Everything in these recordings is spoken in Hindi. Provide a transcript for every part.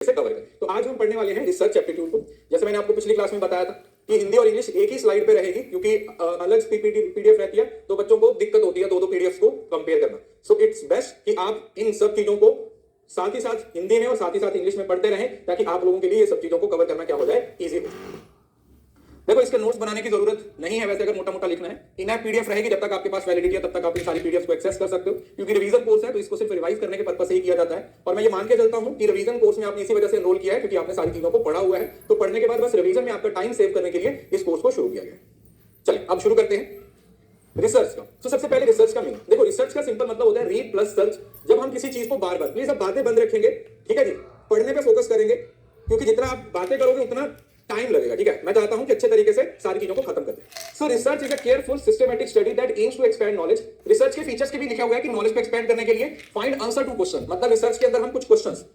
से कवर करें। तो आज हम पढ़ने वाले हैं रिसर्च एप्टीट्यूड को। जैसे मैंने आपको पिछली क्लास में बताया था कि हिंदी और इंग्लिश एक ही स्लाइड पे रहेगी, क्योंकि अलग पीडीएफ रहती है तो बच्चों को दिक्कत होती है दो पीडीएफ को कंपेयर करना। सो इट्स बेस्ट कि आप इन सब चीजों को साथ ही साथ हिंदी में और साथ ही साथ इंग्लिश में पढ़ते रहें, ताकि आप लोगों के लिए ये सब चीजों को कवर करना क्या हो जाए, इजी हो जाए। देखो, इसके नोट्स बनाने की जरूरत नहीं है वैसे, अगर मोटा मोटा लिखना है। इनएप पीडीएफ रहेगी, जब तक आपके पास वैलिडिटी है तब तक आप इन सारी पीडीएफ को एक्सेस कर सकते हो, क्योंकि रिवीजन कोर्स है तो इसको सिर्फ रिवाइज करने के पर्पस से ही किया जाता है। और मैं ये मान के चलता हूं कि रिवीजन कोर्स में आपने इसी वजह से एनरोल किया है क्योंकि आपने सारी चीजों को पढ़ा हुआ है। तो पढ़ने के बाद बस रिवीजन में आपका टाइम सेव करने के लिए इस कोर्स को शुरू किया गया है। चलिए अब शुरू करते हैं रिसर्च का। तो सबसे पहले रिसर्च का मीनिंग देखो। रिसर्च का सिंपल मतलब होता है रीड प्लस सर्च। जब हम किसी चीज को बार बार, प्लीज अब बातें बंद रखेंगे, ठीक है जी, पढ़ने पे फोकस करेंगे, क्योंकि जितना आप बातें करोगे उतना टाइम लगेगा, ठीक है। मैं चाहता हूं कि अच्छे तरीके से सारी चीजों को खत्म कर दें। So research is a careful systematic study that aims to expand knowledge. Research के फीचर्स के भी लिखा हुआ है कि नॉलेज को एक्सपैंड करने के लिए फाइंड आंसर टू क्वेश्चन, मतलब रिसर्च के अंदर हम कुछ क्वेश्चंस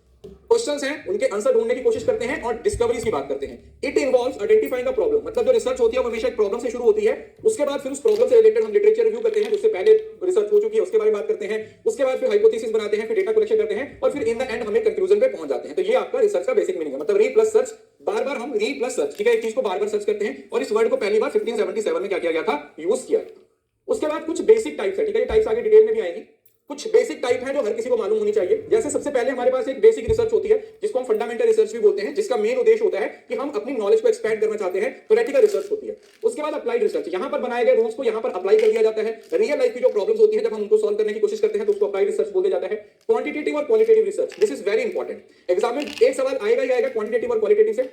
हैं उनके आंसर ढूंढने की कोशिश करते हैं और डिस्कवरीज की बात करते हैं। It involves identifying a problem, मतलब जो रिसर्च होती है वो हमेशा एक प्रॉब्लम से शुरू होती है। उसके बाद फिर उस प्रॉब्लम से रिलेटेड हम लिटरेचर रिव्यू करते हैं, उससे पहले रिसर्च हो चुकी है उसके बारे में बात करते हैं। उसके बाद फिर हाइपोथेसिस बनाते हैं, फिर डेटा कलेक्शन करते हैं और फिर इन द एंड हमें कंक्लूजन पे पहुंच जाते हैं। तो ये आपका रिसर्च का बेसिक मीनिंग है, मतलब रीड प्लस सर्च। बार बार हम रीड प्लस सर्च, ठीक है, एक चीज को बार बार सर्च करते हैं। और इस वर्ड को पहली बार 1577 में क्या किया गया था, यूज किया गया। उसके बाद कुछ बेसिक टाइप्स है, ठीक है, ये टाइप्स आगे डिटेल में भी आएंगी। कुछ बेसिक टाइप है जो हर किसी को मालूम होनी चाहिए। जैसे सबसे पहले हमारे पास एक बेसिक रिसर्च होती है जिसको हम फंडामेंटल रिसर्च भी बोलते हैं, जिसका मेन उद्देश्य होता है कि हम अपनी नॉलेज को एक्सपैंड करना चाहते हैं, थ्योरेटिकल रिसर्च होती है। उसके बाद अप्लाइड रिसर्च, यहां पर बनाए गए रूल्स को यहां पर अप्लाई कर दिया जाता है। रियल लाइफ की जो प्रॉब्लम्स होती है जब हम उनको सॉल्व करने की कोशिश करते हैं तो उसको अप्लाइड रिसर्च बोल दिया जाता है। क्वांटिटेटिव और qualitative research, this is very important. Exam में एक सवाल आएगा ही आएगा क्वांटिटेटिव और क्वालिटेटिव से।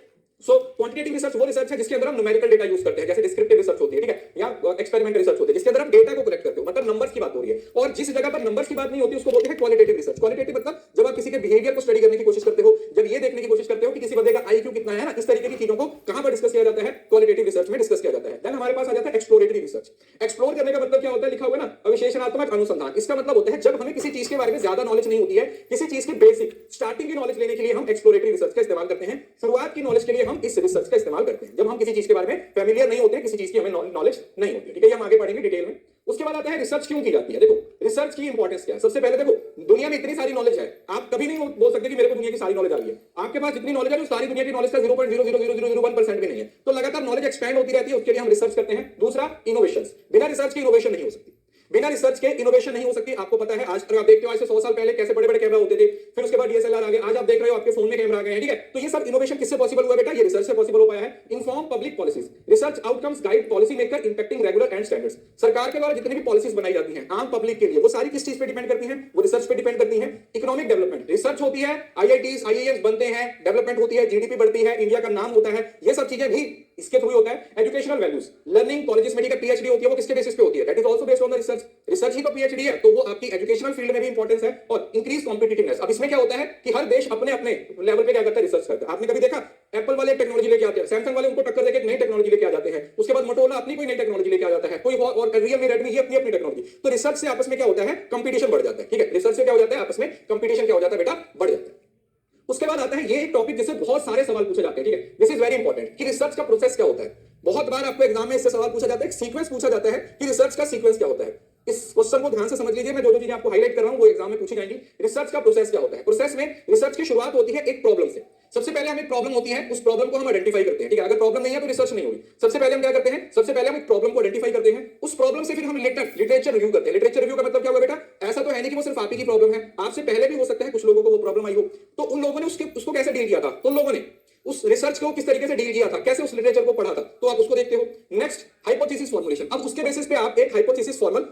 सो क्वांटिटेटिव रिसर्च वो रिसर्च है जिसके अंदर हम न्यूमेरिकल डेटा यूज करते हैं, जैसे डिस्क्रिप्टिव रिसर्च होती है, ठीक है, या एक्सपेरिमेंटल रिसर्च होती है जिसके अंदर हम डेटा को कलेक्ट करते हो, मतलब नंबर्स की बात हो रही है। और जिस जगह पर नंबर्स की बात नहीं होती उसको बोलते हैं क्वालिटेटिव रिसर्च। क्वालिटेटिव मतलब जब आप किसी के बिहेवियर को स्टडी करने की कोशिश करते हो, जब ये देखने की कोशिश करते हो कि किसी बंदे का आईक्यू कितना है ना, इस तरीके की चीजों को कहां पर डिस्कस किया जाता है, क्वालिटेटिव रिसर्च में डिस्कस किया जाता है। देन हमारे पास आ जाता है एक्सप्लोरेटरी रिसर्च। एक्सप्लोर करने का मतलब क्या होता है, लिखा हुआ है ना, अविशेषणात्मक अनुसंधान। इसका मतलब होता है जब हमें किसी चीज के बारे में ज्यादा नॉलेज नहीं होती है, किसी चीज की बेसिक स्टार्टिंग की नॉलेज लेने के लिए हम एक्सप्लोरेटरी रिसर्च का इस्तेमाल करते हैं। शुरुआत की नॉलेज के लिए हम इस रिसर्च का इस्तेमाल करते हैं जब हम किसी चीज के बारे में फेमिलियर नहीं होते, किसी चीज की हमें नॉलेज नहीं होती, ठीक है, ये हम आगे पढ़ेंगे डिटेल में। उसके बाद आता है रिसर्च क्यों की जाती है। देखो रिसर्च की इंपॉर्टेंस क्या है। सबसे पहले देखो, दुनिया में इतनी सारी नॉलेज है, आप कभी नहीं बोल सकते कि मेरे को दुनिया की सारी नॉलेज आ गई है। आपके पास जितनी नॉलेज है वो सारी दुनिया की नॉलेज का 0.00001% भी नहीं है। तो लगातार नॉलेज एक्सपैंड होती रहती है, उसके लिए हम रिसर्च करते हैं। दूसरा इनोवेशन, बिना रिसर्च के इनोवेशन नहीं हो सकती। बिना रिसर्च के इनोवेशन नहीं हो सकती। आपको पता है आज आप देखते हो, आज से 100 साल पहले कैसे बड़े बड़े कैमरा होते थे, फिर उसके बाद डीएसएलआर आ गए, आज आप देख रहे हो आपके फोन में कैमरा आ गए हैं, ठीक है। तो ये सब इनोवेशन किससे पॉसिबल हुआ बेटा, ये रिसर्च से पॉसिबल हो पाया है। Inform public policies, research outcomes guide policy maker impacting regular and standards. सरकार के द्वारा जितनी भी पॉलिसीज बनाई जाती हैं आम पब्लिक के लिए, वो सारी किस चीज पे डिपेंड करती हैं, वो रिसर्च पे डिपेंड करती हैं। इकोनॉमिक डेवलपमेंट, रिसर्च होती है, आईआईटीज आईआईएम्स बनते हैं, डेवलपमेंट होती है, जीडीपी बढ़ती है, इंडिया का नाम होता है, ये सब चीजें भी इसके थ्रू होता है। एजुकेशनल वैल्यूज, लर्निंग कॉलेजेस में पीएचडी होती है, वो किसके बेसिस पे होती है, that is also based on the research. Research ही तो पीएचडी है, तो वो आपकी एजुकेशनल फील्ड में भी इंपॉर्टेंस है। और इंक्रीज कॉम्पिटिटिवनेस, अब इसमें क्या होता है कि हर देश अपने अपने लेवल पे क्या करता है, रिसर्च करता है। आपने कभी देखा एप्पल वाले टेक्नोलॉजी लेके आते हैं, सैमसंग वाले उनको टक्कर देके एक नई टेक्नोलॉजी लेके आ जाते हैं, उसके बाद मोटोरोला अपनी कोई नई टेक्नोलॉजी लेके आ जाता है, कोई और रियलमी रेडमी ये अपनी अपनी टेक्नोलॉजी। तो रिसर्च से आपस में क्या होता है, कंपटीशन बढ़ जाता है, ठीक है। रिसर्च से क्या हो जाता है, आपस में कंपटीशन क्या हो जाता है बेटा, बढ़ जाता है। उसके बाद आता है ये एक टॉपिक जिससे बहुत सारे सवाल पूछे जाते हैं, ठीक है, दिस इज वेरी इंपॉर्टेंट कि रिसर्च का प्रोसेस क्या होता है। बहुत बार आपको एग्जाम में इससे सवाल पूछा जाता है, सीक्वेंस पूछा जाता है कि रिसर्च का सीक्वेंस क्या होता है। इस क्वेश्चन को ध्यान से समझ लीजिए, मैं जो जो चीजें आपको हाईलाइट कर रहा हूं वो एग्जाम में पूछी जाएंगी। रिसर्च का प्रोसेस क्या होता है। प्रोसेस में रिसर्च की शुरुआत होती है एक प्रॉब्लम से। सबसे पहले हम एक प्रॉब्लम होती है, उस प्रॉब्लम को हम आइडेंटिफाई करते हैं, ठीक है। अगर प्रॉब्लम नहीं है तो रिसर्च नहीं होगी। सबसे पहले हम क्या करते हैं, सबसे पहले हम एक प्रॉब्लम को आइडेंटिफाई करते हैं, उस प्रॉब्लम से फिर हम लिटरेचर रिव्यू करते हैं। लिटरेचर रिव्यू का मतलब क्या हुआ बेटा, ऐसा तो है नहीं कि वो सिर्फ आप ही की प्रॉब्लम है, आपसे पहले भी हो सकता है कुछ लोगों को वो प्रॉब्लम आई हो, तो उन लोगों ने उसको कैसे डील किया था, उन लोगों ने उस रिसर्च को किस तरीके से डील किया था, कैसे उस लिटरेचर को पढ़ा था, तो आप उसको देखते हो। नेक्स्ट हाइपोथेसिस फॉर्मुलेशन, अब उसके बेसिस पे आप एक हाइपोथेसिस फॉर्मल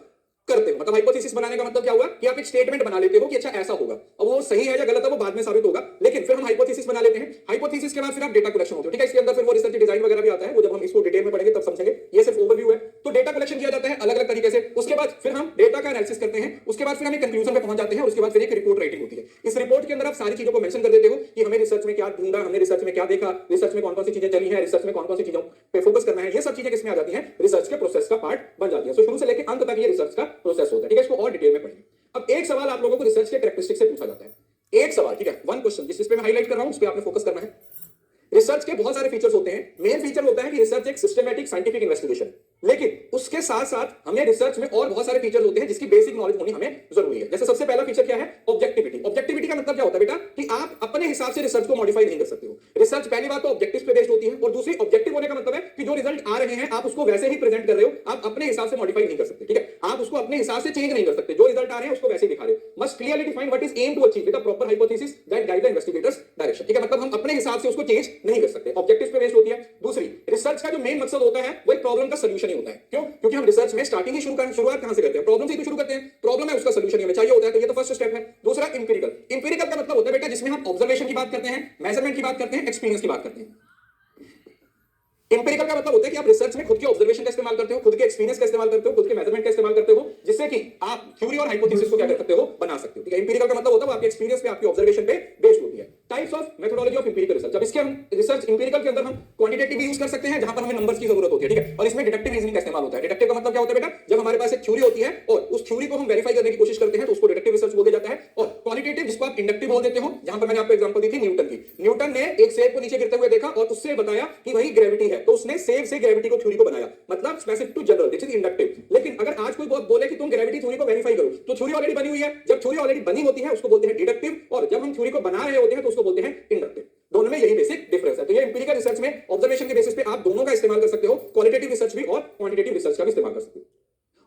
करते हो। मतलब हाइपोथेसिस बनाने का मतलब क्या हुआ कि आप एक स्टेटमेंट बना लेते हो कि अच्छा ऐसा होगा। अब वो सही है या गलत है वो बाद में साबित होगा, लेकिन फिर हम हाइपोथेसिस बना लेते हैं। हाइपोथेसिस के बाद फिर आप डेटा कलेक्शन होते हो, ठीक है। इसके अंदर फिर वो रिसर्च डिजाइन वगैरह भी आता है, वो जब हम इसको डिटेल में पढ़ेंगे तब समझेंगे, ये सिर्फ ओवरव्यू है। तो डेटा कलेक्शन किया जाता है अलग अलग तरीके से। उसके बाद फिर हम डेटा का एनालिसिस करते हैं, उसके बाद फिर हम एक कंक्लूजन पे पहुंच जाते हैं, उसके बाद फिर एक रिपोर्ट राइटिंग होती है। इस रिपोर्ट के अंदर आप सारी चीजों को मेंशन कर देते हो कि हमें रिसर्च में क्या ढूंढा, हमने रिसर्च में क्या देखा, रिसर्च में कौन कौन सी चीजें चली है, रिसर्च में कौन कौन सी चीजों पे फोकस करना है, ये सब चीजें किसमें आ जाती हैं, रिसर्च के प्रोसेस का पार्ट बन जाती है। तो शुरू से लेकर अंत तक ये रिसर्च का प्रोसेस होता है, ठीक है। इसको और डिटेल में पढ़ेंगे। अब एक सवाल आप लोगों को रिसर्च के कैरेक्टरिस्टिक से पूछा जाता है, एक सवाल, ठीक है, वन क्वेश्चन, जिस पे मैं हाईलाइट कर रहा हूं उस पे आपने फोकस करना है। रिसर्च के बहुत सारे फीचर्स होते हैं। मेन फीचर होता है कि रिसर्च एक सिस्टमैटिक साइंटिफिक इन्वेस्टिगेशन, लेकिन उसके साथ साथ हमें रिसर्च में और बहुत सारे फीचर होते हैं जिसकी बेसिक नॉलेज होनी हमें जरूरी है। जैसे सबसे पहला फीचर क्या है? ऑब्जेक्टिविटी। ऑब्जेक्टिविटी का मतलब क्या होता है बेटा कि आप अपने हिसाब से रिसर्च को मॉडिफाई नहीं कर सकते हो। रिसर्च पहली बात तो ऑब्जेक्टिव्स पे बेस्ड होती है, और दूसरी ऑब्जेक्टिव होने का मतलब है कि जो रिजल्ट आ रहे हैं आप उसको वैसे ही प्रेजेंट कर रहे हो, आप अपने हिसाब से मॉडिफाई नहीं कर सकते। ठीक है, आप उसको अपने हिसाब से चेंज नहीं कर सकते, जो रिजल्ट आ रहे हैं उसको वैसे ही दिखा रहे हो। Must clearly define what is aim to achieve with a proper hypothesis that guide the investigators direction. ठीक है, मतलब हम अपने हिसाब से उसको चेंज नहीं कर सकते, ऑब्जेक्टिव्स पे बेस्ड होती है। दूसरी, रिसर्च का जो मेन मकसद होता है वो एक प्रॉब्लम का सॉल्यूशन ही होता है। क्यों? क्योंकि हम रिसर्च में स्टार्टिंग ही शुरुआत कहां से करते हैं? प्रॉब्लम से ही तो शुरू करते हैं। प्रॉब्लम है, उसका सॉल्यूशन हमें चाहिए होता है, तो ये तो फर्स्ट स्टेप है। दूसरा, इंपिरिकल। इंपिरिकल का मतलब होता है बेटा जिसमें हम ऑब्जर्वेशन की बात करते हैं, मेजरमेंट की बात करते हैं, एक्सपीरियंस की बात करते हैं। इंपेरिकल का मतलब होता है कि आप रिसर्च में खुद के ऑब्जर्वेशन का इस्तेमाल करते हो, खुद के एक्सपीरियंस का इस्तेमाल करते हो, खुद के मेजरमेंट का इस्तेमाल करते हो, जिससे कि आप थ्योरी और हाइपोथेसिस को क्या कर सकते हो? बना सकते हो। ठीक है, इंपेरिकल का मतलब होता है वो आपके एक्सपीरियंस पे, आपके ऑब्जर्वेशन पे बेस्ड होती है। Types of methodology of empirical research. अब इसके हम रिसर्च इंपेरिकल के अंदर हम क्वांटिटेटिव भी यूज कर सकते हैं जहां पर हमें नंबर्स की जरूरत होती है। ठीक है, और इसमें डिडक्टिव रीजनिंग का इस्तेमाल होता है। डिडक्टिव का मतलब क्या होता है बेटा? जब हमारे पास एक थ्योरी होती है और उस थ्योरी को हम वेरीफाई करने की कोशिश करते हैं तो उसको डिडक्टिव रिसर्च बोला जाता है। और क्वालिटेटिव जिसको आप इंडक्टिव बोल देते हो, जहां पर मैंने आपको एग्जांपल दी थी न्यूटन की। न्यूटन ने एक सेब को नीचे गिरते हुए देखा और उससे बताया कि वही ग्रेविटी है, तो उसने सेब से ग्रेविटी को थ्योरी को बनाया, मतलब specific to general, this is inductive. लेकिन अगर आज कोई बोले कि तुम ग्रेविटी थ्योरी को वेरीफाई करो, तो थ्योरी ऑलरेडी बनी हुई है। जब थ्योरी ऑलरेडी बनी होती है उसको बोलते हैं डिडक्टिव, और जब हम थ्योरी को बना रहे होते हैं तो उसको बोलते हैं इंडक्टिव। दोनों में यही बेसिक डिफरेंस है। तो ये इंपेरिकल रिसर्च में ऑब्जर्वेशन के बेसिस पे आप दोनों का इस्तेमाल कर सकते हो, क्वालिटेटिव रिसर्च भी और क्वांटिटेटिव रिसर्च का भी इस्तेमाल कर सकते हो।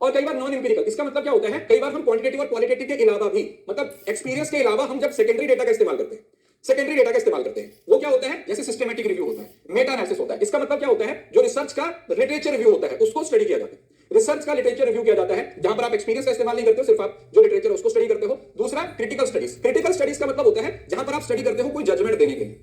और कई बार नॉन इंपेरिकल, इसका मतलब क्या होता है? कई बार हम क्वांटिटेटिव और क्वालिटेटिव के अलावा भी, मतलब एक्सपीरियंस के अलावा हम जब सेकेंडरी डेटा का इस्तेमाल करते हैं, सेकेंडरी डेटा का इस्तेमाल करते हैं, वो क्या होता है? जैसे सिस्टमैटिक रिव्यू होता है, मेटा एनालिसिस होता है। इसका मतलब क्या होता है? जो रिसर्च का लिटरेचर रिव्यू होता है उसको स्टडी किया जाता है। रिसर्च का लिटरेचर रिव्यू किया जाता है जहां पर आप एक्सपीरियंस का इस्तेमाल नहीं करते हो, सिर्फ आप जो लिटरेचर है उसको स्टडी करते हो। दूसरा, क्रिटिकल स्टडीज। क्रिटिकल स्टडीज का मतलब होता है जहां पर आप स्टडी करते हो कोई जजमेंट देने के लिए।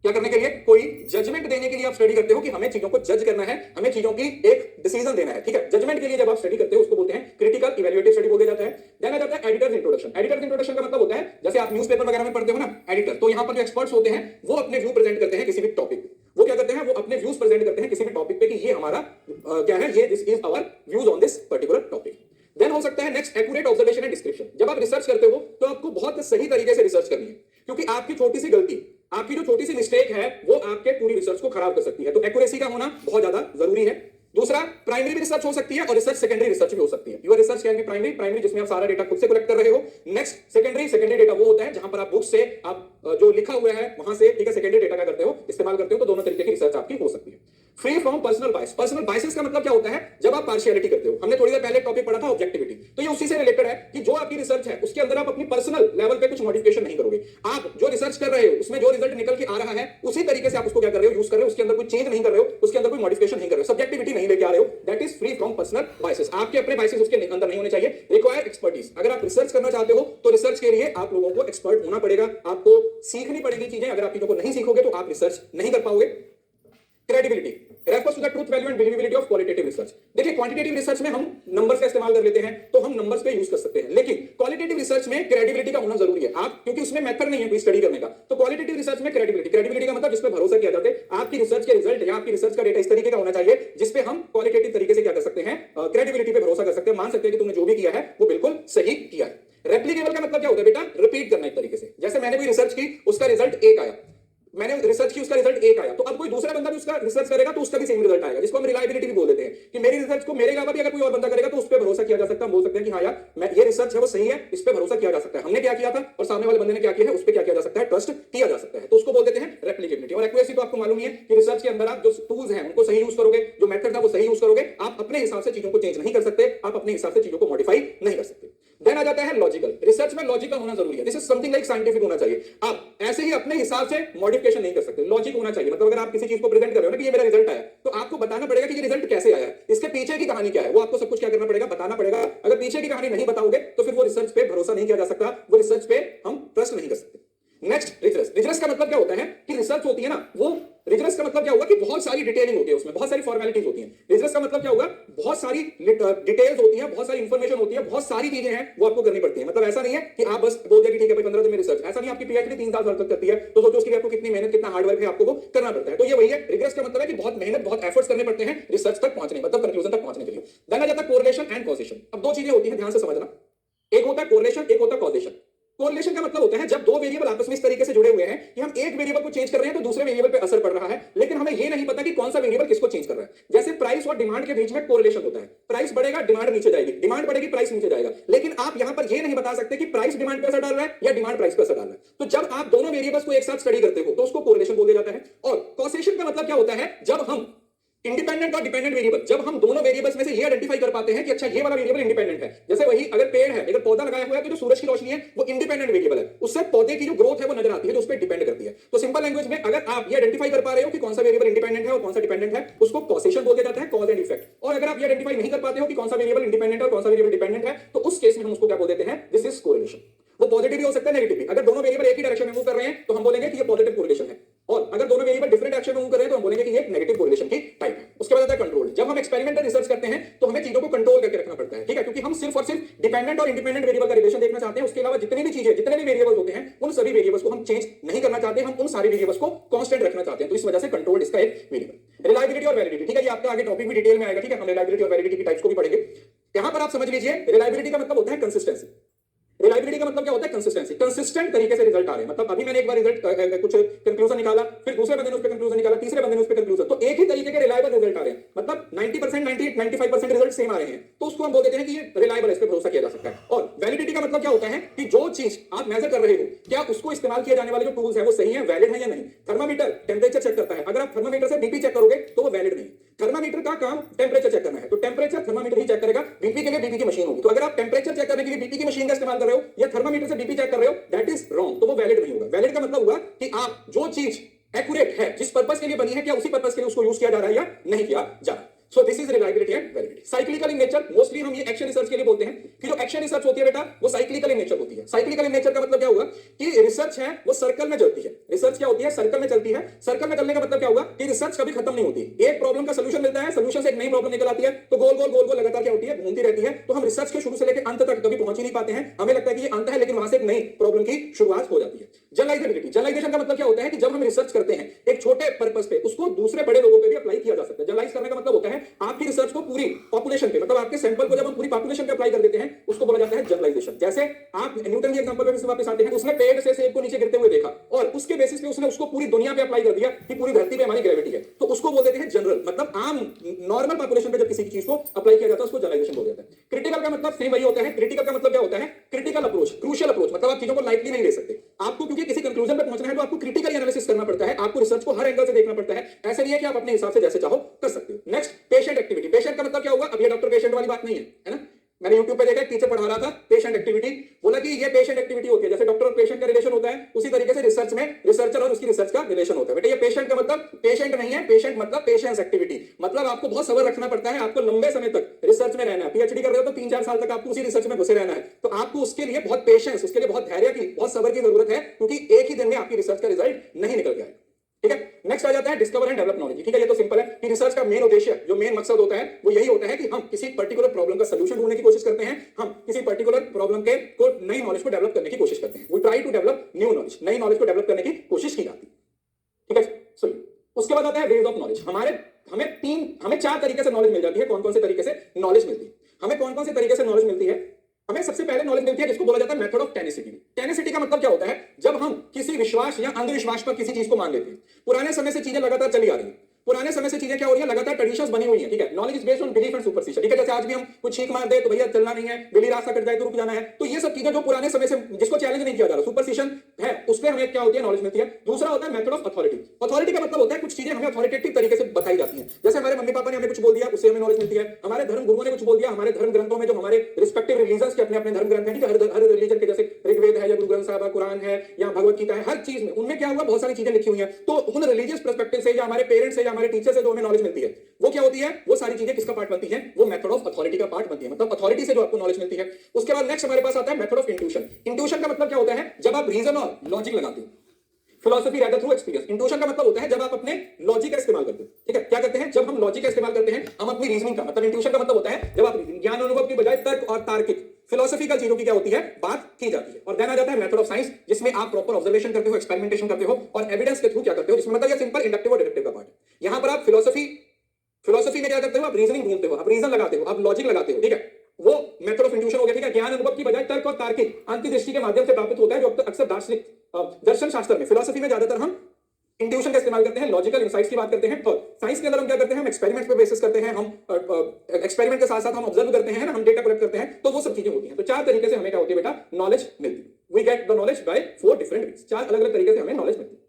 क्या करने के लिए? कोई जजमेंट देने के लिए आप स्टडी करते हो कि हमें चीजों को जज करना है, हमें चीजों की एक डिसीजन देना है। ठीक है, जजमेंट के लिए जब आप स्टडी करते हो उसको बोलते हैं क्रिटिकल इवैल्यूएटिव स्टडी बोला जाता है। देन आ जाता है एडिटर्स इंट्रोडक्शन। एडिटर्स इंट्रोडक्शन का मतलब होता है जैसे आप न्यूज़पेपर वगैरह में पढ़ते हो ना, एडिटर, तो यहां पर जो एक्सपर्ट्स होते हैं वो अपने व्यू प्रेजेंट करते हैं किसी भी टॉपिक पे। वो क्या करते हैं? वो अपने व्यूज प्रेजेंट करते हैं किसी भी टॉपिक पे कि ये हमारा क्या है, ये this is our views on this particular topic. Then हो सकता है next, accurate observation and description. जब आप रिसर्च करते हो तो आपको बहुत सही तरीके से रिसर्च करनी है, क्योंकि आपकी छोटी सी गलती, आपकी जो छोटी सी मिस्टेक है वो आपके पूरी रिसर्च को खराब कर सकती है। तो एक्यूरेसी का होना बहुत ज्यादा जरूरी है। दूसरा, प्राइमरी भी रिसर्च हो सकती है और रिसर्च सेकेंडरी रिसर्च भी हो सकती है। Your research can be primary, primary जिसमें आप सारा डेटा खुद से कलेक्ट कर रहे हो। Next, secondary. सेकेंडरी डेटा वो होता है जहां पर आप बुक से आप जो लिखा हुआ है वहां से, ठीक है, सेकेंडरी डेटा का करते हो, इस्तेमाल करते हो। तो दोनों तरीके की रिसर्च आपकी हो सकती है। Free from personal bias. Personal biases का मतलब क्या होता है? जब आप पार्शियलिटी करते हो। हमने थोड़ी देर पहले टॉपिक पढ़ा था ऑब्जेक्टिविटी, तो ये उसी से रिलेटेड है कि जो आपकी रिसर्च है उसके अंदर आप अपनी पर्सनल लेवल पे कुछ मॉडिफिकेशन नहीं करोगे। आप जो रिसर्च कर रहे हो उसमें जो रिजल्ट निकल के आ रहा है उसी तरीके से आप उसको क्या कर रहे हो? यूज कर रहे हो। उसके अंदर कोई चेंज नहीं कर रहे हो, उसके अंदर कोई मॉडिफिकेशन नहीं कर रहे हो, सब्जेक्टिविटी नहीं लेके आ रहे हो। That is free from personal biases. आपके अपने बायसेस उसके अंदर नहीं होने चाहिए। Require expertise. अगर आप रिसर्च करना चाहते हो तो रिसर्च के लिए आप लोगों को एक्सपर्ट होना पड़ेगा, आपको सीखनी पड़ेगी चीजें। अगर आप चीजों को नहीं सीखोगे तो आप रिसर्च नहीं कर पाओगे। Credibility refers to the truth value and believability of qualitative research. देखिए, क्वांटिटेटिव रिसर्च में हम नंबर्स का इस्तेमाल कर लेते हैं तो हम नंबर्स पे यूज कर सकते हैं, लेकिन क्वालिटेटिव रिसर्च में क्रेडिबिलिटी का होना जरूरी है। आप, क्योंकि उसमें मेथड नहीं है कोई स्टडी करने का, तो क्वालिटेटिव रिसर्च में क्रेडिबिलिटी। क्रेडिबिलिटी का मतलब जिस पे भरोसा किया जाता है। आपकी रिसर्च के रिजल्ट या आपकी रिसर्च का डेटा इस तरीके का होना चाहिए जिसपे हम क्वालिटेटिव तरीके से क्या कर सकते हैं? क्रेडिबिलिटी पे भरोसा कर सकते हैं, मान सकते हैं कि तुमने जो भी किया है वो बिल्कुल सही किया है। रेप्लिकेबल का मतलब क्या होता है बेटा? रिपीट करना एक तरीके से। जैसे मैंने कोई रिसर्च की, उसका रिजल्ट एक आया, मैंने रिसर्च की, उसका रिजल्ट एक आया, तो अब कोई दूसरा बंदा भी उसका रिसर्च करेगा तो उसका भी सेम रिजल्ट आएगा, जिसको हम रिलायबिलिटी भी बोल देते हैं कि मेरी रिसर्च को मेरे अलावा भी अगर कोई और बंदा करेगा तो उस पर भरोसा किया जा सकता है। हम बोल सकते हैं कि हाँ यार, मैं ये रिसर्च है वो सही है, इस पर भरोसा किया जा सकता है। हमने क्या किया था और सामने वाले बंदे ने क्या किया है, उस पर क्या किया जा सकता है? ट्रस्ट किया जा सकता है। तो उसको बोल देते हैं रेप्लिकेबिलिटी। और एक्यूरेसी तो आपको मालूम ही है कि रिसर्च के अंदर आप जो टूल्स हैं उनको सही यूज करोगे, जो मेथड था वो सही यूज करोगे। आप अपने हिसाब से चीजों को चेंज नहीं कर सकते, आप अपने हिसाब से चीजों को मॉडिफाई नहीं कर सकते। देन आ जाता है लॉजिकल। रिसर्च में लॉजिकल होना जरूरी है। This is something like scientific होना चाहिए। आप ऐसे ही अपने हिसाब से मॉडिफिकेशन नहीं कर सकते, लॉजिक होना चाहिए। मतलब अगर आप किसी चीज को प्रेजेंट कर रहे हो ना कि ये मेरा रिजल्ट आया, तो आपको बताना पड़ेगा कि ये रिजल्ट कैसे आया है, इसके पीछे की कहानी क्या है, वो आपको सब कुछ क्या करना पड़ेगा? बताना पड़ेगा। अगर पीछे की कहानी नहीं बताओगे तो फिर वो रिसर्च पे भरोसा नहीं किया जा सकता, वो रिसर्च पे हम ट्रस्ट नहीं कर सकते। नेक्स्ट, रिजरस। रिजरस का मतलब क्या होता है कि रिसर्च होती है ना, वो रिजरस का मतलब क्या होगा कि बहुत सारी डिटेलिंग होती है, उसमें बहुत सारी फॉर्मेलिटीज होती हैं। रिजरस का मतलब क्या होगा? बहुत सारी डिटेल्स होती है, बहुत सारी इंफॉर्मेशन होती है, बहुत सारी चीजें हैं वो आपको करनी पड़ती है। मतलब ऐसा नहीं है कि आप बस बोल दिया कि ठीक है भाई 15 दिन में रिसर्च, ऐसा नहीं। आपकी पीएचडी 3 साल तक करती है, तो सोचो उसके लिए आपको कितनी मेहनत, कितना हार्ड वर्क है आपको वो करना पड़ता है। तो ये वही है, रिजरस का मतलब है कि बहुत मेहनत, बहुत एफर्ट्स करने पड़ते हैं रिसर्च तक पहुंचने, मतलब कंक्लूजन तक पहुंचने के लिए। देन आ जाता है कोरिलेशन एंड कॉजेशन। अब दो चीजें होती हैं, ध्यान से समझना। एक होता है कोरिलेशन, एक होता है कॉजेशन। कोरिलेशन का मतलब होता है जब दो वेरिएबल आपस में इस तरीके से जुड़े हुए हैं कि हम एक वेरिएबल को चेंज कर रहे हैं तो दूसरे वेरिएबल पे असर पड़ रहा है, लेकिन हमें यह नहीं पता कि कौन सा वेरिएबल किसको चेंज कर रहा है। जैसे प्राइस और डिमांड के बीच में कोरिलेशन होता है, प्राइस बढ़ेगा डिमांड नीचे जाएगी, डिमांड बढ़ेगी प्राइस नीचे जाएगा, लेकिन आप यहां पर यह नहीं बता सकते कि प्राइस डिमांड पे असर डाल रहा है या डिमांड प्राइस पे असर डाल रहा है। तो जब आप दोनों वेरिएबल्स को एक साथ स्टडी करते हो तो उसको कोरिलेशन बोला जाता है। और कॉसेशन का मतलब क्या होता है, जब हम इंडिपेंडेंट और डिपेंडेंट वेरिएबल, जब हम दोनों वेरिएबल्स में से ये आइडेंटिफाई कर पाते हैं कि अच्छा ये वाला वेरिएबल इंडिपेंडेंट है। जैसे वही अगर पेड़ है, अगर पौधा लगाया हुआ है तो जो सूरज की रोशनी है वो इंडिपेंडेंट वेरिएबल है, उससे पौधे की जो ग्रोथ है वो नजर आती है, जो उस पर डिपेंड करती है। तो सिंपल लैंग्वेज में अगर आप ये आइडेंटिफाई कर पा रहे हो कि कौन सा वेरिएबल इंडिपेंडेंट है और कौन सा डिपेंडेंट है, उसको कॉसेशन बोला जाता है, कॉज एंड इफेक्ट। और अगर आप ये आइडेंटिफाई नहीं कर पाते हो कि कौन सा वेरिएबल इंडिपेंडेंट है और कौन सा वेरिएबल डिपेंडेंट है, तो उस केस में हम उसको क्या बोल देते हैं, दिस इज कोरिलेशन। वो पॉजिटिव भी हो सकता है, नेगेटिव भी। अगर दोनों वेरिएबल एक ही डायरेक्शन में मूव कर रहे हैं तो हम बोलेंगे कि ये पॉजिटिव कोरिलेशन है, और अगर दोनों वेरिएबल डिफरेंट डायरेक्शन में मूव कर रहे हैं तो हम बोलेंगे कि ये नेगेटिव कोरिलेशन की टाइप है। उसके बाद आता है कंट्रोल। जब हम एक्सपेरिमेंटल रिसर्च करते हैं तो हमें चीजों को कंट्रोल करके रखना पड़ता है, ठीक है, क्योंकि हम सिर्फ और सिर्फ डिपेंडेंट और इंडिपेंडेंट वेरिएबल का रिलेशन देखना चाहते हैं। उसके अलावा जितनी भी चीजें, जितने भी वेरिएबल्स होते हैं, उन सभी वेरिएबल्स को हम चेंज नहीं करना चाहते, हम उन सारे वेरिएबल्स को कांस्टेंट रखना चाहते हैं। तो इस वजह से कंट्रोल इसका एक वेरिएबल। रिलायबिलिटी और वैलिडिटी, ठीक है, ये आपका आगे टॉपिक भी डिटेल में आएगा, ठीक है, हम रिलायबिलिटी और वैलिडिटी की टाइप्स को भी पढ़ेंगे। यहां पर आप समझ लीजिए, रिलायबिलिटी का मतलब होता है कंसिस्टेंसी। रिलायबिलिटी का मतलब क्या होता है, कंसिस्टेंसी। कंसिस्टेंट तरीके से रिजल्ट आ रहे हैं, मतलब अभी मैंने एक बार रिजल्ट कुछ कंक्लूजन निकाला, फिर दूसरे बंदे ने उस पे कंक्लूजन निकाला, तीसरे बंदे ने उस पे कंक्लूजन, तो एक ही तरीके के रिलायबल रिजल्ट आ रहे हैं, मतलब 90%, 98, 95% रिजल्ट सेम आ रहे हैं, तो उसको हम बोल देते हैं कि ये रिलायबल है, इस पे भरोसा किया जा सकता है। और वैलिडिटी का मतलब क्या होता है कि जो चीज आप मेजर कर रहे हो, क्या उसको इस्तेमाल किए जाने वाले जो टूल्स है वो सही है, वैलिड है या नहीं। थर्मामीटर टेंपरेचर चेक करता है, अगर आप थर्मामीटर से बीपी चेक करोगे तो वो वैलिड नहीं। थर्मामीटर का काम टेंपरेचर चेक करना है, तो टेंपरेचर थर्मामीटर ही चेक करेगा, बीपी के लिए बीपी की मशीन होगी। तो अगर आप टेंपरेचर चेक करने के लिए बीपी की मशीन का इस्तेमाल कर रहे हो या थर्मामीटर से बीपी चेक कर रहे हो, दैट इज रॉन्ग, तो वो वैलिड नहीं होगा। वैलिड का मतलब हुआ कि आप जो चीज एक्यूरेट है, जिस पर्पस के लिए बनी है, क्या उसी पर्पस के लिए उसको यूज किया जा रहा है या नहीं किया जा रहा है। सो this is reliability and validity. Cyclical in nature, mostly हम ये एक्शन रिसर्च के लिए बोलते हैं कि जो एक्शन रिसर्च होती है बेटा वो साइक्लिकल इन नेचर होती है। साइक्लिकल इन नेचर का मतलब क्या हुआ कि रिसर्च है वो सर्कल में चलती है। रिसर्च क्या होती है, सर्कल में चलती है। सर्कल में चलने का मतलब क्या हुआ कि रिसर्च कभी खत्म नहीं होती। एक प्रॉब्लम का सोल्यूशन मिलता है, सोल्यूशन से एक नई प्रॉब्लम निकल आती है, तो गोल गोल गोल गोल लगातार क्या होती है, घूमती रहती है। तो हम रिसर्च के शुरू से लेकर अंत तक कभी पहुंच ही नहीं पाते हैं। हमें लगता है कि ये अंत है, लेकिन वहां से एक नई प्रॉब्लम की शुरुआत हो जाती है। जनरलाइजेबिलिटी, जनरलाइजेशन का मतलब क्या होता है कि जब हम रिसर्च करते हैं एक छोटे पर्पस पे, उसको दूसरे बड़े लोगों पे भी अप्लाई किया जा सकता है। जनरलाइज करने का मतलब होता है आपकी रिसर्च को पूरी पॉपुलेशन पे, मतलब आपके सैंपल को जब हम पूरी पॉपुलेशन पे अप्लाई कर देते हैं, उसको बोला जाता है जनरलाइजेशन। जैसे आप न्यूटन के एग्जांपल पे वापस आते हैं, उसने पेड़ से सेब को नीचे गिरते हुए देखा और उसके बेसिस पे उसने उसको पूरी दुनिया पे अप्लाई कर दिया कि पूरी धरती पे हमारी ग्रेविटी है, तो उसको बोल देते हैं जनरल। मतलब आम नॉर्मल पॉपुलेशन पे जब किसी चीज को अप्लाई किया जाता है उसको जनरलाइजेशन बोला जाता है। क्रिटिकल का मतलब सेम वही होता है। क्रिटिकल का मतलब क्या होता है, क्रिटिकल अप्रोच, क्रूशियल अप्रोच, मतलब आप चीजों को लाइटली नहीं ले सकते। आपको क्योंकि किसी कंक्लूजन पे पहुंचना है तो आपको क्रिटिकल एनालिसिस करना पड़ता है, आपको रिसर्च को हर एंगल से देखना पड़ता है। ऐसे नहीं है कि आप अपने हिसाब से जैसे चाहो कर सकते हो। Next, patient activity. पेशेंट का मतलब क्या हुआ, अब ये डॉक्टर पेशेंट वाली बात नहीं है ना। मैंने YouTube पे देखा, टीचर पढ़ा रहा था पेशेंट एक्टिविटी, बोला कि ये पेशेंट एक्टिविटी होती है, जैसे डॉक्टर और पेशेंट का रिलेशन होता है उसी तरीके से रिसर्च में रिसर्चर और उसकी रिसर्च का रिलेशन होता है। बेटा ये पेशेंट का मतलब पेशेंट नहीं है, पेशेंट मतलब पेशेंस एक्टिविटी, मतलब आपको बहुत सब्र रखना पड़ता है, आपको लंबे समय तक रिसर्च में रहना है। पीएचडी कर रहे हो तो 3-4 साल तक आपको उसी रिसर्च में घुसे रहना है, तो आपको उसके लिए बहुत पेशेंस, उसके लिए बहुत धैर्य की, बहुत सब्र की जरूरत है, क्योंकि एक ही दिन में आपकी रिसर्च का रिजल्ट नहीं निकल के आएगा। ठीक है, नेक्स्ट आ जाता है डिस्कवर एंड डेवलप नॉलेज। ठीक है, ये तो सिंपल है कि रिसर्च का मेन उद्देश्य, जो मेन मकसद होता है वो यही होता है कि हम किसी पर्टिकुलर प्रॉब्लम का सॉल्यूशन ढूंढने की कोशिश करते हैं, हम किसी पर्टिकुलर प्रॉब्लम के को नई नॉलेज को डेवलप करने की कोशिश करते हैं। We try to develop new knowledge, नई नॉलेज को डेवलप करने की कोशिश की जाती है। ठीक है, सो उसके बाद आता है वेज ऑफ नॉलेज। हमें 4 तरीके से नॉलेज मिल जाती है। कौन कौन से तरीके से नॉलेज मिलती है हमें, कौन कौन से तरीके से नॉलेज मिलती है हमें? सबसे पहले नॉलेज मिलती है जिसको बोला जाता है मेथड ऑफ टेनिसिटी। टेनिसिटी का मतलब क्या होता है, जब हम किसी विश्वास या अंधविश्वास पर किसी चीज को मान लेते हैं। पुराने समय से चीजें लगातार चली आ रही है, पुराने समय से चीजें क्या हो रही है, लगातार ट्रेडिशंस बनी हुई है। ठीक है, knowledge is based on belief and superstition. ठीक है, जैसे आज भी हम कुछ छींक मार दे तो भैया चलना नहीं है, बिल्ली रास्ता कट जाए तो रुक जाना है, तो ये सब चीजें जो पुराने समय से जिसको चैलेंज नहीं किया जा रहा, सुपरस्टिशन है, उसमें हमें क्या होती है, नॉलेज मिलती है। दूसरा होता है मेथड ऑफ अथॉरिटी। अथॉरिटी का मतलब होता है कुछ चीजें हमें अथॉरिटेटिव तरीके से बताई जाती हैं, जैसे हमारे मम्मी पापा ने हमें कुछ बोल दिया, उससे हमें नॉलेज मिलती है। हमारे धर्म गुरुओं ने कुछ बोल दिया, हमारे धर्म ग्रंथों में जो हमारे रिस्पेक्टिव रिलीजन्स के अपने अपने धर्म ग्रंथ हैं, ठीक है, हर रिलीजन के, जैसे ऋग्वेद है या गुरु ग्रंथ साहिब, कुरान है या भगवत गीता है, हर चीज में उनमें क्या हुआ, बहुत सारी चीजें लिखी हुई हैं। तो उन रिलीजियस पर्सपेक्टिव से या हमारे पेरेंट्स से या हमारे टीचर से जो हमें नॉलेज मिलती है, वो क्या होती है, वो सारी चीजें किसका पार्ट बनती है, वो मेथड ऑफ अथॉरिटी का पार्ट बनती है, मतलब अथॉरिटी से जो आपको नॉलेज मिलती है। उसके बाद नेक्स्ट हमारे पास आता है मेथड ऑफ इंट्यूशन। इंट्यूशन का मतलब क्या होता है, जब आप रीजन और लॉजिक लगाते हो। Philosophy rather through experience. Intuition का मतलब होता है जब आप अपने लॉजिक का इस्तेमाल करते हो। ठीक है, क्या करते हैं, जब हम लॉजिक का इस्तेमाल करते हैं, हम अपनी रीजनिंग का, मतलब इंट्यूशन का मतलब होता है जब आप ज्ञान अनुभव की बजाय तर्क और तार्किक फिलोसफिकल चीजों की क्या होती है, बात की जाती है। और देन आ जाता है मेथड ऑफ साइंस, जिसमें आप प्रॉपर ऑब्जर्वेशन करते हो, एक्सपेरिमेंटेशन करते हो और एविडेंस के थ्रू क्या करते हो, जिसमें मतलब ये सिंपल इंडक्टिव और डिडक्टिव का पार्ट है। यहां पर आप फिलोसफी में क्या करते हो, आप रीजनिंग ढूंढते हो, आप रीजन लगाते हो, आप लॉजिक लगाते हो। ठीक है, वो मेथड ऑफ इंट्यूशन हो गया। ठीक है, ज्ञान अनुभव की बजाय तर्क और तार्किक अंतर्दृष्टि के माध्यम से प्राप्त होता है, जो अक्सर दार्शनिक दर्शन शास्त्र में, फिलोसफी में ज्यादातर हम इंट्यूशन का इस्तेमाल करते हैं, लॉजिकल इंसाइट्स की बात करते हैं। और साइंस के अंदर हम क्या करते हैं, हम एक्सपेरिमेंट पे बेसिस करते हैं, हम एक्सपेरिमेंट के साथ साथ हम ऑब्जर्व करते हैं ना, हम डेटा कलेक्ट करते हैं, तो वो सब चीजें होती हैं। तो चार तरीके से हमें क्या होती है बेटा, नॉलेज मिलती है। We get the knowledge by 4 different ways, चार अलग अलग तरीके से हमें नॉलेज मिलती है।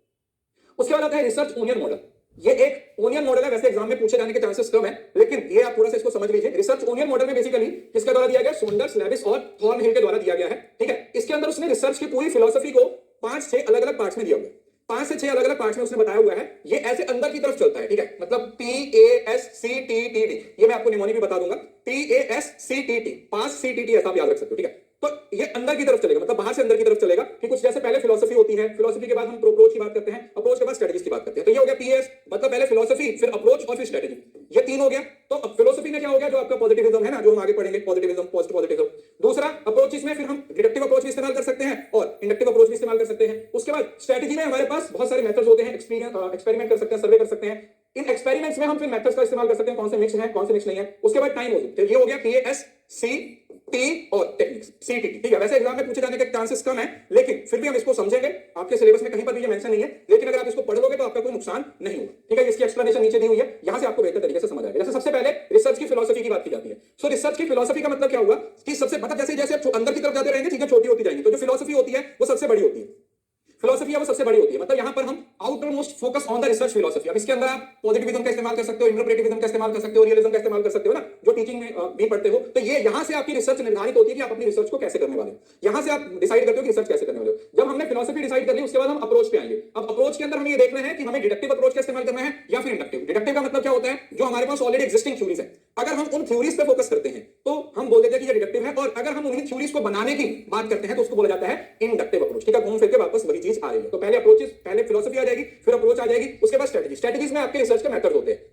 उसके बाद आता है रिसर्च ओनियन मॉडल। ये एक ओनियन मॉडल है, वैसे एग्जाम में पूछे जाने के चांसेस कम है, लेकिन ये आप थोड़ा सा इसको समझ लीजिए। रिसर्च ओनियन मॉडल में बेसिकली किसके द्वारा दिया गया, सोंडर्स, लेविस और थॉर्नहिल के द्वारा दिया गया है, ठीक है। इसके अंदर उसने रिसर्च की पूरी फिलोसफी को 5-6 अलग अलग पार्ट्स में दिया हुआ है। 5 से 6 अलग अलग पार्ट्स में उसने बताया हुआ है। ये ऐसे अंदर की तरफ चलता है, ठीक है, मतलब PASCTTD, ये मैं आपको निमोनी भी बता दूंगा। PASCTT, 5 CTT ऐसा आप याद रख सकते हो, ठीक है। तो ये अंदर की तरफ चलेगा, मतलब बाहर से अंदर की तरफ चलेगा कि कुछ जैसे पहले फिलोसफी होती है, फिलोसफी के बाद हम अप्रोच की बात करते हैं, अप्रोच के बाद स्ट्रेटजीज की बात करते हैं। तो ये हो गया PS, मतलब पहले फिलोसफी, फिर अप्रोच और फिर स्ट्रेटजी, ये 3 हो गया। तो अब फिलोसफी में क्या हो गया, जो आपका पॉजिटिविज्म है ना, जो हम आगे पढ़ेंगे, पॉजिटिविज्म, पोस्ट पॉजिटिविज्म। दूसरा अप्रोच में फिर हम डिडक्टिव अप्रोच भी इस्तेमाल कर सकते हैं और इंडक्टिव अप्रोच भी इस्तेमाल कर सकते हैं। उसके बाद स्ट्रेटजी में हमारे पास बहुत सारे मेथड्स होते हैं, एक्सपेरिमेंट कर सकते हैं, सर्वे कर सकते हैं। इन एक्सपेरिमेंट्स में हम फिर मेथड्स का इस्तेमाल कर सकते हैं, कौन से मिक्स है, कौन से मिक्स नहीं है। उसके बाद टाइम हो गया, तो ये हो गया PASCT और टेक्निक्स CTT, ठीक है। वैसे एग्जाम में पूछे जाने के चांसेस कम है, लेकिन फिर भी हम इसको समझेंगे। आपके सिलेबस में कहीं पर भी ये मेंशन नहीं है, लेकिन अगर आप इसको पढ़ लोगे तो आपका कोई नुकसान नहीं होगा, ठीक है। इसकी एक्सप्लेनेशन नीचे दी हुई है, यहां से आपको बेहतर तरीके से समझ आएगा। जैसे सबसे पहले रिसर्च की फिलोसफी की बात की जाती है। सो रिसर्च की फिलोसफी का मतलब क्या हुआ कि सबसे मतलब जैसे जैसे आप अंदर की तरफ जाते रहेंगे, चीजें छोटी होती जाएंगी, तो जो फिलोसफी होती है वो सबसे बड़ी होती है। फिलोसफी है वो सबसे बड़ी होती है, मतलब यहां पर हम outer most focus on the research philosophy. अब इसके अंदर आप पॉजिटिविज्म का इस्तेमाल कर सकते हो, इंटरप्रेटिविज्म का इस्तेमाल कर सकते हो, रियलिज्म का इस्तेमाल कर सकते हो ना, जो टीचिंग में भी पढ़ते हो। तो ये यहां से आपकी रिसर्च निर्धारित होती है कि आप अपनी रिसर्च को कैसे करने वाले हो। यहां से आप डिसाइड करते हो कि रिसर्च कैसे करने वाले हो। जब हमने फिलोसफी डिसाइड कर ली, उसके बाद हम अप्रोच पे आएंगे। अब अप्रोच के अंदर हमें ये देखना है कि हमें डिडक्टिव अप्रोच का इस्तेमाल करना है या फिर इंडक्टिव। डिडक्टिव का मतलब क्या होता है, जो हमारे पास ऑलरेडी एग्जिस्टिंग थ्योरीज है, अगर हम उन थ्योरीज पे फोकस करते हैं तो हम बोल देते हैं कि ये डिडक्टिव है, और अगर हम उन्हीं थ्योरीज को बनाने की बात करते हैं तो उसको बोला जाता है इंडक्टिव अप्रोच, ठीक है। घूम फिर के वापस वही चीज आ रही है। तो पहले अप्रोचेस, पहले फिलोसफी आ जाएगी, फिर अप्रोच आ जाएगी, उसके बाद स्ट्रेटजी। स्ट्रेटजीज में आपके रिसर्च के मेथड होते हैं।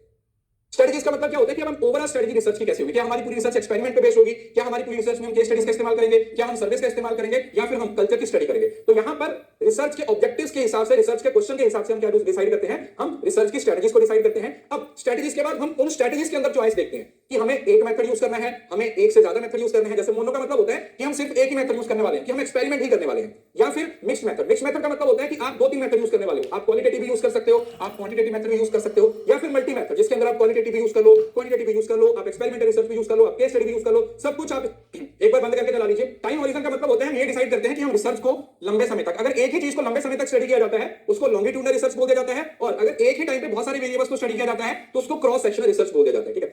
स्ट्रेटजीज का मतलब क्या होता है कि हम ओवरऑल स्ट्रेटजी रिसर्च की कैसे होगी, क्या हमारी पूरी रिसर्च एक्सपेरिमेंट पे बेस्ड होगी, क्या हमारी पूरी रिसर्च में हम केस स्टडीज का इस्तेमाल करेंगे, क्या हम सर्विस का इस्तेमाल करेंगे, या फिर हम कल्चर की स्टडी करेंगे। तो यहां पर रिसर्च के ऑब्जेक्टिव्स के हिसाब से, रिसर्च के क्वेश्चन के हिसाब से हम क्या डिसाइड करते हैं, हम रिसर्च की स्ट्रेटजीज को डिसाइड करते हैं। अब स्ट्रेटजीज के बाद हम उन स्ट्रेटजीज के अंदर चॉइस देखते हैं कि हमें एक मेथड यूज करना है, हमें एक से ज्यादा मेथड यूज करना है। जैसे मोनो का मतलब होता है कि हम सिर्फ एक ही मेथड यूज करने वाले हैं, कि हम एक्सपेरिमेंट ही करने वाले हैं। या फिर मिक्स मेथड, मिक्स मेथड का मतलब होता है कि आप 2-3 मेथड यूज करने वाले हो। आप क्वालिटेटिव भी यूज कर सकते हो, आप क्वांटिटेटिव मेथड भी यूज कर सकते हो, या फिर मल्टी मेथड, जिसके अंदर आप क्वालिटेटिव भी यूज कर लो, क्वांटिटेटिव भी यूज कर लो, आप एक्सपेरिमेंटल रिसर्च भी यूज कर लो, आप केस स्टडी भी यूज कर लो, सब कुछ आप एक बार बंद करके चला लीजिए। टाइम हॉरिजन का मतलब होता है हम ये डिसाइड करते हैं कि हम रिसर्च को लंबे समय तक, अगर एक ही चीज को लंबे समय तक स्टडी किया जाता है उसको लॉन्गिट्यूडनल रिसर्च बोल दिया जाता है, और अगर एक ही टाइम पे बहुत सारे वेरिएबल्स को स्टडी किया जाता है तो उसको क्रॉस सेक्शनल रिसर्च बोल दिया जाता है, ठीक है।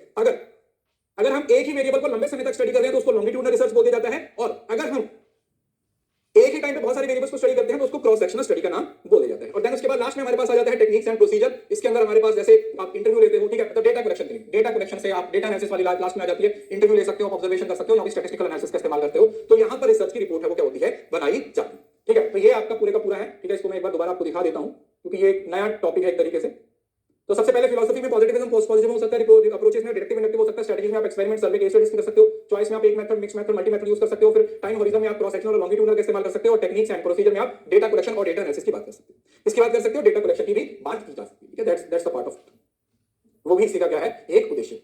अगर हम एक ही वेरिएबल को लंबे समय तक स्टडी कर रहे हैं तो उसको लॉन्गिट्यूडनल रिसर्च बोल दिया जाता है, और अगर हम एक ही टाइम पे बहुत सारे वेरिएबल्स को स्टडी करते हैं तो उसको क्रॉस सेक्शनल स्टडी का नाम बोल दिया जाता है। और देन उसके बाद लास्ट में हमारे पास आ जाता है टेक्निक्स एंड प्रोसीजर। इसके अंदर हमारे पास जैसे आप इंटरव्यू लेते हो, ठीक है, तो डेटा कलेक्शन करेंगे, डेटा कलेक्शन से आप डेटा एनालिसिस वाली लास्ट में आ जाती है। इंटरव्यू ले सकते हो, ऑब्जर्वेशन कर सकते हो, या फिर स्टैटिस्टिकल एनालिसिस का इस्तेमाल करते हो। तो यहां पर रिसर्च की रिपोर्ट है वो क्या होती है, बनाई जाती है, ठीक है। तो ये आपका पूरे का पूरा है, ठीक है। इसको मैं एक बार दोबारा आपको दिखा देता हूं क्योंकि ये एक नया टॉपिक है एक तरीके से। तो सबसे पहले फिलोसफी में पॉजिटिविज्म, पोस्ट पॉजिटिव हो सकता है, अप्रोचेस में डिडक्टिव इंडक्टिव हो सकता है, स्ट्रेटजीज में आप एक्सपेरिमेंट, सर्वे, केस स्टडीज कर सकते हो, चॉइस में आप एक method, mix method, multi method use कर सकते हो, फिर टाइम हॉरिजन में आप क्रॉस सेक्शनल और लॉन्गिट्यूडनल का इस्तेमाल कर सकते हो, और टेक्निक्स एंड प्रोसीजर में आप डेटा कलेक्शन और डेटा एनालिसिस की बात कर सकते हो। इसकी बात कर सकते हो, डेटा कलेक्शन की भी बात की जा सकती है, ठीक है। दैट्स द पार्ट ऑफ, वो भी इसी का क्या है, एक उद्देश्य।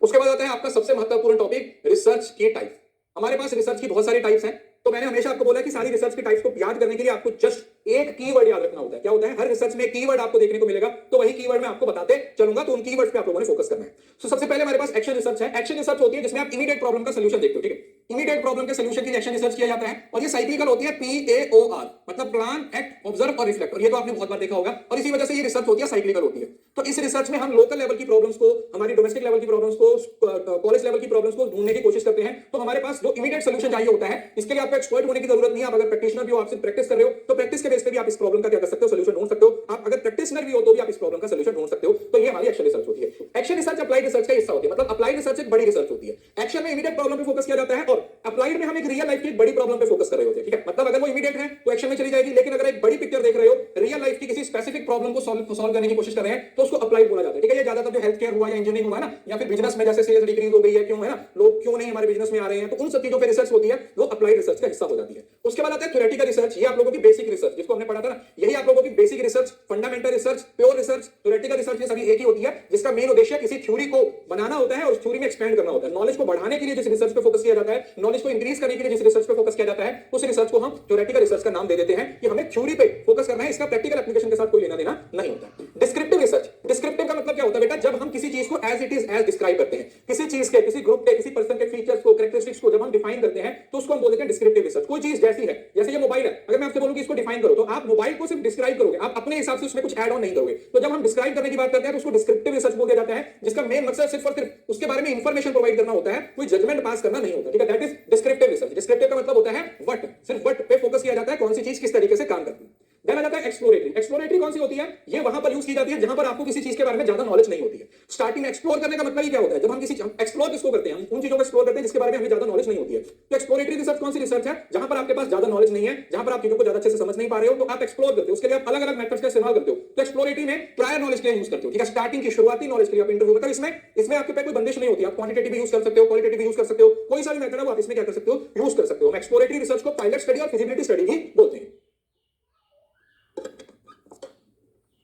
उसके बाद आता है आपका सबसे महत्वपूर्ण टॉपिक, रिसर्च की टाइप। हमारे पास रिसर्च की बहुत सारी टाइप्स हैं, तो मैंने हमेशा आपको बोला कि सारी रिसर्च की टाइप्स को याद करने के लिए आपको जस्ट एक कीवर्ड याद रखना होता है। क्या होता है, हर रिसर्च में एक कीवर्ड आपको देखने को मिलेगा, तो वही कीवर्ड मैं आपको बताते चलूंगा, तो उन कीवर्ड्स पे आप लोगों ने फोकस करना है। तो सबसे पहले हमारे पास एक्शन रिसर्च है। एक्शन रिसर्च होती है जिसमें आप इमीडिएट प्रॉब्लम का सॉल्यूशन देखते हो, ठीक है। इमीडिएट प्रॉब्लम के सॉल्यूशन के लिए एक्शन रिसर्च किया जाता है, और ये साइक्लिकल होती है, PAOR, मतलब प्लान, एक्ट, ऑब्जर्व और रिफ्लेक्ट। और ये तो आपने बहुत बार देखा होगा, और इसी वजह से ये रिसर्च होती है साइक्लिकल होती है। तो इस रिसर्च में हम लोकल लेवल की प्रॉब्लम्स को, हमारी डोमेस्टिक लेवल की प्रॉब्लम्स को, कॉलेज लेवल की प्रॉब्लम्स को ढूंढने की कोशिश करते हैं। तो हमारे पास जो इमीडिएट सॉल्यूशन चाहिए होता है, इसके लिए आपको एक्सपर्ट होने की जरूरत नहीं है। आप अगर प्रैक्टिशनर भी हो, आप सिर्फ प्रैक्टिस कर रहे हो, तो प्रैक्टिस के बेस पे भी आप इस प्रॉब्लम का क्या कर सकते हो, सॉल्यूशन ढूंढ सकते हो। आप अगर प्रैक्टिशनर भी हो तो भी आप इस प्रॉब्लम का सॉल्यूशन ढूंढ सकते हो। तो ये हमारी एक्शन रिसर्च होती है। एक्शन रिसर्च अप्लाइड रिसर्च का हिस्सा होती है, मतलब अप्लाइड रिसर्च एक बड़ी रिसर्च होती है। एक्शन में इमीडिएट प्रॉब्लम पे फोकस किया जाता है, और अप्लाइड में हम एक रियल लाइफ की एक बड़ी प्रॉब्लम पे फोकस कर रहे होते हैं, ठीक है। मतलब अगर वो इमीडिएट है तो एक्शन में चली जाएगी, लेकिन अगर एक बड़ी पिक्चर देख रहे हो, रियल लाइफ की किसी स्पेसिफिक प्रॉब्लम को सॉल्व करने की कोशिश कर रहे हैं, तो उसको अप्लाई बोला जाता है। ठीक है, ये ज्यादातर जो हेल्थ केयर हुआ या इंजीनियरिंग हुआ ना, या फिर बिजनेस में जैसे सेल्स डिक्रीज हो गई है, क्यों है ना, लोग क्यों नहीं हमारे बिजनेस में आ रहे हैं, तो उन सब चीजों पर रिसर्च होती है, वो अप्लाइड रिसर्च का हिस्सा हो जाती है। उसके बाद आता है थ्योरेटिकल रिसर्च। ये आप लोगों की बेसिक रिसर्च, जिसको हमने पढ़ा था ना, यही आप लोगों की basic research, fundamental research, pure research, theoretical research, ये सभी एक ही होती है, जिसका मेन उद्देश्य किसी थ्योरी को बनाना होता है और उस थ्योरी में एक्सपेंड करना होता है। नॉलेज को बढ़ाने के लिए जिस रिसर्च पे फोकस किया जाता है, नॉलेज को इंक्रीज करने के लिए जिस रिसर्च पे फोकस किया जाता है, उस रिसर्च को हम थ्योरेटिकल रिसर्च का नाम दे देते हैं कि हमें थ्योरी पे फोकस करना है, इसका प्रैक्टिकल एप्लीकेशन के साथ कोई लेना देना नहीं होता। डिस्क्रिप्टिव रिसर्च, डिस्क्रिप्टिव का मतलब क्या होता है बेटा, जब हम किसी चीज को as it is as describe करते हैं, किसी चीज के, किसी ग्रुप के, किसी पर्सन के फीचर्स को, कैरेक्टरिस्टिक्स को जब हम डिफाइन करते हैं, तो उसको हम बोलते हैं डिस्क्रिप्टिव रिसर्च। कोई चीज जैसी है, जैसे ये मोबाइल है, अगर मैं आपसे बोलूं कि इसको डिफाइन करो, तो आप मोबाइल को सिर्फ डिस्क्राइब करोगे, आप अपने हिसाब से उसमें कुछ ऐड ऑन नहीं करोगे। तो जब हम डिस्क्राइब करने की बात करते हैं, तो उसको डिस्क्रिप्टिव रिसर्च बोल दिया जाता है, जिसका मेन मकसद सिर्फ और सिर्फ उसके बारे में इंफॉर्मेशन प्रोवाइड करना होता है, कोई जजमेंट पास करना नहीं होता। ठीक है, that is descriptive research. Descriptive का मतलब होता है व्हाट, सिर्फ व्हाट पे फोकस किया जाता है, कौन सी चीज किस तरीके से काम करती है। देन आ जाता है एक्सप्लोरेटरी। एक्सप्लोरेटरी कौन सी होती है, ये वहां पर यूज की जाती है जहां पर आपको किसी चीज के बारे में ज्यादा नॉलेज नहीं होती है। स्टार्टिंग एक्सप्लोर करने का मतलब ही क्या होता है, जब हम किसी एक्सप्लोर किसको करते हैं, हम उन चीजों को एक्सप्लोर करते हैं जिसके बारे में हमें ज्यादा नॉलेज नहीं होती है। तो एक्सप्लोरेटरी रिसर्च कौन सी रिसर्च है, जहां पर आपके पास ज्यादा नॉलेज नहीं है, जहां पर आप चीजों को ज्यादा अच्छे से समझ नहीं पा रहे हो, तो आप एक्सप्लोर करते हो, उसके लिए आप अलग अलग मेथड्स का इस्तेमाल करते हो। तो एक्सप्लोरेटरी में प्रायर नॉलेज के लिए यूज करते हो। ठीक है, स्टार्टिंग की शुरुआती नॉलेज के लिए आप इंटरव्यू, मतलब इसमें आपके पे कोई बंदिश नहीं होती, आप क्वांटिटेटिव यूज कर सकते हो, क्वालिटेटिव यूज कर सकते हो, कोई सा भी मेथड है वो आप इसमें क्या कर सकते हो, यूज कर सकते हो। हम एक्सप्लोरेटरी रिसर्च को पायलट स्टडी और फिजिबिलिटी स्टडी भी बोलते हैं।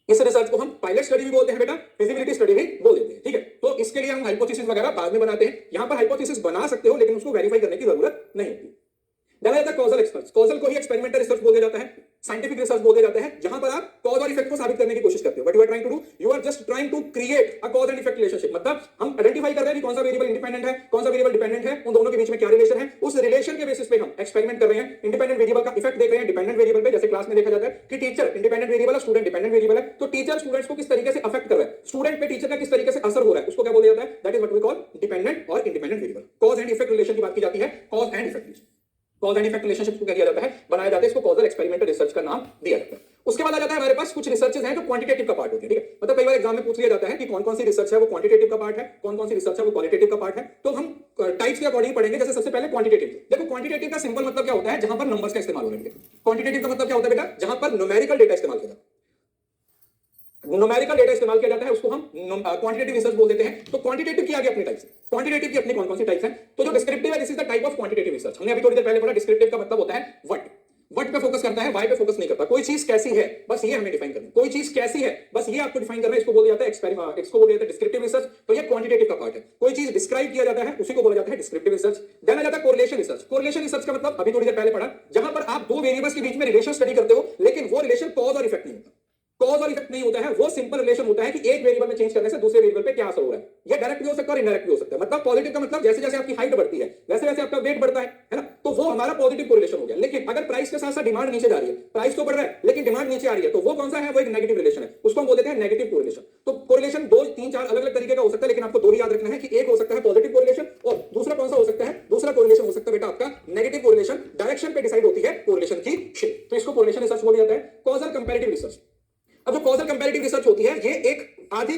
इस रिसर्च को हम पायलट स्टडी भी बोलते हैं बेटा, फिजिबिलिटी स्टडी भी बोल देते हैं। ठीक है, तो इसके लिए हम हाइपोथेसिस वगैरह बाद में बनाते हैं। यहां पर हाइपोथेसिस बना सकते हो, लेकिन उसको वेरीफाई करने की जरूरत नहीं होती। कॉजल एक्सपर्ट, कॉजल को ही एक्सपेरिमेंटल रिसर्च बोल दिया जाता है, साइंटिफिक रिसर्च बोल दिया जाता है, जहां पर आप कॉज और इफेक्ट को साबित करने की कोशिश करते हो। What you are trying to do, you are just trying to create a cause and effect relationship. मतलब हम आइडेंटिफाई कर रहे हैं कि कौन सा वेरिएबल इंडिपेंडेंट है, कौन सा वेरिएबल डिपेंडेंट है, उन दोनों के बीच में क्या रिलेशन है, उस रिलेशन के बेसिस पे हम एक्सपेरिमेंट कर रहे हैं। इंडिपेंडेंट वेरिएबल का इफेक्ट देख रहे हैं डिपेंडेंट वेरिएबल पे, जैसे क्लास में देखा जाता है कि टीचर इंडिपेंडेंट वेरिएबल है, स्टूडेंट डिपेंडेंट वेरिएबल है, तो टीचर स्टूडेंट्स को किस तरीके से अफेक्ट कर रहा है, स्टूडेंट पे टीचर का किस तरीके से असर हो रहा है, उसको क्या बोला जाता है, that is what we call dependent और independent variable. Cause and effect relation की बात की जाती है, cause and effect, cause and effect relationship को क्या किया जाता है, बनाया जाता है, इसको कॉजल एक्सपेरिमेंटल रिसर्च का नाम दिया जाता है। उसके बाद आ जाता है हमारे पास कुछ रिसर्चेस हैं जो क्वांटिटेटिव का पार्ट होती है। ठीक है, मतलब कई बार एग्जाम में पूछ लिया जाता है कि कौन कौन सी रिसर्च है वो क्वांटिटेटिव का पार्ट है, कौन कौन सी रिसर्च है वो क्वालिटेटिव का पार्ट है। तो हम टाइप्स के अकॉर्डिंग पढ़ेंगे। जैसे सबसे पहले क्वांटिटेटिव। देखो क्वांटिटेटिव का सिंपल मतलब क्या होता है, जहां पर नंबर्स का इस्तेमाल हो रहा है। क्वांटिटेटिव का मतलब क्या होता है बेटा, जहां पर न्यूमेरिकल डेटा इस्तेमाल किया जाता है, न्यूमेरिकल डेटा इस्तेमाल किया जाता है, उसको हम क्वांटिटेटिव रिसर्च बोल देते हैं। तो क्वांटिटेटिव की आगे अपनी टाइप्स है, क्वांटिटेटिव की अपनी कौन कौन सी टाइप्स हैं। तो जो डिस्क्रिप्टिव है, this is the type of quantitative research. हमने अभी थोड़ी देर पहले पढ़ा, डिस्क्रिप्टिव का मतलब होता है व्हाट, व्हाट पे फोकस करता है, व्हाई पे फोकस नहीं करता। कोई चीज कैसी है बस ये हमें डिफाइन करना है, कोई चीज कैसी है बस ये आपको डिफाइन करना है, इसको बोला जाता है एक्सपेरिमेंट, इसको बोला जाता है डिस्क्रिप्टिव रिसर्च। तो ये क्वांटिटेटिव का पार्ट है, कोई चीज डिस्क्राइब किया जाता है उसी को बोला जाता है डिस्क्रिप्टिव रिसर्च। देन आ जाता है कोरिलेशन रिसर्च। कोरिलेशन रिसर्च का मतलब अभी थोड़ी देर पहले पढ़ा, जहां पर आप दो वेरिएबल्स के बीच में रिलेशन स्टडी करते हो, लेकिन वो रिलेशन कॉज और इफेक्ट नहीं होता, कॉज और इफेक्ट नहीं होता है, वो सिंपल रिलेशन होता है कि एक वेरिएबल में चेंज करने से दूसरे वेरिएबल पे क्या असर हो रहा है। ये डायरेक्ट भी हो सकता है और इनडायरेक्ट भी हो सकता है। मतलब पॉजिटिव का मतलब जैसे जैसे आपकी हाइट बढ़ती है वैसे वैसे आपका वेट बढ़ता है ना, तो वो हमारा पॉजिटिव कोरिलेशन हो गया। लेकिन अगर प्राइस के साथ साथ डिमांड नीचे जा रही है, प्राइस तो बढ़ रहा है लेकिन डिमांड नीचे आ रही है, तो वो कौन सा है, वो एक नेगेटिव रिलेशन है, उसको हम बोल देते हैं नेगेटिव कोरिलेशन। तो कोरिलेशन दो तीन चार अलग अलग तरीके का हो सकता है, लेकिन आपको दो ही याद रखना है कि एक हो सकता है पॉजिटिव कोरिलेशन और दूसरा कौन सा हो सकता है, दूसरा कोरिलेशन हो सकता है बेटा आपका नेगेटिव कोरिलेशन। डायरेक्शन पे डिसाइड होती है कोरिलेशन की शेप, तो इसको कोरिलेशन रिसर्च बोला जाता है। Causal comparative research. अब जो कॉजल कंपैरेटिव रिसर्च होती है, ये एक आधी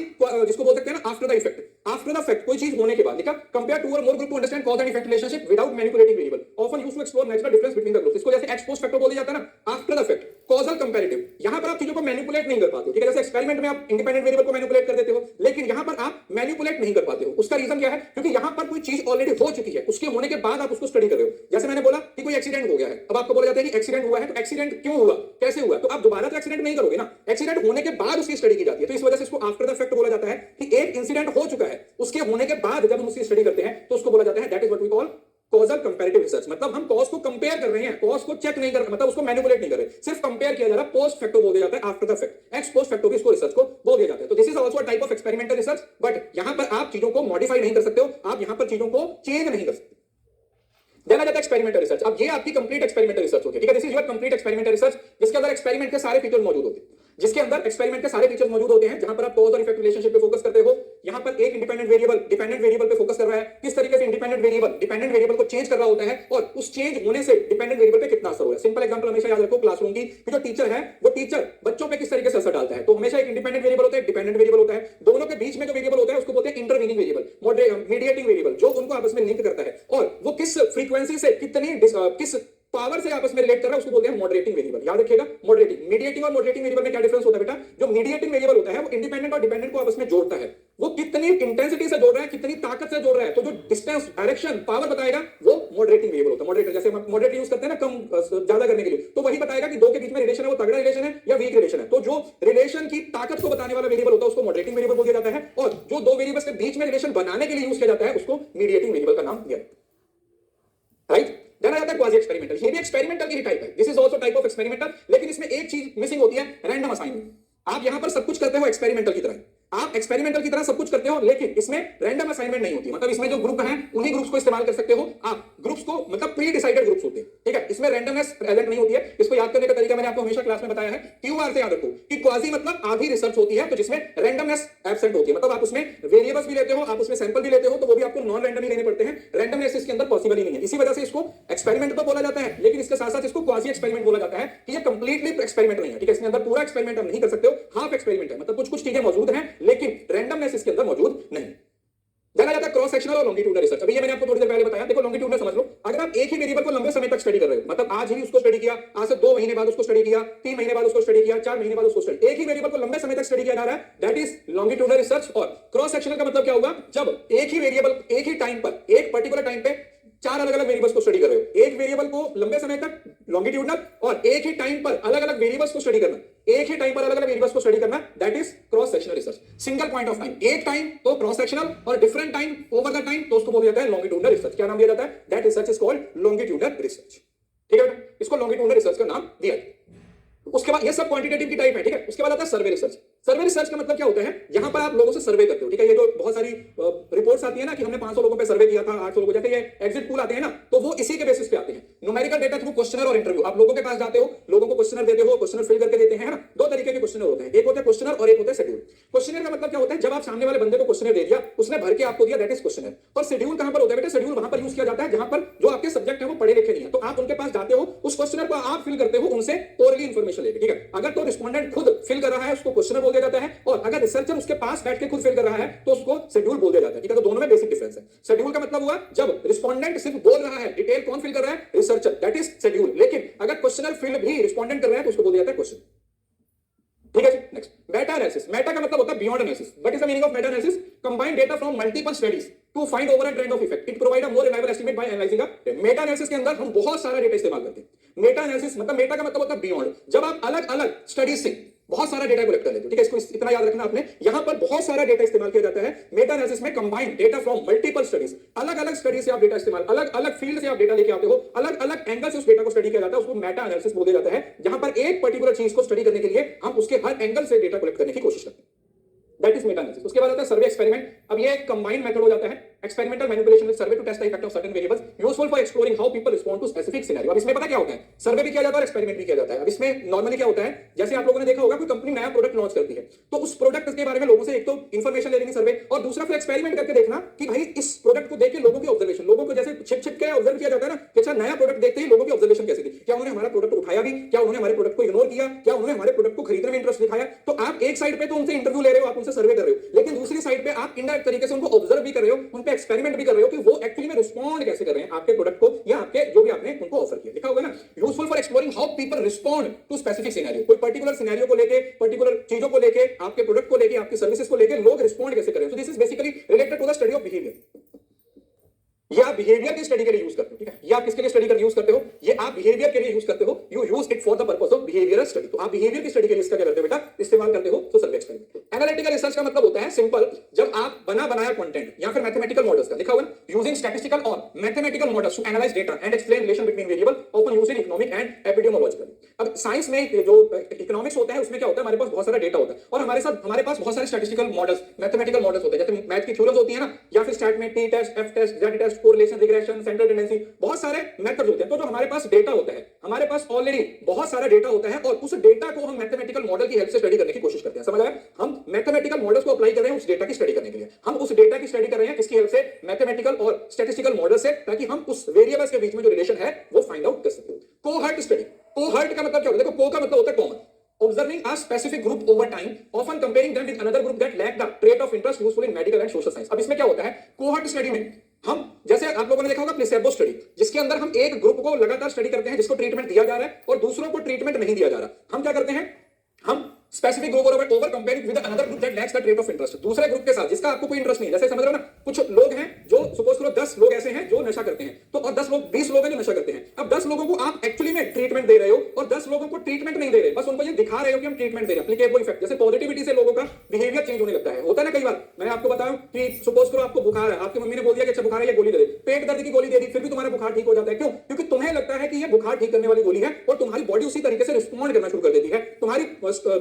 जिसको बोल सकते हैं ना after the effect, after the fact, कोई चीज होने के बाद लिखा, कंपेयर टू और more group to understand cause and effect relationship without manipulating variable, often used to explore natural difference between the groups. इसको जैसे एक्स पोस्ट फैक्टर बोला जाता है ना, after the fact causal comparative. यहां पर आप चीजों को मैनिपुलेट नहीं कर पाते। ठीक है, जैसे एक्सपेरिमेंट में आप इंडिपेंडेंट वेरिएबल को मैनिपुलेट कर देते हो, लेकिन यहां पर आप मैनिपुलेट नहीं कर पाते हो। उसका रीजन क्या है, क्योंकि यहां पर कोई चीज ऑलरेडी हो चुकी है, उसके होने के बाद आप उसको स्टडी कर रहे हो। जैसे मैंने बोला कि कोई एक्सीडेंट हो गया है, अब आपको बोला जाता है कि एक्सीडेंट हुआ है, तो एक्सीडेंट क्यों हुआ, कैसे हुआ, तो आप दोबारा तो एक्सीडेंट नहीं करोगे ना, एक्सीडेंट होने के बाद उसकी स्टडी की जाती है। तो इस वजह से इसको आफ्टर द फैक्ट बोला जाता है कि एक इंसिडेंट हो चुका है, उसके होने के बाद जब हम उसकी स्टडी करते हैं तो उसको बोला जाता है that is what we call causal comparative research. मतलब हम कॉज को कंपेयर कर रहे हैं, कॉज को चेक नहीं कर रहे, मतलब उसको मैनिपुलेट नहीं कर रहे, सिर्फ कंपेयर किया जा रहा है। पोस्ट फैक्टो बोल दिया जाता है, after the fact, x post facto भी इसको रिसर्च को बोल दिया जाता है। तो this is also a type of experimental research, but यहां पर आप चीजों को मॉडिफाई नहीं कर सकते हो, आप यहां पर चीजों को चेंज नहीं कर सकते। देन आ जाता है एक्सपेरिमेंटल रिसर्च। अब ये आपकी कंप्लीट एक्सपेरिमेंटल रिसर्च होती है। ठीक है, this is your complete experimental research, जिसके अंदर एक्सपेरिमेंट के सारे फीचर्स मौजूद होते हैं, जिसके अंदर एक्सपेरिमेंट के सारे फीचर्स मौजूद होते हैं, जहां पर आप कॉज और इफेक्ट रिलेशनशिप पे फोकस करते हो। यहां पर एक इंडिपेंडेंट वेरिएबल डिपेंडेंट वेरिएबल पे फोकस कर रहा है, किस तरीके से इंडिपेंडेंट वेरिएबल डिपेंडेंट वेरिएबल को चेंज कर रहा होता है और उस चेंज होने से डिपेंडेंट वेरिएबल पे कितना असर हो रहा है। सिंपल एग्जांपल हमेशा याद रखो क्लासरूम की, कि जो टीचर है वो टीचर बच्चों पे किस तरीके से असर डालता है। तो हमेशा एक इंडिपेंडेंट वेरिएबल होता है, डिपेंडेंट वेरिएबल होता है, दोनों के बीच में जो वेरिएबल होता है उसको बोलते हैं इंटरवीनिंग वेरिएबल, मीडिएटिंग वेरिएबल, जो उनको आपस में लिंक करता है, और वो किस फ्रीक्वेंसी से किस पावर से आपस में रिलेट कर रहा है उसको बोलते हैं मॉडरेटिंग वेरिएबल। याद रखिएगा मॉडरेटिंग। मीडिएटिंग और मॉडरेटिंग वेरिएबल में क्या डिफरेंस होता है बेटा? जो मीडिएटिंग वेरिएबल होता है वो इंडिपेंडेंट और डिपेंडेंट को आपस में जोड़ता है। वो कितनी इंटेंसिटी से जोड़ रहा है, कितनी ताकत से जोड़ रहा है, तो जो डिस्टेंस, डायरेक्शन, पावर बताएगा वो मॉडरेटिंग वेरिएबल होता है। मॉडरेटर जैसे हम मॉडरेटर यूज करते हैं ना कम ज्यादा करने के लिए, तो वही बताएगा कि दो के बीच में रिलेशन है वो तगड़ा रिलेशन है या वीक रिलेशन है। तो जो रिलेशन की ताकत को बताने वाला वेरिएबल होता है उसको मॉडरेटिंग वेरिएबल बोल दिया जाता है, और जो दो वेरिएबल्स के बीच में रिलेशन बनाने के लिए यूज किया जाता है उसको मीडिएटिंग वेरिएबल का नाम दिया, राइट। जाना जाता है क्वाजी एक्सपेरिमेंटल। ये भी एक्सपेरिमेंटल की टाइप है, this is also type of experimental, लेकिन इसमें एक चीज मिसिंग होती है, रैंडम असाइनमेंट। आप यहां पर सब कुछ करते हो एक्सपेरिमेंटल की तरह, आप एक्सपेरिमेंटल की तरह सब कुछ करते हो, लेकिन इसमें रैंडम असाइनमेंट नहीं होती। मतलब इसमें जो ग्रुप है उन्हीं ग्रुप्स को इस्तेमाल कर सकते हो आप, ग्रुप्स को मतलब प्री डिसाइडेड ग्रुप्स होते हैं, ठीक है। इसमें रैंडमनेस प्रेजेंट नहीं होती है। इसको याद करने का तरीका मैंने आपको हमेशा क्लास में बताया है, क्यूआर से याद रखो कि क्वाजी मतलब आधी रिसर्च होती है, तो जिसमें रैंडमनेस एब्सेंट होती है। मतलब आप उसमें वेरिएबल्स भी लेते हो, आप उसमें सैंपल भी लेते हो, तो वो भी आपको नॉन रैंडम ही लेने पड़ते हैं। रैंडमनेस इसके अंदर पॉसिबल ही नहीं है। इसी वजह से इसको एक्सपेरिमेंट तो बोला जाता है, लेकिन इसके साथ साथ इसको क्वाजी एक्सपेरिमेंट बोला जाता है कि ये कंप्लीटली एक्सपेरिमेंट नहीं है, ठीक है। इसके अंदर पूरा एक्सपेरिमेंट आप नहीं कर सकते हो, हाफ एक्सपेरिमेंट है। मतलब कुछ कुछ चीजें मौजूद हैं लेकिन रैंडमनेस इसके अंदर मौजूद नहीं। जाना जाता है क्रॉस सेक्शनल और लॉन्गिट्यूडनल रिसर्च। अभी ये मैंने आपको थोड़ी देर पहले बताया। देखो लॉन्गिट्यूडनल समझ लो, अगर आप एक ही वेरिएबल को लंबे समय तक स्टडी कर रहे हो, मतलब आज ही उसको स्टडी किया, आज से 2 महीने बाद उसको स्टडी किया, 3 महीने बाद उसको स्टडी किया, 4 महीने बाद उसको स्टडी, एक ही वेरिएबल को लंबे समय तक स्टडी किया जा रहा है, दैट इज लॉन्गिट्यूडनल रिसर्च। और क्रॉस सेक्शनल का मतलब क्या होगा? जब एक ही वेरिएबल एक ही टाइम पर, एक पर्टिकुलर टाइम पे 4 अलग अलग वेरिएबल्स को स्टडी कर रहे हो, एक वेरिएबल को लंबे समय तक लॉन्गिट्यूडनल, और एक ही टाइम पर अलग अलग वेरिएबल्स को स्टडी करना, एक ही टाइम पर अलग अलग वेरिएबल्स को स्टडी करना, that is cross sectional research. Single point of time, एक टाइम तो क्रॉस सेक्शनल, और different time over the time तो उसको बोला जाता है लॉन्गिट्यूडनल रिसर्च। क्या नाम दिया जाता है? That research is called longitudinal research, ठीक है बेटा। इसको लॉन्गिट्यूडनल रिसर्च का नाम दिया। उसके बाद ये सब क्वांटिटेटिव की टाइप है, ठीक है। उसके बाद आता है सर्वे रिसर्च। सर्वे रिसर्च का मतलब क्या होता है? यहां पर आप लोगों से सर्वे करते हो, ठीक है। ये जो बहुत सारी रिपोर्ट्स आती है ना कि हमने 500 लोगों पे सर्वे किया था, 800 लोगों, जैसे ये एग्जिट पूल आते हैं ना, तो वो इसी के बेसिस पे आते हैं। न्यूमेरिकल डेटा थ्रू क्वेश्चनर और इंटरव्यू। आप लोगों के पास जाते हो, लोगों को क्वेश्चनर देते हो, क्वेश्चनर फिल करके देते हैं ना। 2 तरीके के क्वेश्चनर होते हैं, एक होता है क्वेश्चनर और एक होता है शेड्यूल। क्वेश्चनर का मतलब क्या होता है? जब आप सामने वाले बंदे को क्वेश्चनर दे दिया, उसने भर के आपको दिया, दैट इज क्वेश्चनर। और शेड्यूल कहां पर होता है बेटा? शेड्यूल वहां पर यूज किया जाता है जहां पर जो आपके सब्जेक्ट है वो पढ़े लिखे नहीं है, तो आप उनके पास जाते हो, उस क्वेश्चनर को आप फिल करते हो उनसे ओरली इंफॉर्मेशन लेके, ठीक है। अगर तो रिस्पोंडेंट खुद फिल कर रहा है उसको क्वेश्चनर बोल दिया जाता है, और अगर रिसर्चर उसके पास बैठ के खुद फिल कर रहा है तो उसको शेड्यूल बोल दिया जाता है, ठीक है। तो दोनों में बेसिक डिफरेंस है। शेड्यूल का मतलब हुआ जब रिस्पोंडेंट सिर्फ बोल रहा है, डिटेल कौन फिल कर रहा है? Researcher, that is schedule. लेकिन अगर क्वेश्चनर फिल भी रिस्पोंडेंट कर रहा है तो उसको बोल दिया जाता है क्वेश्चन, ठीक है। Next, Meta analysis. मेटा का मतलब होता है beyond analysis. What is the meaning of meta analysis? Combine data from multiple studies to find overall trend of effect. It provide a more reliable estimate by analysing a trend. Meta analysis के अंदर हम बहुत सारा डेटा इस्तेमाल करते हैं। मेटा एनालिसिस मतलब, मेटा का मतलब होता है बियॉन्ड। जब आप अलग अलग स्टडीज से बहुत सारा डेटा कलेक्ट कर लेते हो, ठीक है। इसको इतना याद रखना आपने, यहां पर बहुत सारा डेटा इस्तेमाल किया जाता है। मेटा एनालिसिस में combined data from multiple studies, अलग अलग स्टडी से आप डेटा इस्तेमाल, अलग अलग फील्ड से आप डेटा लेके आते हो, अलग अलग एंगल से उस डेटा को स्टडी किया जाता है, उसको मेटा एनालिसिस बोला जाता है। जहां पर एक पर्टिकुलर चीज को स्टडी करने के लिए हम उसके हर एंगल से डेटा कलेक्ट करने की कोशिश करते हैं, दैट इज मेटा एनालिसिस। उसके बाद आता है सर्वे एक्सपेरिमेंट। अब ये कंबाइंड मेथड हो जाता है, experimental manipulation with survey to test the effect of certain variables, useful for exploring how people respond to specific scenario. अब इसमें पता क्या होता है? सर्वे भी किया जाता है और एक्सपेरिमेंट भी किया जाता है। अब इसमें नॉर्मली क्या होता है, जैसे आप लोगों ने देखा होगा कोई कंपनी नया प्रोडक्ट लॉन्च करती है, तो उस प्रोडक्ट के बारे में लोगों से एक तो इंफॉर्मेशन ले लेंगे सर्वे, और दूसरा फिर एक्सपेरिमेंट करके देखना कि भाई इस प्रोडक्ट को देख के लोगों की ऑब्जर्वेशन, लोगों को जैसे छिप छिप के ऑब्जर्व किया जाता है ना कि अच्छा नया प्रोडक्ट देखते ही लोगों की ऑब्जर्वेशन कैसी थी, क्या उन्होंने हमारा प्रोडक्ट उठाया भी, क्या उन्होंने हमारे प्रोडक्ट को इग्नोर किया, क्या उन्होंने हमारे प्रोडक्ट को खरीदने में इंटरेस्ट दिखाया। तो आप एक साइड पे तो उनसे इंटरव्यू ले रहे हो, आप उनसे सर्वे कर रहे हो, लेकिन दूसरी साइड पे आप इनडायरेक्ट तरीके से उनको ऑब्जर्व भी कर रहे हो, उन पे एक्सपेरिमेंट भी कर रहे हो कि वो एक्चुअली में रिस्पॉन्ड कैसे कर रहे हैं आपके प्रोडक्ट को या आपके जो भी आपने उनको ऑफर किया। लिखा होगा ना, useful for exploring how people respond to specific scenario. कोई पर्टिकुलर सिनेरियो को लेके, पर्टिकुलर चीजों को लेके, आपके प्रोडक्ट को लेके, आपकी सर्विसेज को लेके लोग रिस्पॉन्ड कैसे कर रहे हैं। So this is basically related to the study of behaviour. ये आप बिहेवियर की स्टडी के लिए यूज करते हो, ठीक है। ये आप किसके लिए स्टडी कर यूज करते हो? ये आप बिहेवियर के लिए यूज करते हो, you use it for the purpose of behavioural study. तो आप बिहेवियर की स्टडी के लिए इसका क्या करते हो बेटा? इस्तेमाल करते हो। तो सर्वे एक्सपेरिमेंट। एनालिटिकल रिसर्च का मतलब होता है सिंपल, जब आप बना बनाया कंटेंट या फिर मैथमेटिकल मॉडल्स का, लिखा हुआ है यूजिंग स्टैटिस्टिकल और mathematical models to analyse data and explain relation between variable, often used in economic and epidemiological. अब साइंस में जो इकोनॉमिक्स होता है उसमें क्या होता है, हमारे पास बहुत सारा डेटा होता है, और हमारे पास बहुत सारे स्टैटिस्टिकल मॉडल्स, मैथमेटिकल मॉडल्स होते हैं, जैसे मैथ की थ्योरम्स होती है ना, या फिर स्टैट में T test, F test, Z test, correlation, regression, central tendency, बहुत सारे मेथड्स होते हैं। तो जो हमारे पास डेटा होता है, हमारे पास ऑलरेडी बहुत सारा डेटा होता है, और उस डेटा को हम मैथमेटिकल मॉडल की हेल्प से स्टडी करने की कोशिश करते हैं। समझ आया? हम मैथमेटिकल मॉडल्स को अप्लाई कर रहे हैं उस डेटा की स्टडी करने के लिए। हम उस डेटा की स्टडी कर रहे हैं किसकी हेल्प से? मैथमेटिकल और स्टैटिस्टिकल मॉडल से, ताकि हम उस वेरिएबल्स के बीच में जो रिलेशन है वो फाइंड आउट कर सकें। Cohort study. कोहर्ट का मतलब क्या होता है? देखो, को का मतलब होता है common, observing a specific group over time, often comparing them with another group that lack the trait of interest useful in medical and social science। अब इसमें क्या होता है, कोहर्ट स्टडी में हम जैसे आप लोगों ने देखा होगा प्लेसेबो स्टडी, जिसके अंदर हम एक ग्रुप को लगातार स्टडी करते हैं जिसको ट्रीटमेंट दिया जा रहा है और दूसरों को ट्रीटमेंट नहीं दिया जा रहा। हम क्या करते हैं, हम specific group over comparing with another group that lakhs the trait of interest, दूसरे ग्रुप के साथ जिसका आपको कोई इंटरेस्ट नहीं है। जैसे समझ रहे हो ना, कुछ लोग हैं जो सपोज करो 10 लोग ऐसे हैं जो नशा करते हैं, तो और 10 लोग 20 लोग हैं जो नशा करते हैं। अब 10 लोगों को आप एक्चुअली में ट्रीटमेंट दे रहे हो और 10 लोगों को ट्रीटमेंट नहीं दे रहे, बस उनको ये दिखा रहे हो कि हम ट्रीटमेंट दे रहे हैं। एप्लीकेबल इफेक्ट, जैसे पॉजिटिविटी से लोगों का बिहेवियर चेंज होने लगता है, होता है ना। कई बार मैंने आपको बताया कि सपोज करो आपको बुखार है, आपकी मम्मी ने बोल दिया कि अच्छा बुखार है, ये गोली दे दे, पेट दर्द की गोली दे दी, फिर भी तुम्हारा बुखार ठीक हो जाता है। क्यों? क्योंकि तुम्हें लगता है कि ये बुखार ठीक करने वाली गोली है और तुम्हारी बॉडी उसी तरीके से रिस्पॉन्ड करना शुरू कर देती है, तुम्हारी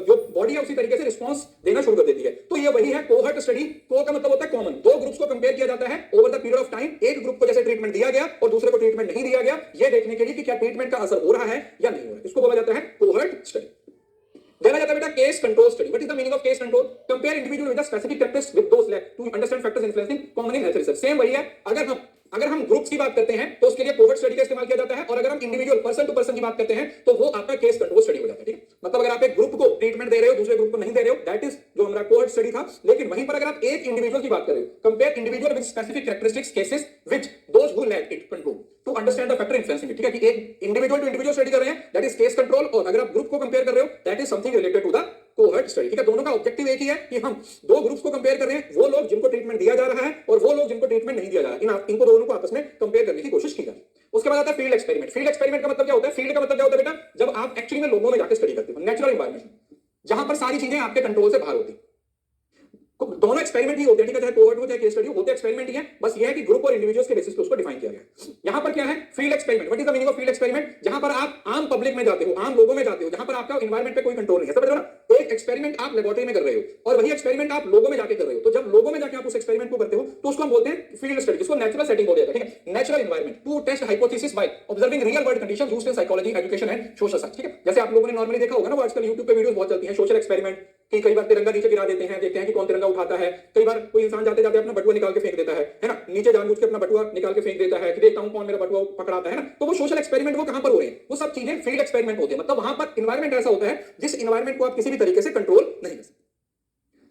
जो बॉडी है उसी तरीके से रिस्पॉन्स देना शुरू कर देती है। तो ये वही है कोहर्ट स्टडी। को का मतलब होता है कॉमन, दो ग्रुप्स को कंपेयर किया जाता है over the period of time, एक ग्रुप को जैसे ट्रीटमेंट दिया गया और दूसरे को ट्रीटमेंट नहीं दिया गया, ये देखने के लिए कि क्या ट्रीटमेंट का असर हो रहा है या नहीं हो रहा है। इसको बोला जाता है कोहर्ट स्टडी। देना जाता है बेटा case control study. What is the meaning of case control? Compare individual with the specific characteristics with those lack to understand factors influencing common in health research. Same वही है। अगर हम ग्रुप्स की बात करते हैं तो उसके लिए कोहर्ट स्टडी का इस्तेमाल किया जाता है, और अगर हम इंडिविजुअल पर्सन टू पर्सन की बात करते हैं तो वो आपका केस कंट्रोल स्टडी हो जाता है। ठीक है, मतलब अगर आप एक ग्रुप को ट्रीटमेंट दे रहे हो, दूसरे ग्रुप को नहीं दे रहे हो, दैट इज जो हमारा कोहर्ट स्टडी था। लेकिन वहीं पर अगर आप एक इंडिविजुअल की बात कर रहे हो, compare individual with specific characteristics cases which those who lack it control to understand the factor influencing it. ठीक है, कि एक इंडिविजुअल टू इंडिविजुअल स्टडी कर रहे हैं, दैट इज केस कंट्रोल, और अगर आप ग्रुप को कंपेयर कर रहे हो, that is something related to the cohort study. ठीक है, दोनों का ऑब्जेक्टिव एक ही है कि हम दो ग्रुप्स को कंपेयर कर रहे हैं, वो लोग जिनको ट्रीटमेंट दिया जा रहा है और वो लोग जिनको ट्रीटमेंट नहीं दिया जा रहा है, इनको दोनों को आपस में कंपेयर करने की कोशिश की जाए। उसके बाद आता है फील्ड एक्सपेरिमेंट। फील्ड एक्सपेरिमेंट का मतलब क्या होता है? फील्ड का मतलब क्या होता है बेटा? जब आप एक्चुअली में लोगों में जाकर स्टडी करते हो, नेचुरल एनवायरनमेंट जहां पर सारी चीजें आपके कंट्रोल से बाहर होती है। दोनों एक्सपेरिमेंट ही होते हैं, ठीक है, चाहे कोहर्ट हो चाहे केस स्टडी हो, होते एक्सपेरिमेंट ही है। बस ये है कि ग्रुप और इंडिविजुअल्स के बेसिस पे उसको डिफाइन किया गया है। यहां पर क्या है? Field experiment. What is the meaning of field experiment? जहां पर आप आम पब्लिक में जाते हो, आम लोगों में जाते हो, जहां पर आपका एनवायरनमेंट पे कोई कंट्रोल नहीं है। समझ रहे हो ना? एक एक्सपेरिमेंट आप लेबोरेटरी में कर रहे हो और वही एक्सपेरिमेंट आप लोगों में जाके कर रहे हो। तो जब लोगों में जाके आप उस एक्सपेरिमेंट को करते हो तो उसको हम बोलते हैं फील्ड स्टडी, जिसको नेचुरल सेटिंग बोला जाता है। ठीक है, natural environment to test hypothesis by observing real world conditions used in psychology, education and social science. ठीक है, जैसे आप लोगों ने नॉर्मली देखा होगा ना, आजकल YouTube पे वीडियोस बहुत चलती हैं सोशल एक्सपेरिमेंट कि कई बार तिरंगा नीचे गिरा देते हैं, देखते हैं कि कौन तिरंगा उठाता है। कई बार कोई इंसान जाते जाते अपना बटुआ निकाल के फेंक देता है ना, नीचे जानबूझ के अपना बटुआ निकाल के फेंक देता है कि देखता हूं कौन मेरा बटुआ पकड़ाता है ना। तो वो सोशल एक्सपेरिमेंट वो कहां पर हो रहे हैं? वो सब चीजें फील्ड एक्सपेरिमेंट होते हैं। मतलब वहां पर एनवायरनमेंट ऐसा होता है जिस एनवायरनमेंट को आप किसी भी तरीके से कंट्रोल नहीं कर सकते,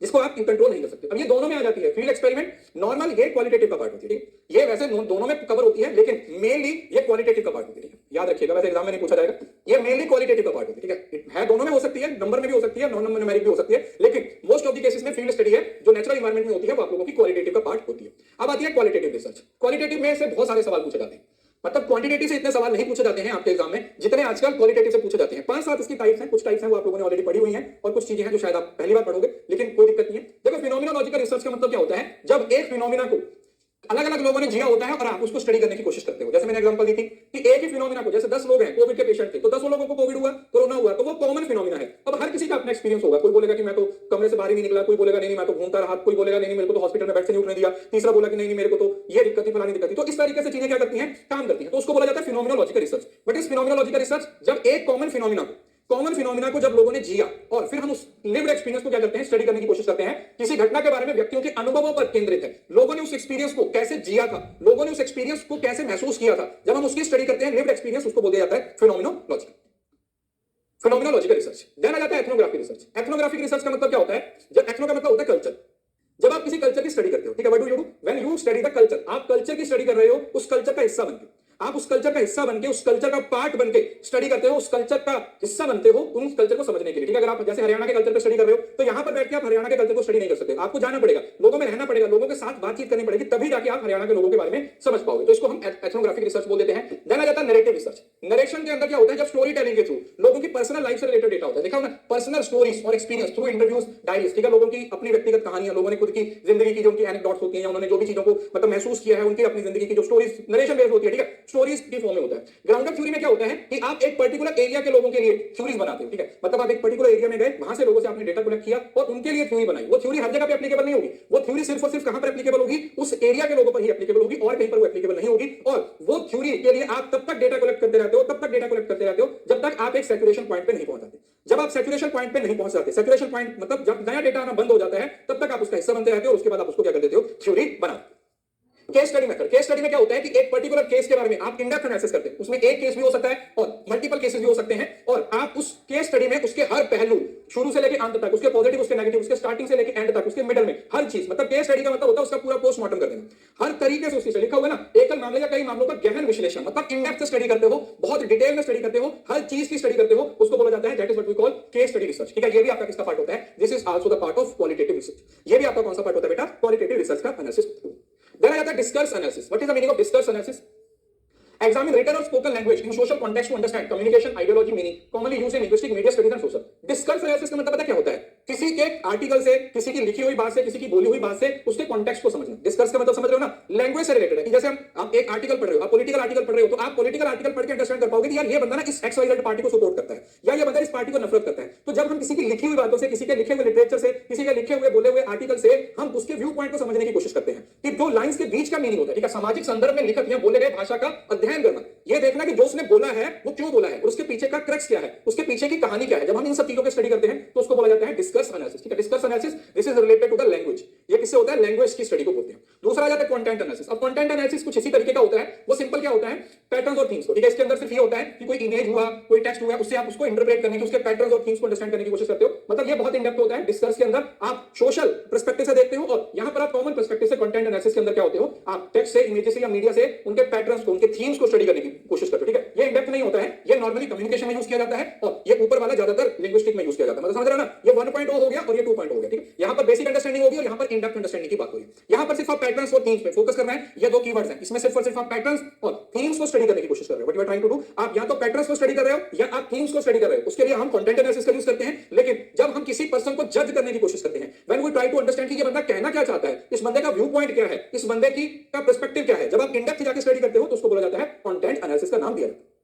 जिसको आप कंट्रोल नहीं कर सकते। अब ये दोनों में आ जाती है फील्ड एक्सपेरिमेंट। नॉर्मल ये क्वालिटेटिव का पार्ट होती है, ये वैसे दोनों में कवर होती है, लेकिन मेनली ये क्वालिटेटिव का पार्ट होती है। याद रखिएगा, वैसे एग्जाम में नहीं पूछा जाएगा, ये मेनली क्वालिटेटिव का पार्ट होती है। ठीक है, दोनों में हो सकती है, नंबर में भी हो सकती है, नॉन नंबर न्यूमेरिक भी हो सकती है, लेकिन मोस्ट ऑफ द केसेस में फील्ड स्टडी है जो नेचुरल एनवायरनमेंट में होती है, वो आप लोगों की क्वालिटेटिव का पार्ट होती है। अब आती है क्वालिटेटिव रिसर्च। क्वालिटेटिव में से बहुत सारे सवाल पूछे जाते हैं, मतलब क्वांटिटेटिव से इतने सवाल नहीं पूछे जाते हैं आपके एग्जाम में जितने आजकल क्वालिटेटिव से पूछे जाते हैं। 5-7 इसकी टाइप्स हैं, कुछ टाइप्स हैं वो आप लोगों ने ऑलरेडी पढ़ी हुई हैं और कुछ चीजें हैं जो शायद आप पहली बार पढ़ोगे, लेकिन कोई दिक्कत नहीं है। देखो, फिनोमिनोलॉजिकल रिसर्च का मतलब क्या होता है? जब एक फिनोमिना को अलग अलग लोगों ने जिया होता है और आप उसको स्टडी करने की कोशिश करते हो। जैसे मैंने एग्जांपल दी थी कि एक ही फिनोमिना को, जैसे 10 लोग हैं कोविड के पेशेंट थे, तो 10 लोगों को कोविड हुआ, कोरोना हुआ, तो वो कॉमन फिनोमिना है। अब हर किसी का अपना एक्सपीरियंस होगा। कोई बोलेगा कि मैं तो कमरे से बाहर ही नहीं निकला, कोई बोलेगा नहीं मैं तो घूमता रहा, कोई बोलेगा नहीं मेरे को तो हॉस्पिटल में बेड से नहीं उठने दिया, तीसरा बोला कि नहीं मेरे को तो ये दिक्कत थी, फलानी दिक्कत थी। तो इस तरीके से चीजें क्या करती हैं? काम करती हैं। तो उसको बोला जाता है फिनोमिनोलॉजिकल रिसर्च। बट इस फिनोमिनोलॉजिकल रिसर्च जब एक कॉमन फिनोमिना को जब लोगों ने जिया और फिर हम उस लिव्ड एक्सपीरियंस को क्या करते हैं? स्टडी करने की कोशिश करते हैं। किसी घटना के बारे में व्यक्तियों के अनुभवों पर केंद्रित है, लोगों ने उस एक्सपीरियंस को कैसे जिया था, लोगों ने उस एक्सपीरियंस को कैसे महसूस किया था, जब हम उसकी स्टडी करते हैं लिव्ड एक्सपीरियंस, उसको बोला जाता है फिनोमिनोलॉजिकल रिसर्च। देन आ जाता है एथनोग्राफिक रिसर्च। एथनोग्राफिक रिसर्च का मतलब क्या होता है? जब एथनो का मतलब होता है कल्चर, जब आप किसी कल्चर की स्टडी करते हो। ठीक है, what do you do when you study the culture? आप कल्चर की स्टडी कर रहे हो, उस कल्चर का हिस्सा बनके, आप उस कल्चर का हिस्सा बनके, उस कल्चर का पार्ट बनके स्टडी करते हो, उस कल्चर का हिस्सा बनते हो उस कल्चर को समझने के लिए। ठीक है, अगर आप जैसे हरियाणा के कल्चर को स्टडी कर रहे हो तो यहां पर बैठ के आप हरियाणा के कल्चर को स्टडी नहीं कर सकते, आपको जाना पड़ेगा, लोगों में रहना पड़ेगा, लोगों के साथ बातचीत करनी पड़ेगी, तभी जाके आप हरियाणा के लोगों के बारे में समझ पाओगे। तो इसको हम एथनोग्राफिक रिसर्च बोल देते हैं। देन आ जाता है नरेटिव रिसर्च। नरेशन के अंदर क्या होता है? जब स्टोरी टेलिंग के थ्रू लोगों की पर्सनल लाइफ से रिलेटेड डेटा होता है। देखा होगा ना, पर्सनल स्टोरीज और एक्सपीरियंस थ्रू इंटरव्यूज, डायरीज। ठीक है, लोगों की अपनी व्यक्तिगत कहानियां, लोगों ने खुद की जिंदगी की जो उनकी एनेक्डोट्स होती हैं या उन्होंने जो भी चीजों को मतलब महसूस किया है, उनकी अपनी जिंदगी की जो स्टोरीज नरेशन बेस्ड होती है। ठीक है, स्टोरीज की फॉर्म में होता है। ग्राउंड अप थ्योरी में क्या होता है कि आप एक पर्टिकुलर एरिया के लोगों के लिए थ्योरीज बनाते हो। ठीक है, मतलब आप एक पर्टिकुलर एरिया में गए, वहां से लोगों से आपने डेटा कलेक्ट किया और उनके लिए थ्योरी बनाई। वो थ्योरी हर जगह पे एप्लीकेबल नहीं होगी, वो थ्योरी सिर्फ और सिर्फ कहां पर एप्लीकेबल होगी? उस एरिया के लोगों पर ही एप्लीकेबल होगी और कहीं पर वो एप्लीकेबल नहीं होगी। और वो थ्योरी के लिए आप तब तक डेटा कलेक्ट करते रहते हो, तब तक डेटा कलेक्ट करते रहते हो जब तक आप एक सैचुरेशन पॉइंट पे नहीं पहुंच जाते। जब आप सैचुरेशन पॉइंट पे नहीं पहुंच जाते, सैचुरेशन पॉइंट मतलब जब नया डेटा आना बंद हो जाता है, तब तक आप उसका हिस्सा बनते रहते हो और उसके बाद आप उसको क्या कर देते हो? थ्योरी बना। Case study method, case study में क्या होता है कि एक पर्टिकुलर केस के बारे में आप इन डेप्थ एनालिसिस करते हैं, उसमें एक केस भी हो सकता है और मल्टीपल केसेस भी हो सकते हैं, और आप उस केस स्टडी में उसके हर पहलू शुरू से लेकर अंत तक, उसके पॉजिटिव उसके नेगेटिव, उसके स्टार्टिंग से लेकर एंड तक, उसके मिडल में हर चीज, मतलब केस स्टडी का मतलब होता है उसका पूरा पोस्टमार्टम कर देना, हर तरीके से उसकी लिखा हुआ है ना, एकल मामले या कई मामलों का गहन विश्लेषण, मतलब इन डेप्थ स्टडी करते हो, बहुत डिटेल में स्टडी करते हो, हर चीज की स्टडी करते हो, उसको बोला जाता है that is what we call case study research. ठीक है, ये भी आपका किसका पार्ट होता है? This is also the part of qualitative research. ये भी आपका कौन सा पार्ट होता है बेटा? क्वालिटेटिव रिसर्च का एनालिसिस। देन आ जाता है discourse analysis. What is the meaning of discourse analysis? Examine written or spoken language in social context to understand communication, ideology, meaning, commonly used in linguistic, media studies and social. Discourse analysis का मतलब पता क्या होता है? किसी के आर्टिकल से, किसी की लिखी हुई बात से, किसी की बोली हुई बात से उसके कॉन्टेक्स्ट को समझना। डिस्कर्स का मतलब समझ रहे हो ना? लैंग्वेज से रिलेटेड है कि जैसे आप एक आर्टिकल पढ़ रहे हो, आप पॉलिटिकल आर्टिकल पढ़ रहे हो, तो आप पॉलिटिकल आर्टिकल पढ़ के अंडरस्टैंड कर पाओगे कि यार ये बंदा ना इस एक्स वाई जेड पार्टी को सपोर्ट करता है, या ये बंदा इस पार्टी को नफरत करता है। तो जब हम किसी की लिखी हुई बातों से, किसी के लिखे हुए लिटरेचर से, किसी के लिखे हुए बोले हुए आर्टिकल से हम उसके व्यू पॉइंट को समझने की कोशिश करते हैं कि दो लाइंस के बीच का मीनिंग होता है। ठीक है, सामाजिक संदर्भ में लिखत या बोले गए भाषा का अध्ययन करना, ये देखना कि जो उसने बोला है वो क्यों बोला है और उसके पीछे का क्रक्स क्या है, उसके पीछे की कहानी क्या है। जब हम इन सब चीजों की स्टडी करते हैं तो उसको बोला जाता है डिस्कर्स एनालिसिस। ठीक है, discourse analysis this is related to the language. ये किससे होता है? लैंग्वेज की स्टडी को बोलते हैं। दूसरा आ जाता है कंटेंट एनालिसिस। अब कंटेंट एनालिसिस कुछ इसी तरीके का होता है, वो सिंपल क्या होता है? पैटर्न्स और थीम्स को। ठीक है, इसके अंदर सिर्फ ये होता है कि कोई इमेज हुआ, कोई टेक्स्ट हुआ, उससे आप उसको इंटरप्रेट करने की, उसके पैटर्न्स और थीम्स को अंडरस्टैंड करने की कोशिश करते हो। मतलब ये बहुत इन डेप्थ होता है। डिस्कर्स के अंदर आप सोशल पर्सपेक्टिव से देखते हो और यहां पर आप कॉमन पर्सपेक्टिव से कंटेंट एनालिसिस के अंदर क्या होते हो? आप टेक्स्ट से, इमेजेस से या मीडिया से उनके पैटर्न्स को, उनके थीम्स को स्टडी करने की कोशिश करते हो। ठीक है, ये इन डेप्थ नहीं होता है, ये नॉर्मली कम्युनिकेशन में यूज किया जाता है और ये ऊपर वाला ज्यादातर लिंग्विस्टिक में यूज किया जाता है। मतलब समझ रहे हो ना? ये 1.0 हो गया और ये 2.0 हो गया। ठीक है, यहां पर बेसिक अंडरस्टैंडिंग होगी और यहां पर इन डेप्थ अंडरस्टैंडिंग की बात होगी। यहां पर सिर्फ आप पैटर्न्स और थीम्स पे फोकस करना है। ये दो कीवर्ड्स हैं, इसमें सिर्फ और सिर्फ आप पैटर्न्स और थीम्स को स्टडी करने की कोशिश कर रहे हो। What you are trying to do, आप या तो पैटर्न्स को स्टडी कर रहे हो या आप थीम्स को स्टडी कर रहे हो। उसके लिए हम कंटेंट एनालिसिस का यूज करते हैं। लेकिन जब हम किसी पर्सन को जज करने की कोशिश करते हैं, when we try to understand कि ये बंदा कहना क्या चाहता है, इस बंदे का व्यू पॉइंट क्या है, इस बंदे की का पर्सपेक्टिव क्या है, जब आप इन डेप्थ जाकर स्टडी करते हो तो उसको बोला जाता है कंटेंट एनालिसिस का नाम दिया जाता है।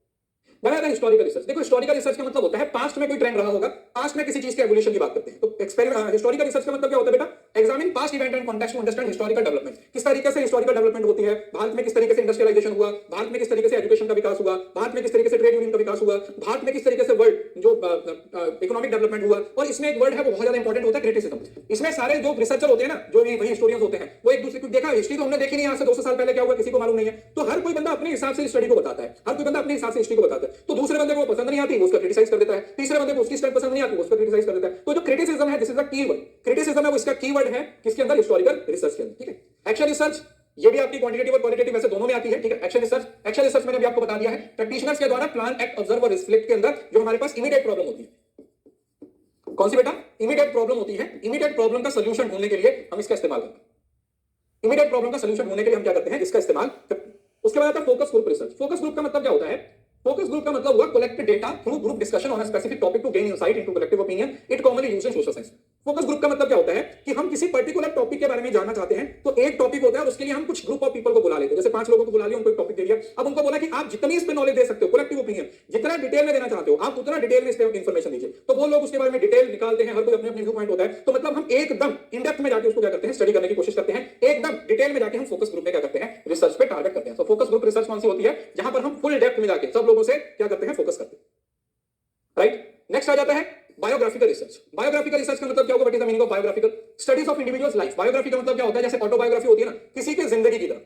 बनाया हिस्टोरिकल रिसर्च। देखो, हिस्टोरिकल रिसर्च का मतलब होता है पास्ट में कोई ट्रेंड रहा होगा, पास्ट में किसी चीज के एवोल्यूशन की बात करते हैं। तो हिस्टोरिकल रिसर्च का मतलब क्या होता है बेटा? Examine past event and context to understand historical development. किस तरीके से हिस्टोरिकल डेवलपमेंट होती है, भारत में किस तरीके से इंडस्ट्रियलाइजेशन हुआ, भारत में किस तरीके से एजुकेशन का विकास हुआ, भारत में किस तरीके से ट्रेड यूनियन का विकास हुआ, भारत में किस तरीके से वर्ल्ड जो इकोनॉमिक डेवलपमेंट हुआ। और इसमें एक वर्ड है वो बहुत ज्यादा इंपॉर्टेंट होता है, क्रिटिसिज्म। इसमें सारे जो रिसर्चर होते हैं ना, जो भी वही हिस्टोरियंस होते हैं, वो एक दूसरे को देखा, हिस्ट्री तो हमने देखी नहीं, आज से 200 साल पहले क्या हुआ किसी को मालूम नहीं है। तो हर कोई बंदा अपने हिसाब से स्टडी को बताता है, हर कोई बंदा अपने हिसाब से हिस्ट्री को बताता है। तो दूसरे बंदे को पसंद नहीं आती, वो उसका क्रिटिसाइज कर देता है, तीसरे बंदे को उसकी स्टाइल पसंद नहीं आती, वो उसका क्रिटिसाइज कर देता है। तो जो क्रिटिसिज्म है, this is the keyword. Criticism है वो इसका कीवर्ड है किसके अंदर? हिस्टोरिकल रिसर्च के अंदर। ठीक है, एक्शन रिसर्च ये भी आपकी क्वांटिटेटिव और क्वालिटेटिव वैसे दोनों में आती है। ठीक है, एक्शन रिसर्च मैंने अभी आपको बता दिया है, प्रैक्टिशनर्स के द्वारा प्लान, एक्ट, ऑब्जर्व और रिफ्लेक्ट के अंदर जो हमारे पास इमीडिएट प्रॉब्लम होती है। कौन सी बेटा? इमीडिएट प्रॉब्लम होती है। इमीडिएट प्रॉब्लम का सॉल्यूशन ढूंढने के लिए हम इसका इस्तेमाल करते हैं। इमीडिएट प्रॉब्लम का सॉल्यूशन ढूंढने के लिए हम क्या करते हैं? इसका इस्तेमाल करते हैं। उसके बाद आता है focus group research. Focus group का मतलब क्या होता है? फोकस ग्रुप का मतलब हुआ collect data through group discussion on a specific topic to gain insight into collective opinion. It commonly used in social science. Focus group का मतलब क्या होता है कि हम किसी पर्टिकुलर टॉपिक के बारे में जानना चाहते हैं, तो एक टॉपिक होता है और उसके लिए हम कुछ ग्रुप ऑफ पीपल को बुला लेते हैं। जैसे 5 लोगों को बुला लिया, उनको एक टॉपिक दे दिया, अब उनको बोला कि आप जितनी इस पे नॉलेज दे सकते हो, कलेक्टिव ओपिनियन जितना डिटेल में देना चाहते हो आप उतना डिटेल में इस पे इंफॉर्मेशन दीजिए। तो वो लोग उसके बारे में डिटेल निकालते हैं, हर कोई अपने अपने व्यू पॉइंट होता है। तो मतलब हम एकदम इन डेप्थ में जाके उसको क्या करते हैं? स्टडी करने की कोशिश करते हैं। एकदम डिटेल में जाके हम फोकस ग्रुप में क्या करते हैं? रिसर्च पे टारगेट करते हैं। तो फोकस ग्रुप रिसर्च कौन सी होती है? जहां पर हम फुल डेप्थ में जाके सब लोगों से क्या करते हैं? फोकस करते हैं। राइट, नेक्स्ट आ जाता है बायोग्राफिकल रिसर्च। बायोग्राफिकल रिसर्च का मतलब क्या होगा? What is the meaning of biographical? Studies of individuals life. Biography का मतलब क्या होता है? जैसे ऑटोबायोग्राफी होती है ना, किसी की जिंदगी की तरह,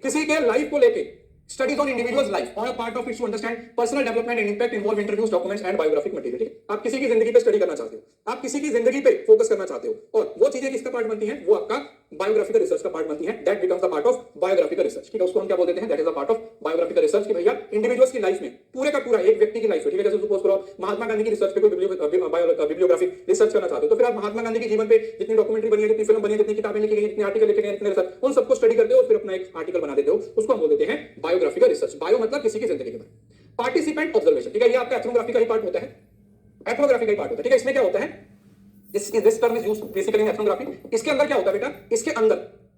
किसी के लाइफ को लेके स्टडीज ऑन इंडिविजुअल्स लाइफ और part of its to understand personal development and impact involve interviews, documents and biographic material. ठीक है, आप किसी की जिंदगी पे स्टडी करना चाहते हो, आप किसी की जिंदगी पे फोकस करना चाहते हो और वो चीजें किसका पार्ट बनती हैं? वो आपका बायोग्राफिकल रिसर्च का पार्ट बनती है। That becomes the part of biographical research. ठीक है, उसको हम क्या बोल देते हैं? That is the part of biographical research कि भैया इंडिविजुअल्स की लाइफ में पूरे का पूरा एक व्यक्ति की लाइफ है। ठीक है, जैसे सपोज करो महात्मा गांधी की रिसर्च पे कोई बिब्लियोग्राफी रिसर्च करना चाहते हो, तो फिर आप महात्मा गांधी के जीवन पे जितनी डॉक्यूमेंट्री बनी है, जितनी फिल्म बनी है, जितनी किताबें लिखी गई, जितने आर्टिकल लिखे गए, जितने रिसर्च, उन सबको स्टडी करते हो और फिर अपना एक आर्टिकल बना देते हो। उसको हम बोल देते हैं बायोग्राफिकल रिसर्च। बायो मतलब किसी की जिंदगी के बारे में। Participant observation. ठीक है, ये आपका एथनोग्राफी का ही पार्ट होता है। एथनोग्राफी का ही पार्ट होता है। ठीक है, इसमें क्या होता है? This term is used basically in ethnography. इसके अंदर क्या होता है बेटा?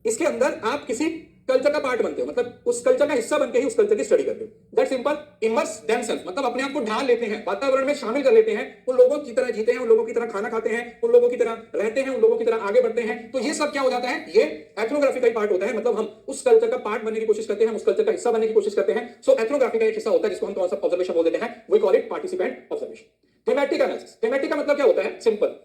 इसके अंदर आप किसी कल्चर का पार्ट बनते हो, मतलब उस कल्चर का हिस्सा बनके ही उस कल्चर की स्टडी करते हो। That simple. इमर्स देमसेल्फ मतलब अपने आप को ढाल लेते हैं, वातावरण में शामिल कर लेते हैं, उन लोगों की तरह जीते हैं, उन लोगों की तरह खाना खाते हैं, उन लोगों की तरह रहते हैं, उन लोगों की तरह आगे बढ़ते हैं। तो ये सब क्या हो जाता है? ये एथनोग्राफी का ही पार्ट होता है। मतलब हम उस कल्चर का पार्ट बनने की कोशिश करते हैं, उस कल्चर का हिस्सा बनने की कोशिश करते हैं। सो एथनोग्राफी का एक हिस्सा होता है जिसको हम कौन सा ऑब्जर्वेशन बोल देते हैं? We call it participant observation. Thematic analysis. Thematic का मतलब क्या होता है? सिंपल।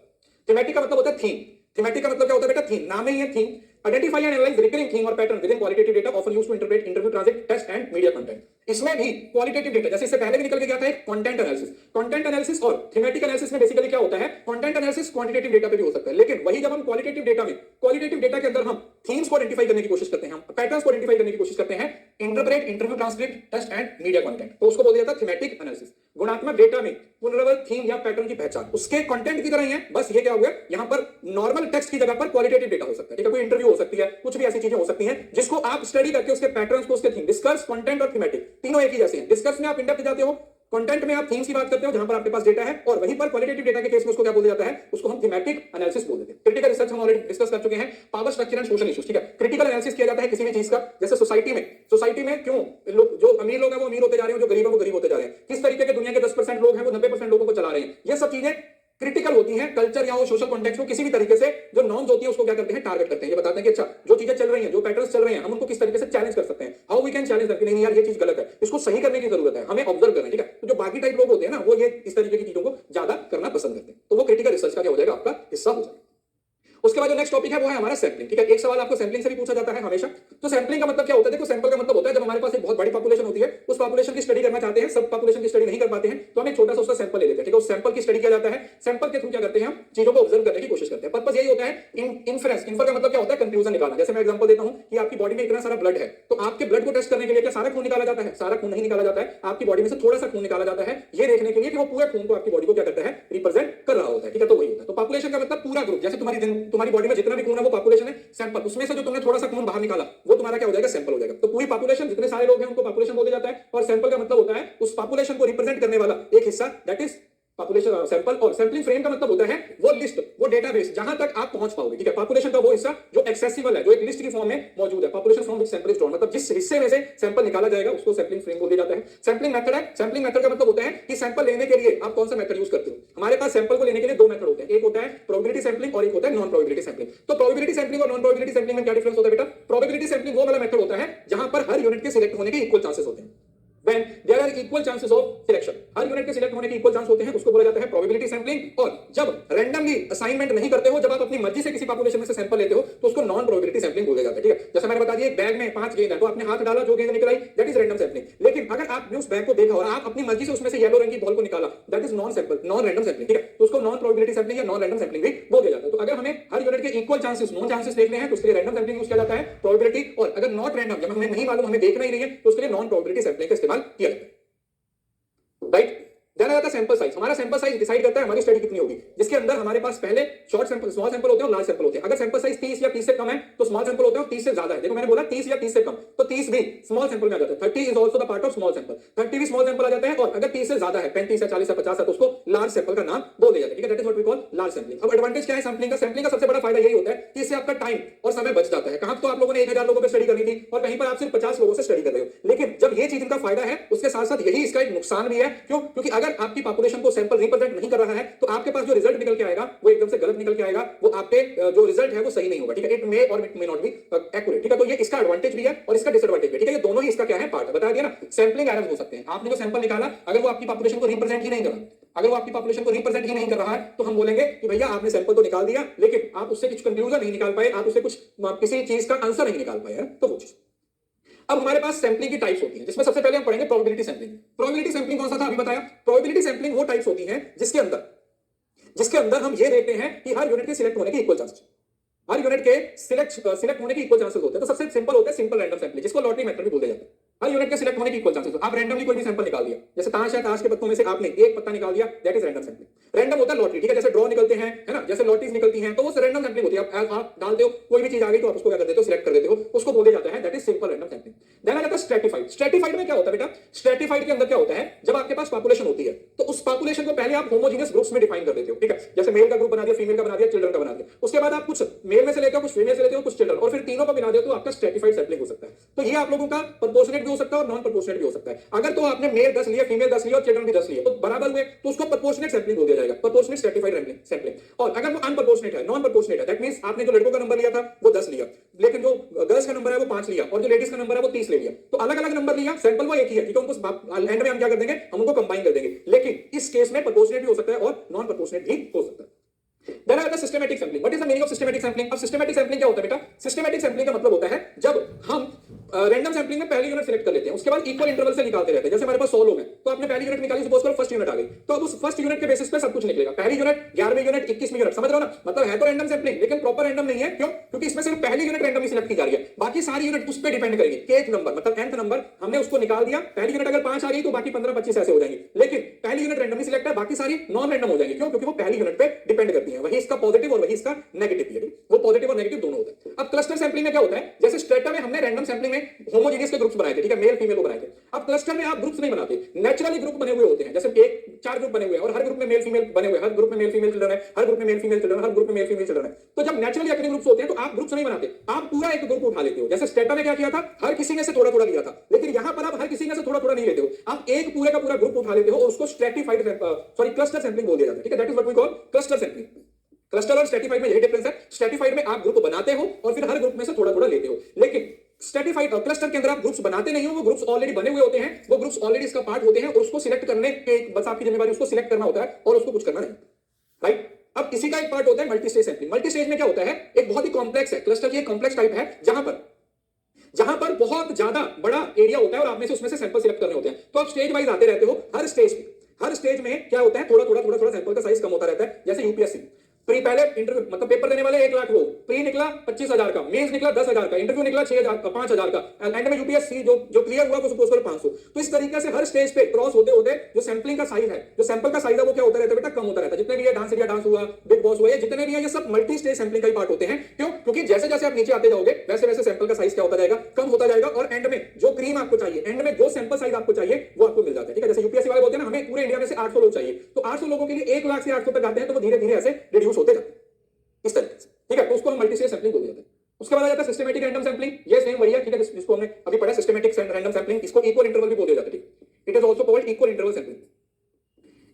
थीमेटिक का मतलब होता है थीम। थीमेटिक का मतलब क्या होता है बेटा? थीम। नाम ही है theme. Identify and analyse recurring theme और pattern within qualitative data often used to interpret interview translate test and media content. इसमें भी क्वालिटेटिव डेटा, जैसे इससे पहले भी निकल के गया था एक कंटेंट एनालिसिस। कंटेंट एनालिसिस और थीमेटिक एनालिसिस में बेसिकली क्या होता है, कंटेंट एनालिसिस क्वांटिटेटिव डेटा पे भी हो सकता है, लेकिन वही जब हम क्वालिटेटिव डेटा में, क्वालिटेटिव डेटा के अंदर हम थीम्स को आइडेंटिफाई करने की कोशिश करते हैं, हम पैटर्न्स को आइडेंटिफाई करने की कोशिश करते हैं, interpret interview translate test and media content, तो उसको बोल दिया था थीमेटिक एनालिसिस। गुणात्मक डेटा में पुनरावृत्त थीम या पैटर्न की पहचान उसके कंटेंट की तरह ही है, बस ये क्या हो गया, यहां पर नॉर्मल टेक्स्ट की जगह पर क्वालिटेटिव डेटा हो सकता है, ठीक है, कोई इंटरव्यू हो सकती है, कुछ भी ऐसी चीजें हो सकती हैं जिसको आप स्टडी करके उसके पैटर्न्स को, उसके थीम, डिस्कस, कंटेंट और थीमेटिक तीनों एक ही जैसे हैं। डिस्कस में आप इन डेप्थ जाते हो, कंटेंट में आप थीम्स की बात करते हो जहां पर आपके पास डेटा है, और वहीं पर क्वालिटेटिव डेटा के केस में उसको क्या बोला जाता है, उसको हम थीमेटिक एनालिसिस बोल देते हैं। क्रिटिकल रिसर्च हम ऑलरेडी डिस्कस कर चुके हैं, power structure and social issues, ठीक है। क्रिटिकल एनालिसिस किया जाता है किसी भी चीज का, जैसे सोसाइटी में क्यों लोग, जो अमीर लोग हैं वो अमीर होते जा रहे हैं, जो गरीब है वो गरीब होते जा रहे हैं, किस तरीके के दुनिया के 10% लोग हैं वो 90% लोगों को चला रहे हैं, ये सब चीजें क्रिटिकल होती हैं। कल्चर या वो सोशल कॉन्टेक्स्ट को किसी भी तरीके से जो नॉर्म्स होती है उसको क्या करते हैं, टारगेट करते हैं, ये बताते हैं कि अच्छा जो चीजें चल रही हैं, जो पैटर्न्स चल रहे हैं, हम उनको किस तरीके से चैलेंज कर सकते हैं, how we can challenge that, नहीं यार ये चीज गलत है, इसको सही करने की जरूरत है, हमें ऑब्जर्व करना है, ठीक है। तो जो बाकी टाइप लोग होते हैं ना, वो ये इस तरीके की चीजों को ज्यादा करना पसंद करते हैं, तो वो क्रिटिकल रिसर्च का क्या हो जाएगा, आपका हिस्सा हो जाएगा। उसके बाद जो नेक्स्ट टॉपिक है वो है हमारा सैंपलिंग, ठीक है। एक सवाल आपको सैंपलिंग से भी पूछा जाता है हमेशा। तो सैंपलिंग का मतलब क्या होता है, देखो सैंपल का मतलब होता है जब हमारे पास एक बहुत बड़ी पॉपुलेशन होती है, उस पॉपुलेशन की स्टडी करना चाहते हैं, सब पॉपुलेशन की स्टडी नहीं कर पाते हैं, तो हम एक छोटा सा उसका सैंपल ले लेते हैं, ठीक है। उस सैंपल की स्टडी किया जाता है, सैंपल के थ्रू क्या करते हैं, हम चीजों को ऑब्जर्व करने की कोशिश करते हैं। पर्पस यही होता है इन्फरेंस, इन्फर का मतलब क्या होता है, कंक्लूजन निकालना। जैसे मैं एग्जांपल देता हूं कि आपकी बॉडी में इतना सारा ब्लड है, तो आपके ब्लड को टेस्ट करने के लिए क्या सारा खून निकाला जाता है, सारा खून नहीं निकाला जाता है, आपकी बॉडी में से थोड़ा सा खून निकाला जाता है, ये देखने के लिए कि वो पूरे खून को आपकी बॉडी को क्या करता है, रिप्रेजेंट कर रहा होता है, ठीक है। तो वही होता है। तो पॉपुलेशन का मतलब पूरा ग्रुप, जैसे तुम्हारी बॉडी में जितना भी खून है वो पॉपुलेशन है, सैंपल, उसमें से जो तुमने थोड़ा सा खून बाहर निकाला वो तुम्हारा क्या हो जाएगा, सैंपल हो जाएगा। तो पूरी पॉपुलेशन, जितने सारे लोग हैं उनको पॉपुलेशन बोला जाता है, और सैंपल का मतलब होता है उस पॉपुलेशन को रिप्रेजेंट करने वाला एक हिस्सा, दैट इज पॉपुलेशन सैंपल। और सैंपलिंग फ्रेम का मतलब होता है वो लिस्ट, वो डेटाबेस जहां तक आप पहुंच पाओगे, ठीक है। पॉपुलेशन का वो हिस्सा जो एक्सेसिबल है, जो एक लिस्ट की फॉर्म में मौजूद है, population from which sample is drawn, मतलब जिस हिस्से में से सैंपल निकाला जाएगा उसको सैंपलिंग फ्रेम बोल दिया जाता है। सैंपलिंग मेथड है, सैंपलिंग मेथड का मतलब होता है कि सैंपल लेने के लिए आप कौन सा मेथड यूज करते हो। हमारे पास सैंपल को लेने के लिए दो मेथड होते हैं, एक होता है प्रोबेबिलिटी सैंपलिंग और एक होता है नॉन प्रोबेबिलिटी सैंपलिंग। तो प्रोबेबिलिटी सैंपलिंग और नॉन प्रोबेबिलिटी सैंपलिंग में क्या डिफरेंस होता है बेटा, प्रोबेबिलिटी सैंपलिंग वो वाला मेथड होता है जहां पर हर यूनिट के सिलेक्ट होने के इक्वल चांसेस होते हैं, when there are equal chances of selection, her unit के सिलेक्ट होने के इक्वल चांस होते हैं, उसको बोला जाता है प्रोबेबिलिटी सैंपलिंग। और जब रैंडमली असाइनमेंट नहीं करते हो, जब आप अपनी मर्जी से किसी पॉपुलेशन में से सैंपल लेते हो, तो उसको नॉन प्रोबेबिलिटी सैंपलिंग बोला जाता है, ठीक है। जैसे मैंने बता दिया एक बैग में 5 गेंद है, तो आपने हाथ डाला, जो गेंद निकल आई दैट इज रैंडम सैंपलिंग। लेकिन अगर आपने उस बैग को देखा और आप अपनी मर्जी से उसमें से येलो रंग की बॉल को निकाला, that is non sample, non random sampling, ठीक है। तो उसको नॉन प्रोबेबिलिटी सैंपलिंग या नॉन रैंडम सैंपलिंग भी बोला जाता है। तो अगर हमें हर यूनिट के इक्वल चांसेस, नॉन चांसेस देखने हैं, तो उसके लिए रैंडम सैंपलिंग यूज किया जाता है, प्रोबेबिलिटी। और अगर नॉट रैंडम, जब हमें नहीं मालूम, हमें देखना ही नहीं है, तो उसके लिए नॉन प्रोबेबिलिटी सैंपलिंग का इस्तेमाल किया जाता है, राइट। देन आ जाता है सैंपल साइज। हमारा सैंपल साइज डिसाइड करता है हमारी स्टडी कितनी होगी, जिसके अंदर हमारे पास पहले शॉर्ट सैंपल, स्मॉल सैंपल होते हैं और लार्ज सैंपल होते हैं। अगर सैंपल साइज 30 या 30 से कम है तो स्मॉल सैंपल होते हैं, और 30 से ज्यादा है, देखो मैंने बोला 30 या 30 से कम, तो 30 भी स्मॉल सैंपल में आ जाता है। 30 is also the part of small sample, 30 भी स्मॉल सैंपल आ जाता है। और अगर 30 से ज्यादा है, 35 या 40 या 50 है, तो उसको लार्ज सैंपल का नाम बोल दिया जाता है, ठीक है। That is what we call large sampling. अब एडवांटेज क्या है सैंपलिंग का, सैंपलिंग का सबसे बड़ा फायदा यही होता है कि इससे आपका टाइम और समय बच जाता है। कहां तो आप लोगों ने 1000 लोगों पे स्टडी करनी थी और कहीं पर आप सिर्फ 50 लोगों से स्टडी कर रहे हो। लेकिन जब ये चीज इनका फायदा है, उसके साथ साथ यही इसका एक नुकसान भी है। क्यों? क्योंकि अगर आपकी पॉपुलेशन को सैंपल रिप्रेजेंट नहीं कर रहा है, तो आपके पास जो रिजल्ट निकल के आएगा वो एकदम से गलत निकल के आएगा, वो आपके जो रिजल्ट है वो सही नहीं होगा, ठीक है। इट मे और it may not be accurate, ठीक है। तो ये इसका एडवांटेज भी है और इसका डिसएडवांटेज भी, ठीक है। ये दोनों ही इसका क्या है, पार्ट है, बता दिया ना। सैंपलिंग एरर्स हो सकते हैं, आपने जो सैंपल निकाला अगर वो आपकी पॉपुलेशन को रिप्रेजेंट ही नहीं कर रहा, अगर वो आपकी पॉपुलेशन को रिप्रेजेंट ही नहीं कर रहा है, तो हम बोलेंगे कि भैया आपने सैंपल तो निकाल दिया, लेकिन आप उससे कुछ कंक्लूजन नहीं निकाल पाए, आप उससे कुछ किसी चीज का आंसर नहीं निकाल पाए, तो वो चीज। अब हमारे पास सैंपलिंग की टाइप्स होती हैं, जिसमें सबसे पहले हम पढ़ेंगे प्रोबेबिलिटी सैंपलिंग। प्रोबेबिलिटी सैंपलिंग कौन सा था अभी बताया। प्रोबेबिलिटी सैंपलिंग वो टाइप्स होती हैं जिसके अंदर हम ये देखते हैं कि हर यूनिट के सिलेक्ट होने के इक्वल चांसेस, हर यूनिट के सिलेक्ट होने के इक्वल चांसेस होते हैं। तो सबसे सिंपल होता है सिंपल रैंडम सैंपलिंग, जिसको लॉटरी मेथड भी बोला जाता है। हर यूनिट के सिलेक्ट होने के इक्वल चांसेस, आप रैंडमली कोई भी सैंपल निकाल दिया, जैसे ताश है, ताश के पत्तों में से आपने एक पत्ता निकाल दिया, that is random sampling. Random होता है लॉटरी, ठीक है। जैसे ड्रॉ निकलते हैं, है ना, जैसे लॉटरीज निकलती हैं, तो वो रैंडम सैंपलिंग होती है। आप डालते हो, कोई भी चीज आ गई तो आप उसको क्या कर देते हो, सिलेक्ट कर देते हो, उसको बोला जाता है that is simple random sampling. Then आ जाता है स्ट्रेटिफाइड। स्ट्रेटिफाइड में क्या होता है बेटा, स्ट्रेटिफाइड के अंदर क्या होता है, जब आपके पास पॉपुलेशन होती है तो उस पॉपुलेशन को पहले आप होमोजेनियस ग्रुप्स में डिफाइन कर देते हो, ठीक है। जैसे मेल का ग्रुप बना दिया, फीमेल का बना दिया, चिल्ड्रन का बना दिया। उसके बाद आप कुछ मेल में से लेते हो, कुछ फीमेल से लेते हो, कुछ चिल्ड्रन, और फिर तीनों को मिला देते हो, तो आपका स्ट्रेटिफाइड सैंपलिंग हो सकता है। तो ये आप लोगों का प्रोपोर्शनेट भी हो सकता है और नॉन प्रोपोर्शनेट भी हो सकता है। अगर तो आपने मेल 10 लिया, फीमेल 10 लिया और चिल्ड्रन भी 10 लिए, तो बराबर हुए, तो उसको प्रोपोर्शनेट सैंपलिंग बोल दिया जाएगा, प्रोपोर्शनेट स्ट्रेटिफाइड सैंपलिंग। और अगर वो अनप्रोपोर्शनेट है, नॉन प्रोपोर्शनेट है, दैट मींस आपने जो लड़कों का नंबर लिया था वो 10 लिया, लेकिन जो गर्ल्स का नंबर है वो 5 लिया, और जो लेडीज का नंबर है वो 30 ले लिया, तो अलग अलग नंबर लिया, सैंपल वो एक ही है, ठीक है। उनको एंड में हम क्या कर देंगे, हम उनको कंबाइन कर देंगे। लेकिन इस केस में प्रोपोर्शनेट भी हो सकता है और नॉन प्रोपोर्शनेट भी हो सकता है। देन आता है systematic sampling. What is the meaning of systematic sampling? अब सिस्टमैटिक सैंपलिंग क्या होता है बेटा? सिस्टमैटिक सैंपलिंग का मतलब होता है जब हम रैंडम सैंपलिंग में पहली यूनिट सिलेक्ट कर लेते हैं, उसके बाद इक्वल इंटरवल से निकालते रहते हैं। जैसे हमारे पास 100 लोग हैं, तो आपने पहली यूनिट निकाली, सपोज करो फर्स्ट यूनिट आ गई, तो अब उस फर्स्ट यूनिट के बेसिस पे सब कुछ निकलेगा। पहली यूनिट, 11वीं यूनिट, 21वीं यूनिट, समझ रहे हो ना? मतलब है तो रैंडम सैंपलिंग, लेकिन प्रॉपर रैंडम नहीं है। क्यों? क्योंकि इसमें सिर्फ पहली यूनिट रैंडमली सिलेक्ट की जा रही है, बाकी सारी यूनिट उस पर डिपेंड करेगी। kth नंबर मतलब nth नंबर हमने उसको निकाल दिया, पहली यूनिट अगर 5 आ गई तो बाकी 15 25 ऐसे हो जाएंगे, लेकिन पहली यूनिट रैंडमली सिलेक्ट है, बाकी सारी नॉन रैंडम हो जाएंगी। क्यों? क्योंकि वो पहली यूनिट पे डिपेंड करती है। वही इसका पॉजिटिव और वही इसका नेगेटिव है, वो पॉजिटिव और नेगेटिव दोनों होते हैं। अब क्लस्टर सैंपलिंग में क्या होता है? जैसे स्ट्रेटा में हमने रैंडम सैंपलिंग में होमोजेनियस के ग्रुप्स बनाए थे, ठीक है, मेल फीमेल को बनाए थे। अब क्लस्टर में आप ग्रुप्स नहीं बनाते, नेचुरली ग्रुप बने हुए होते हैं। जैसे एक 4 ग्रुप बने हुए हैं और हर ग्रुप में मेल फीमेल बने हुए हैं, हर ग्रुप में मेल फीमेल चिल्ड्रन है, हर ग्रुप में मेल फीमेल चिल्ड्रन, हर ग्रुप में मेल फीमेल चिल्ड्रन है। तो जब नेचुरली अकरे ग्रुप्स होते हैं तो आप ग्रुप्स नहीं बनाते, आप पूरा एक ग्रुप उठा लेते हो। जैसे स्ट्रेटा में क्या किया था? हर किसी में से थोड़ा थोड़ा लिया था, लेकिन यहां पर आप हर किसी में से थोड़ा थोड़ा नहीं लेते हो, आप एक पूरे का पूरा ग्रुप उठा लेते हो और उसको स्ट्रेटिफाइड क्लस्टर सैंपलिंग बोल दिया जाता है। ठीक है, that is what we call cluster sampling. Cluster और स्ट्रेटिफाइड में यही डिफरेंस है। स्ट्रेटिफाइड में आप ग्रुप बनाते हो और फिर हर ग्रुप में से थोड़ा थोड़ा लेते हो, लेकिन स्ट्रेटिफाइड क्लस्टर के अंदर आप ग्रुप्स बनाते नहीं हो, वो ग्रुप्स ऑलरेडी बने हुए होते हैं, वो ग्रुप्स ऑलरेडी इसका पार्ट होते हैं और उसको सिलेक्ट करने के बस आपकी जिम्मेदारी उसको सिलेक्ट करना होता है और उसको कुछ करना नहीं, राइट? अब इसी का एक पार्ट होता है multi stage sampling. Multi stage में क्या होता है? एक बहुत ही कॉम्प्लेक्स है, क्लस्टर की एक कॉम्प्लेक्स टाइप है, जहां पर बहुत ज्यादा बड़ा एरिया होता है और आप में से उसमें से सैंपल सिलेक्ट करने होते हैं। तो आप स्टेज वाइज आते रहते हो, हर स्टेज में क्या होता है? थोड़ा थोड़ा सैंपल का साइज कम होता रहता है। जैसे यूपीएससी प्री, पहले इंटरव्यू मतलब पेपर देने वाले 1 लाख लोग, प्री निकला 25,000 का, मेंस निकला 10,000 का, इंटरव्यू निकला 6,000 का, 5,000 का, एंड में यूपीएससी जो क्लियर हुआ वो सपोज करो 500। तो इस तरीके से हर स्टेज पे क्रॉस होते होते जो सैंपलिंग का साइज है, जो सैंपल का साइज है, वो क्या होता रहता है बेटा? कम होता रहता है। जितने भी ये डांस इंडिया डांस हुआ, बिग बॉस हुआ, ये जितने भी है ये सब मल्टी स्टेज सैंपलिंग का ही पार्ट होते हैं। क्यों? क्योंकि जैसे जैसे आप नीचे आते जाओगे वैसे वैसे सैंपल का साइज क्या होता जाएगा? कम होता जाएगा, और एंड में जो क्रीम आपको चाहिए, एंड में जो सैंपल साइज आपको चाहिए वो आपको मिल जाता है। ठीक है, जैसे यूपीएससी वाले बोलते हैं ना, हमें पूरे इंडिया में से 800 लोग चाहिए, तो 800 लोगों के लिए 1 लाख से 800 तक आते हैं, तो वो धीरे धीरे ऐसे रिड्यूस होते जाते हैं इस तरीके से। ठीक है, तो उसको हम मल्टी स्टेज सैंपलिंग बोल देते हैं। उसके बाद आ जाता है सिस्टमैटिक रैंडम सैंपलिंग। ये सेम वही है, ठीक है, जिसको हमने अभी पढ़ा सिस्टमैटिक रैंडम सैंपलिंग। इसको इक्वल इंटरवल भी बोल दिया जाता है। ठीक, it is also called equal interval sampling.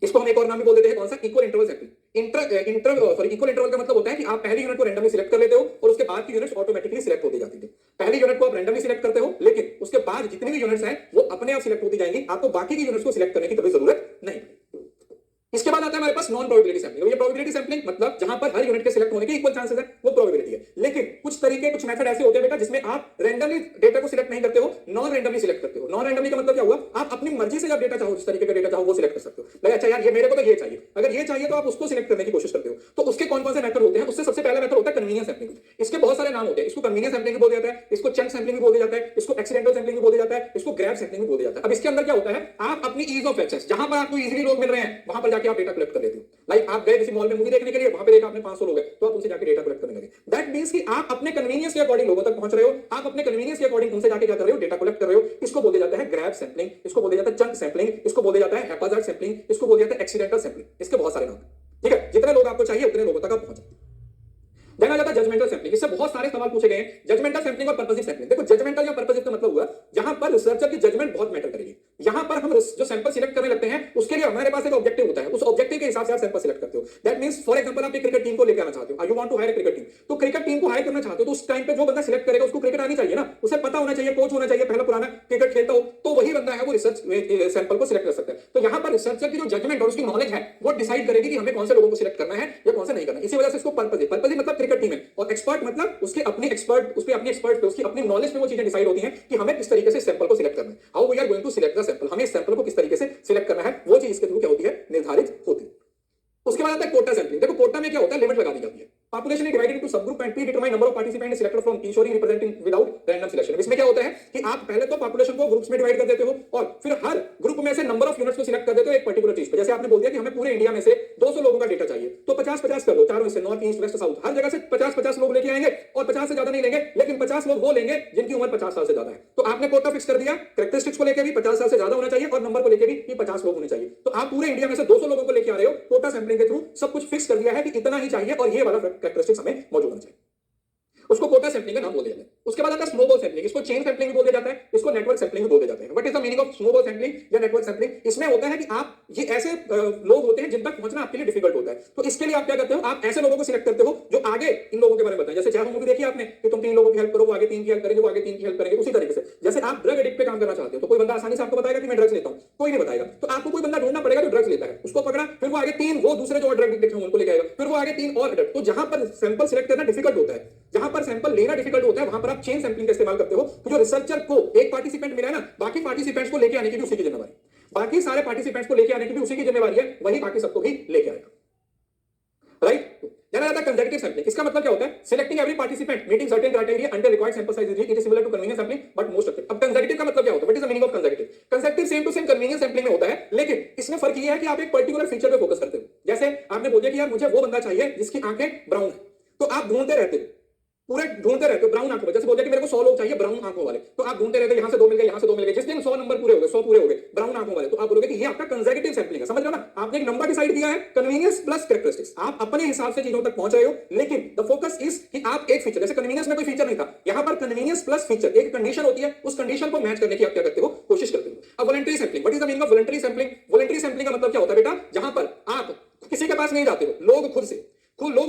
इसको हम एक और नाम भी बोल देते हैं, कौन सा? Equal interval sampling. Equal interval का मतलब होता है कि आप पहली यूनिट को रैंडमली सिलेक्ट कर लेते हो और उसके बाद की यूनिट्स ऑटोमेटिकली सिलेक्ट होती जाती है। पहली यूनिट को आप रैंडमली सिलेक्ट करते हो, लेकिन उसके बाद जितनी भी यूनिट्स हैं वो अपने आप सिलेक्ट होती जाएंगी, आपको बाकी की यूनिट्स को सिलेक्ट करने की कभी जरूरत नहीं। इसके बाद आता है हमारे पास नॉन प्रोबेबिलिटी सैंपलिंग। ये प्रोबेबिलिटी सैंपलिंग मतलब जहां पर हर यूनिट के सिलेक्ट होने के इक्वल चांसेस है, वो प्रोबेबिलिटी है। लेकिन कुछ तरीके, कुछ मेथड ऐसे होते हैं बेटा जिसमें आप रैंडमली डेटा को सिलेक्ट नहीं करते हो, नॉन रैंडमली सिलेक्ट करते हो। नॉन रैंडमली का मतलब क्या हुआ? आप अपनी मर्जी से जब डेटा चाहो, जिस तरीके का डेटा चाहो वो सिलेक्ट कर सकते हो। लगे अच्छा यार ये मेरे को तो ये चाहिए, अगर ये चाहिए तो आप उसको सिलेक्ट करने की कोशिश करते हो। तो उसके कौन कौन से मेथड होते हैं? उससे सबसे पहला मेथड होता है कन्वीनियंस सैंपलिंग। इसके बहुत सारे नाम होते हैं। इसको कन्वीनियंस सैंपलिंग भी बोला जाता है, इसको चंक सैंपलिंग भी बोला जाता है, इसको एक्सीडेंटल सैंपलिंग भी बोला जाता है, इसको ग्रैब सैंपलिंग भी बोला जाता है। अब इसके अंदर क्या होता है? आप अपनी ईज ऑफ एक्सेस, जहां पर आपको इजीली लोग मिल रहे हैं वहां पर जाके आप डेटा कलेक्ट कर लेते हो। लाइक आप गए किसी मॉल में मूवी देखने के लिए, वहां पे देखा आपने 500 लोग हैं, तो आप उनसे जाके डेटा कलेक्ट करने लगे। दैट मींस कि आप अपने कन्वीनियंस के अकॉर्डिंग लोगों तक पहुंच रहे हो, आप अपने कन्वीनियंस के अकॉर्डिंग उनसे जाके क्या कर रहे हो? डेटा कलेक्ट कर रहे हो। इसको बोल दिया जाता है ग्रैब सैंपलिंग, इसको बोल दिया जाता है चंक सैंपलिंग, इसको बोल दिया जाता है हैप्पैजार्ड सैंपलिंग, इसको बोल दिया जाता है एक्सीडेंटल सैंपलिंग। इसके बहुत सारे नाम हैं। ठीक है, जितने लोग आपको चाहिए उतने लोगों तक आप पहुंचे। देन आ जाता है जजमेंटल सैंपलिंग। इससे बहुत सारे सवाल पूछे गए हैं। जजमेंटल सैंपलिंग और पर्पसिव सैंपलिंग। देखो, जजमेंटल या पर्पसिव का मतलब हुआ जहां पर रिसर्चर की जजमेंट बहुत मैटर करेगी। यहां पर हम जो सैंपल सिलेक्ट करने लगते हैं उसके लिए हमारे पास एक ऑब्जेक्टिव होता है, उस ऑब्जेक्टिव के हिसाब से आप सैंपल सिलेक्ट करते हो। दैट मींस फॉर एग्जांपल आप एक क्रिकेट टीम को लेकर आना चाहते हो, you want to hire a cricket team, तो क्रिकेट टीम को हायर करना चाहते हो, तो उस टाइम पे जो बंदा सिलेक्ट करेगा उसको क्रिकेट आनी चाहिए ना, उसे पता होना चाहिए, कोच होना चाहिए, पहला पुराना क्रिकेट खेलता हो, तो वही बंदा है वो रिसर्च सैंपल को सिलेक्ट कर सकता है। तो यहां पर रिसर्चर की जो जजमेंट और उसकी नॉलेज है वो डिसाइड करेगी कि हमें कौन से लोगों को सिलेक्ट करना है या कौन से नहीं करना। इसी वजह से इसको पर्पसिव मतलब क्रिकेट टीम है, और एक्सपर्ट मतलब उसके अपने एक्सपर्ट, उसके अपने एक्सपर्ट पे, उसकी अपनी नॉलेज पे वो चीजें डिसाइड होती हैं कि हमें किस तरीके से सैंपल को सिलेक्ट करना है। How we are going to select the sample, हमें इस सैंपल को किस तरीके से सिलेक्ट करना है, वो चीज इसके थ्रू क्या होती है? निर्धारित होती है। उसके बाद आता है कोटा सैंपलिंग। देखो, कोटा में क्या होता है? लिमिट लगा दी जाती है। Population is divided into subgroup and predetermined number of participants selected from ensuring representing without random selection। इसमें क्या होता है कि आप पहले तो पॉपुलेशन को ग्रुप्स में डिवाइड कर देते हो और फिर हर ग्रुप में से नंबर ऑफ यूनिट्स को सिलेक्ट कर देते हो एक पर्टिकुलर चीज पे। जैसे आपने बोल दिया कि हमें पूरे इंडिया में से 200 लोगों का डेटा चाहिए, तो 50-50 कर दो, चारों से, नॉर्थ, ईस्ट, वेस्ट, साउथ, हर जगह से 50-50 लोग लेके आएंगे और 50 से ज्यादा नहीं लेंगे, लेकिन 50 लोग वो लेंगे जिनकी उम्र 50 साल से ज्यादा है। तो आपने कोटा फिक्स कर दिया, कैरेक्टरिस्टिक्स को लेकर भी 50 साल से ज्यादा होना चाहिए और नंबर को लेकर भी कि 50 लोग होने चाहिए। तो आप पूरे इंडिया में से 200 लोगों को लेकर आ रहे हो, कोटा सैंपलिंग के थ्रू सब कुछ फिक्स कर दिया है कि इतना ही चाहिए और ये वाला कैरेक्टरिस्टिक्स हमें मौजूद होना चाहिए। उसको कोटा सैंपलिंग का नाम बोल दिया जाता है। उसके बाद आता है स्नोबॉल सैंपलिंग, इसको चेन सैंपलिंग भी बोल दिया जाता है, इसको नेटवर्क सैंपलिंग भी बोल दिया जाता है। What is the meaning of snowball sampling या नेटवर्क सैंपलिंग? इसमें होता है कि आप ये ऐसे लोग होते हैं जिन तक पहुंचना आपके लिए डिफिकल्ट होता है, तो इसके लिए आप क्या करते हो, आप ऐसे लोगों को सिलेक्ट करते हो जो आगे इन लोगों के बारे में बताएं। जैसे जय हो मूवी देखी आपने कि तुम 3 लोगों की हेल्प करो, वो आगे 3 की हेल्प करेंगे, वो आगे 3 की हेल्प करेंगे। उसी तरीके से जैसे आप ड्रग एडिक्ट पे काम करना चाहते हो तो कोई बंदा आसानी से आपको बताएगा कि मैं ड्रग्स लेता हूं, कोई नहीं बताएगा। तो आपको कोई बंदा ढूंढना पड़ेगा जो ड्रग्स लेता है, उसको पकड़ा, फिर वो आगे 3 वो दूसरे जो ड्रग एडिक्ट हैं उनको लेके आएगा, फिर वो आगे 3 और एडिक्ट। तो जहां पर सैंपल सिलेक्ट करना डिफिकल्ट होता है, जहां पर सैंपल लेना डिफिकल्ट होता है, वहां पर आप चेन सैंपलिंग का इस्तेमाल करते हो। तो जो रिसर्चर को एक पार्टिसिपेंट मिला है ना, बाकी पार्टिसिपेंट्स को लेके आने की भी उसी की जिम्मेदारी, बाकी सारे पार्टिसिपेंट्स को लेके आने की भी उसी की जिम्मेदारी है, वही बाकी सबको भी लेके आएगा। राइट? जाना जाता है कंसेक्यूटिव सैंपलिंग। इसका मतलब क्या होता है? Selecting every participant meeting certain criteria until required sample size is reached, it is similar to convenience sampling but most of it. अब कंसेक्यूटिव का मतलब क्या होता है? What is the meaning of consecutive? Consecutive same to same convenience sampling में होता है, लेकिन इसमें फर्क ये है कि आप एक पर्टिकुलर फीचर पे फोकस करते हो। जैसे आपने बोल दिया कि यार मुझे वो बंदा चाहिए जिसकी आंखें ब्राउन है, तो आप ढूंढते रहते हो, पूरे ढूंढते रहते हो ब्राउन आंखों वाले। जैसे बोल दिया कि मेरे को 100 लोग चाहिए ब्राउन आंखों वाले, तो आप ढूंढते रहते हो, यहां से 2 मिल गए, यहां से 2 मिल गए। जिस दिन 100 नंबर पूरे हो गए, 100 पूरे हो गए ब्राउन आंखों वाले, तो आप बोलोगे कि ये आपका कंसेक्यूटिव सैंपलिंग है। समझ रहे हो ना? आपने एक नंबर डिसाइड किया है, कन्वीनियंस प्लस कैरेक्टरिस्टिक्स, आप अपने हिसाब से चीजों तक पहुंच रहे हो, लेकिन द फोकस इज कि आप एक फीचर, जैसे कन्वीनियंस में कोई फीचर नहीं था, यहां पर कन्वीनियंस प्लस फीचर, एक कंडीशन होती है, उस कंडीशन को मैच करने की आप क्या करते हो, कोशिश करते हो। अब voluntary sampling, what is the meaning of voluntary sampling? Voluntary sampling का मतलब क्या होता है बेटा? जहां पर आप किसी के पास नहीं जाते हो, लोग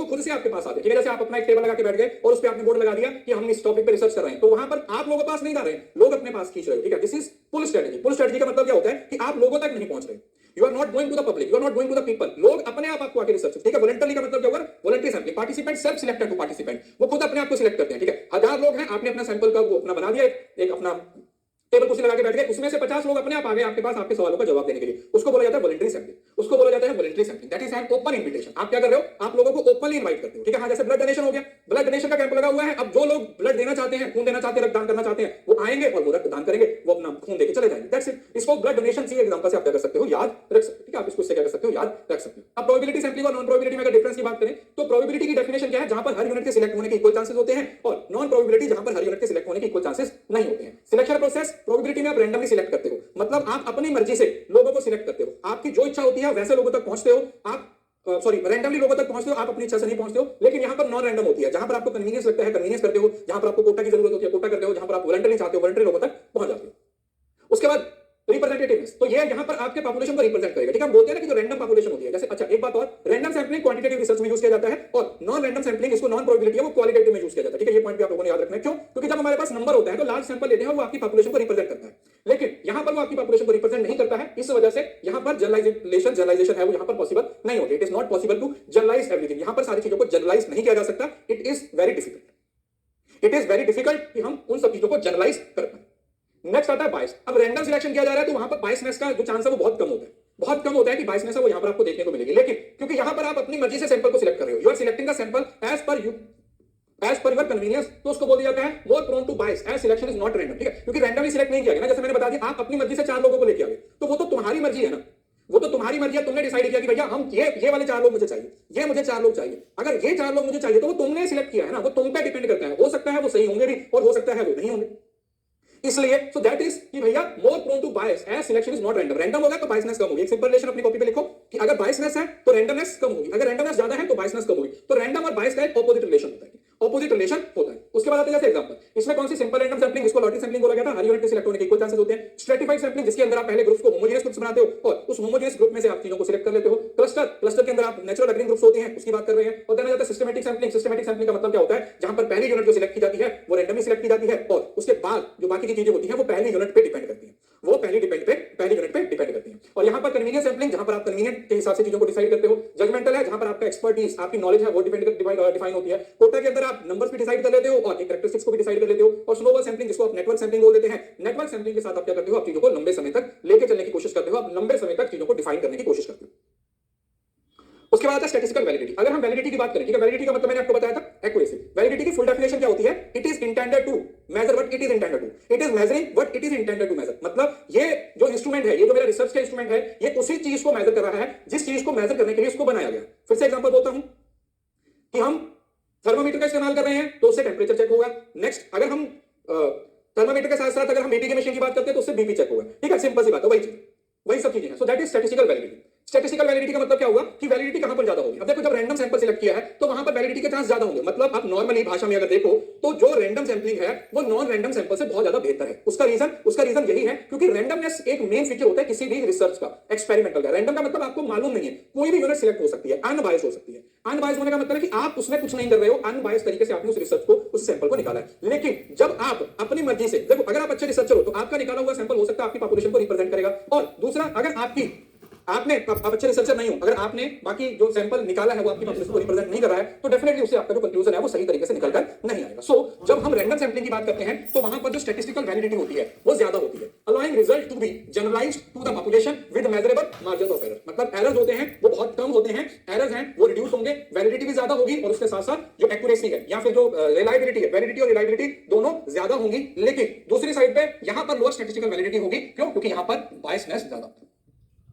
खुद से आपके पास आते हैं। ठीक है, जैसे आप अपना एक टेबल लगा के बैठ गए और उस पे आपने बोर्ड लगा दिया कि हम इस टॉपिक पे रिसर्च कर रहे हैं, तो वहां पर आप लोगों के पास नहीं जा रहे हैं, लोग अपने पास खींच रहे हो। ठीक है, this is pull strategy. Pull strategy का मतलब क्या होता है कि आप लोगों तक नहीं पहुंच रहे, you are not going to the public, you are not going to the people, लोग अपने आप आपको आके रिसर्च। ठीक है, वॉलंटरी का मतलब क्या होगा? Voluntary sampling, participant self selected to participant, वो खुद अपने आप को सिलेक्ट करते हैं। ठीक है, 1000 लोग हैं, आपने अपना सैंपल का वो अपना बना दिया, एक अपना टेबल कुर्सी लगा के बैठ गए, उसमें से 50 लोग अपने आप आ गए आपके पास आपके सवालों का जवाब देने के लिए, उसको बोला जाता है वॉलंटरी सैंपलिंग, उसको बोला जाता है voluntary sampling. That is an open invitation. आप क्या कर रहे हो? आप लोगों को ओपनली इनवाइट करते हो। ठीक है, हाँ, जैसे ब्लड डोनेशन हो गया, ब्लड डोनेशन का कैंप लगा हुआ है, अब जो लोग ब्लड देना चाहते हैं, खून देना चाहते हैं, रक्तदान करना चाहते हैं, वो आएंगे और वो रक्तदान करेंगे, वो अपना खून देके चले जाएंगे। That's it. इसको ब्लड डोनेशन से एग्जांपल से आप क्या कर सकते हो, याद रख सकते हो। ठीक है, आप इसको इससे क्या कर सकते हो, याद रख सकते हो। अब प्रोबेबिलिटी सैंपलिंग और नॉन प्रोबेबिलिटी में अगर डिफरेंस की बात करें तो प्रोबेबिलिटी की डेफिनेशन क्या है? जहां पर हर यूनिट के सिलेक्ट होने के इक्वल चांसेस होते हैं, और नॉन प्रोबेबिलिटी जहां पर हर यूनिट के सिलेक्ट होने के इक्वल चांसेस नहीं होते हैं। सिलेक्शन प्रोसेस, प्रोबेबिलिटी में आप रैंडमली सिलेक्ट करते हो, मतलब आप अपनी मर्जी से लोगों को सिलेक्ट करते हो, आपकी जो इच्छा होती है वैसे लोगों तक पहुंचते हो आप, सॉरी रैंडमली लोगों तक पहुंचते हो, आप अपनी इच्छा से नहीं पहुंचते हो। लेकिन यहां पर नॉन रैंडम होती है, जहां पर आपको कन्वीनियंस लगता है कन्वीनियंस करते हो, जहां पर आपको कोटा की जरूरत होती है कोटा करते हो, जहां पर आप वॉलंटरी चाहते हो वॉलंटरी लोगों तक पहुंच जाते हो। उसके बाद रिप्रेजेंटेटिवनेस, तो ये यहां पर आपके पॉपुलेशन को रिप्रेजेंट करेगा। ठीक है, हम बोलते हैं ना कि जो रैंडम पॉपुलेशन होती है, जैसे अच्छा एक बात और, रैंडम सैंपलिंग क्वांटिटेटिव रिसर्च में यूज किया जाता है, और नॉन रैंडम सैंपलिंग इसको नॉन प्रोबेबिलिटी है वो क्वालिटेटिव में यूज किया जाता है। ठीक है, ये पॉइंट भी आप लोगों ने याद रखना है। क्यों? क्योंकि जब हमारे पास नंबर होता है तो लार्ज सैंपल लेते हैं, वो आपकी पॉपुलेशन को रिप्रेजेंट करता है, लेकिन यहां पर वो आपकी पॉपुलेशन को रिप्रेजेंट नहीं करता है। इस वजह से यहां पर जनरलाइजेशन है वो यहां पर पॉसिबल नहीं होती। It is not possible to generalize everything. यहां पर सारी चीजों को जनरलाइज नहीं किया जा सकता। It is very difficult, it is very difficult कि हम उन सब चीजों को जनरलाइज कर पाए। नेक्स्ट आता है बायस। अब रैंडम सिलेक्शन किया जा रहा है तो वहां पर बायसनेस का जो चांस है वो बहुत कम होता है, बहुत कम होता है कि बायसनेस है वो यहां पर आपको देखने को मिलेगी। लेकिन क्योंकि यहां पर आप अपनी मर्जी से सैंपल को सिलेक्ट कर रहे हो, you are selecting the sample as per your convenience, तो उसको बोल दिया जाता है more prone to bias as selection is not random. ठीक है, क्योंकि रैंडमली सिलेक्ट नहीं किया गया ना, जैसे मैंने बता दिया आप अपनी मर्जी से 4 लोगों को लेके आ गए, तो वो तो तुम्हारी मर्जी है ना, वो तो तुम्हारी मर्जी है। तुमने डिसाइड किया कि भैया हम ये वाले 4 लोग मुझे चाहिए, ये मुझे 4 लोग चाहिए। अगर ये 4 लोग मुझे चाहिए तो वो तुमने सिलेक्ट किया है ना, वो तुम पे डिपेंड करता है। हो सकता है वो सही होंगे भी और हो सकता है वो नहीं होंगे, इसलिए सो दैट इज कि भैया more prone to bias as selection is not random. Random होगा तो बायसनेस कम होगी। एक सिंपल रिलेशन अपनी कॉपी पे लिखो कि अगर बायसनेस है तो रैंडमनेस कम होगी, अगर रैंडमनेस ज्यादा है तो बायसनेस कम होगी। तो रैंडम और बायस का एक ऑपोजिट रिलेशन होता है, ऑपोजिट रिलेशन होता है। उसके बाद आते हैं जैसे एग्जांपल, इसमें कौन सी सिंपल रैंडम सैंपलिंग, इसको लॉटरी सैंपलिंग बोला गया था, हर यूनिट के सिलेक्ट होने के इक्वल चांसेस होते हैं। स्ट्रेटिफाइड सैंपलिंग, जिसके अंदर आप पहले ग्रुप्स को होमोजेनियस ग्रुप्स बनाते हो और उस होमोजेनियस ग्रुप में से आप चीजों को सिलेक्ट कर लेते हो। क्लस्टर के अंदर आप नेचुरल अग्रिंग ग्रुप्स होते हैं, उसकी बात कर रहे हैं। और देन आ जाता है सिस्टमैटिक सैंपलिंग। सिस्टमैटिक सैंपलिंग का मतलब क्या होता है? जहां पर पहली यूनिट जो सिलेक्ट की जाती है वो रैंडमली सिलेक्ट की जाती है, और उसके बाद जो बाकी की चीजें होती हैं वो पहली यूनिट पे डिपेंड करती हैं, वो पहली यूनिट पे डिपेंड करती हैं। और यहां पर कन्वीनियंस सैंपलिंग, जहां पर आप कन्वीनियंट के हिसाब से चीजों को डिसाइड करते हो। जजमेंटल है, जहां पर आपका एक्सपर्टीज आपकी नॉलेज है वो डिफाइन होती है। कोटा के अंदर आप नंबर्स भी डिसाइड कर लेते हो और एक कैरेक्टरिस्टिक्स को भी डिसाइड कर लेते हो। और स्नोबॉल सैंपलिंग, जिसको आप नेटवर्क सैंपलिंग बोल देते हैं, नेटवर्क सैंपलिंग के साथ आप क्या करते हो? आप चीजों को लंबे समय तक लेके चलने की कोशिश करते हो, आप लंबे समय तक चीजों को डिफाइन करने की कोशिश करते हो। उसके बाद आता है स्टैटिस्टिकल वैलिडिटी। अगर हम वैलिडिटी की बात करें, ठीक है, वैलिडिटी का मतलब मैंने आपको बताया था एक्यूरेसी। वैलिडिटी की फुल डेफिनेशन क्या होती है? It is intended to measure what it is intended to, it is measuring what it is intended to measure. मतलब ये जो इंस्ट्रूमेंट है, ये जो मेरा रिसर्च का इंस्ट्रूमेंट है, ये उसी चीज को मेजर कर रहा है जिस चीज को मेजर करने के लिए इसको बनाया गया। फिर से एग्जांपल बोलता हूं कि हम थर्मामीटर का इस्तेमाल कर रहे हैं तो उससे टेंपरेचर चेक होगा। नेक्स्ट, अगर हम थर्मामीटर के साथ साथ अगर हम बीपी की मशीन की बात करते हैं तो उससे बीपी चेक होगा। ठीक है, सिंपल सी बात है, वही सब चीजें हैं। सो that is statistical validity. Statistical validity का मतलब क्या हुआ कि वैलिडिटी कहां पर ज्यादा होगी। अब देखो जब रैंडम सैंपल सिलेक्ट किया है तो वहां पर वैलिडिटी के चांस ज्यादा होंगे। मतलब आप नॉर्मली भाषा में अगर देखो तो जो रैंडम सैंपलिंग है वो नॉन रैंडम सैंपल से बहुत ज्यादा बेहतर है। उसका रीजन यही है क्योंकि रैंडमनेस एक मेन फीचर होता है किसी भी रिसर्च का, एक्सपेरिमेंटल का। रैंडम का मतलब आपको मालूम नहीं है, कोई भी यूनिट सिलेक्ट हो सकती है, अनबायस हो सकती है। अनबायस होने का मतलब है कि आप उसमें कुछ नहीं कर रहे हो, अनबायस तरीके से आपने उस रिसर्च को, उस सैंपल को निकाला है। लेकिन जब आप अपनी मर्जी से देखो, अगर आप अच्छे रिसर्चर हो तो आपका निकाला हुआ सैंपल हो सकता है आपकी पॉपुलेशन को रिप्रेजेंट करेगा। और दूसरा, अगर आपने आप अच्छे रिसर्चर नहीं हो, अगर आपने बाकी जो सैंपल निकाला है वो आपकी पॉपुलेशन को रिप्रेजेंट नहीं कर रहा है तो डेफिनेटली उससे आपका जो कंक्लूजन है वो सही तरीके से निकल कर नहीं आएगा। सो जब हम रैंडम सैंपलिंग की बात करते हैं तो वहां पर जो स्टैटिस्टिकल वैलिडिटी होती है वो ज्यादा होती है, allowing result to be generalized to the population with measurable margin of error. मतलब एरर्स होते हैं वो बहुत कम होते हैं, एरर्स हैं वो रिड्यूस होंगे, वैलिडिटी भी ज्यादा होगी और उसके साथ साथ जो एक्यूरेसी है या फिर जो रिलायबिलिटी है, वैलिडिटी और रिलायबिलिटी दोनों ज्यादा होंगी। लेकिन दूसरी साइड पे यहां पर लोअर स्टैटिस्टिकल वैलिडिटी होगी। क्यों? क्योंकि यहां पर बायसनेस ज्यादा,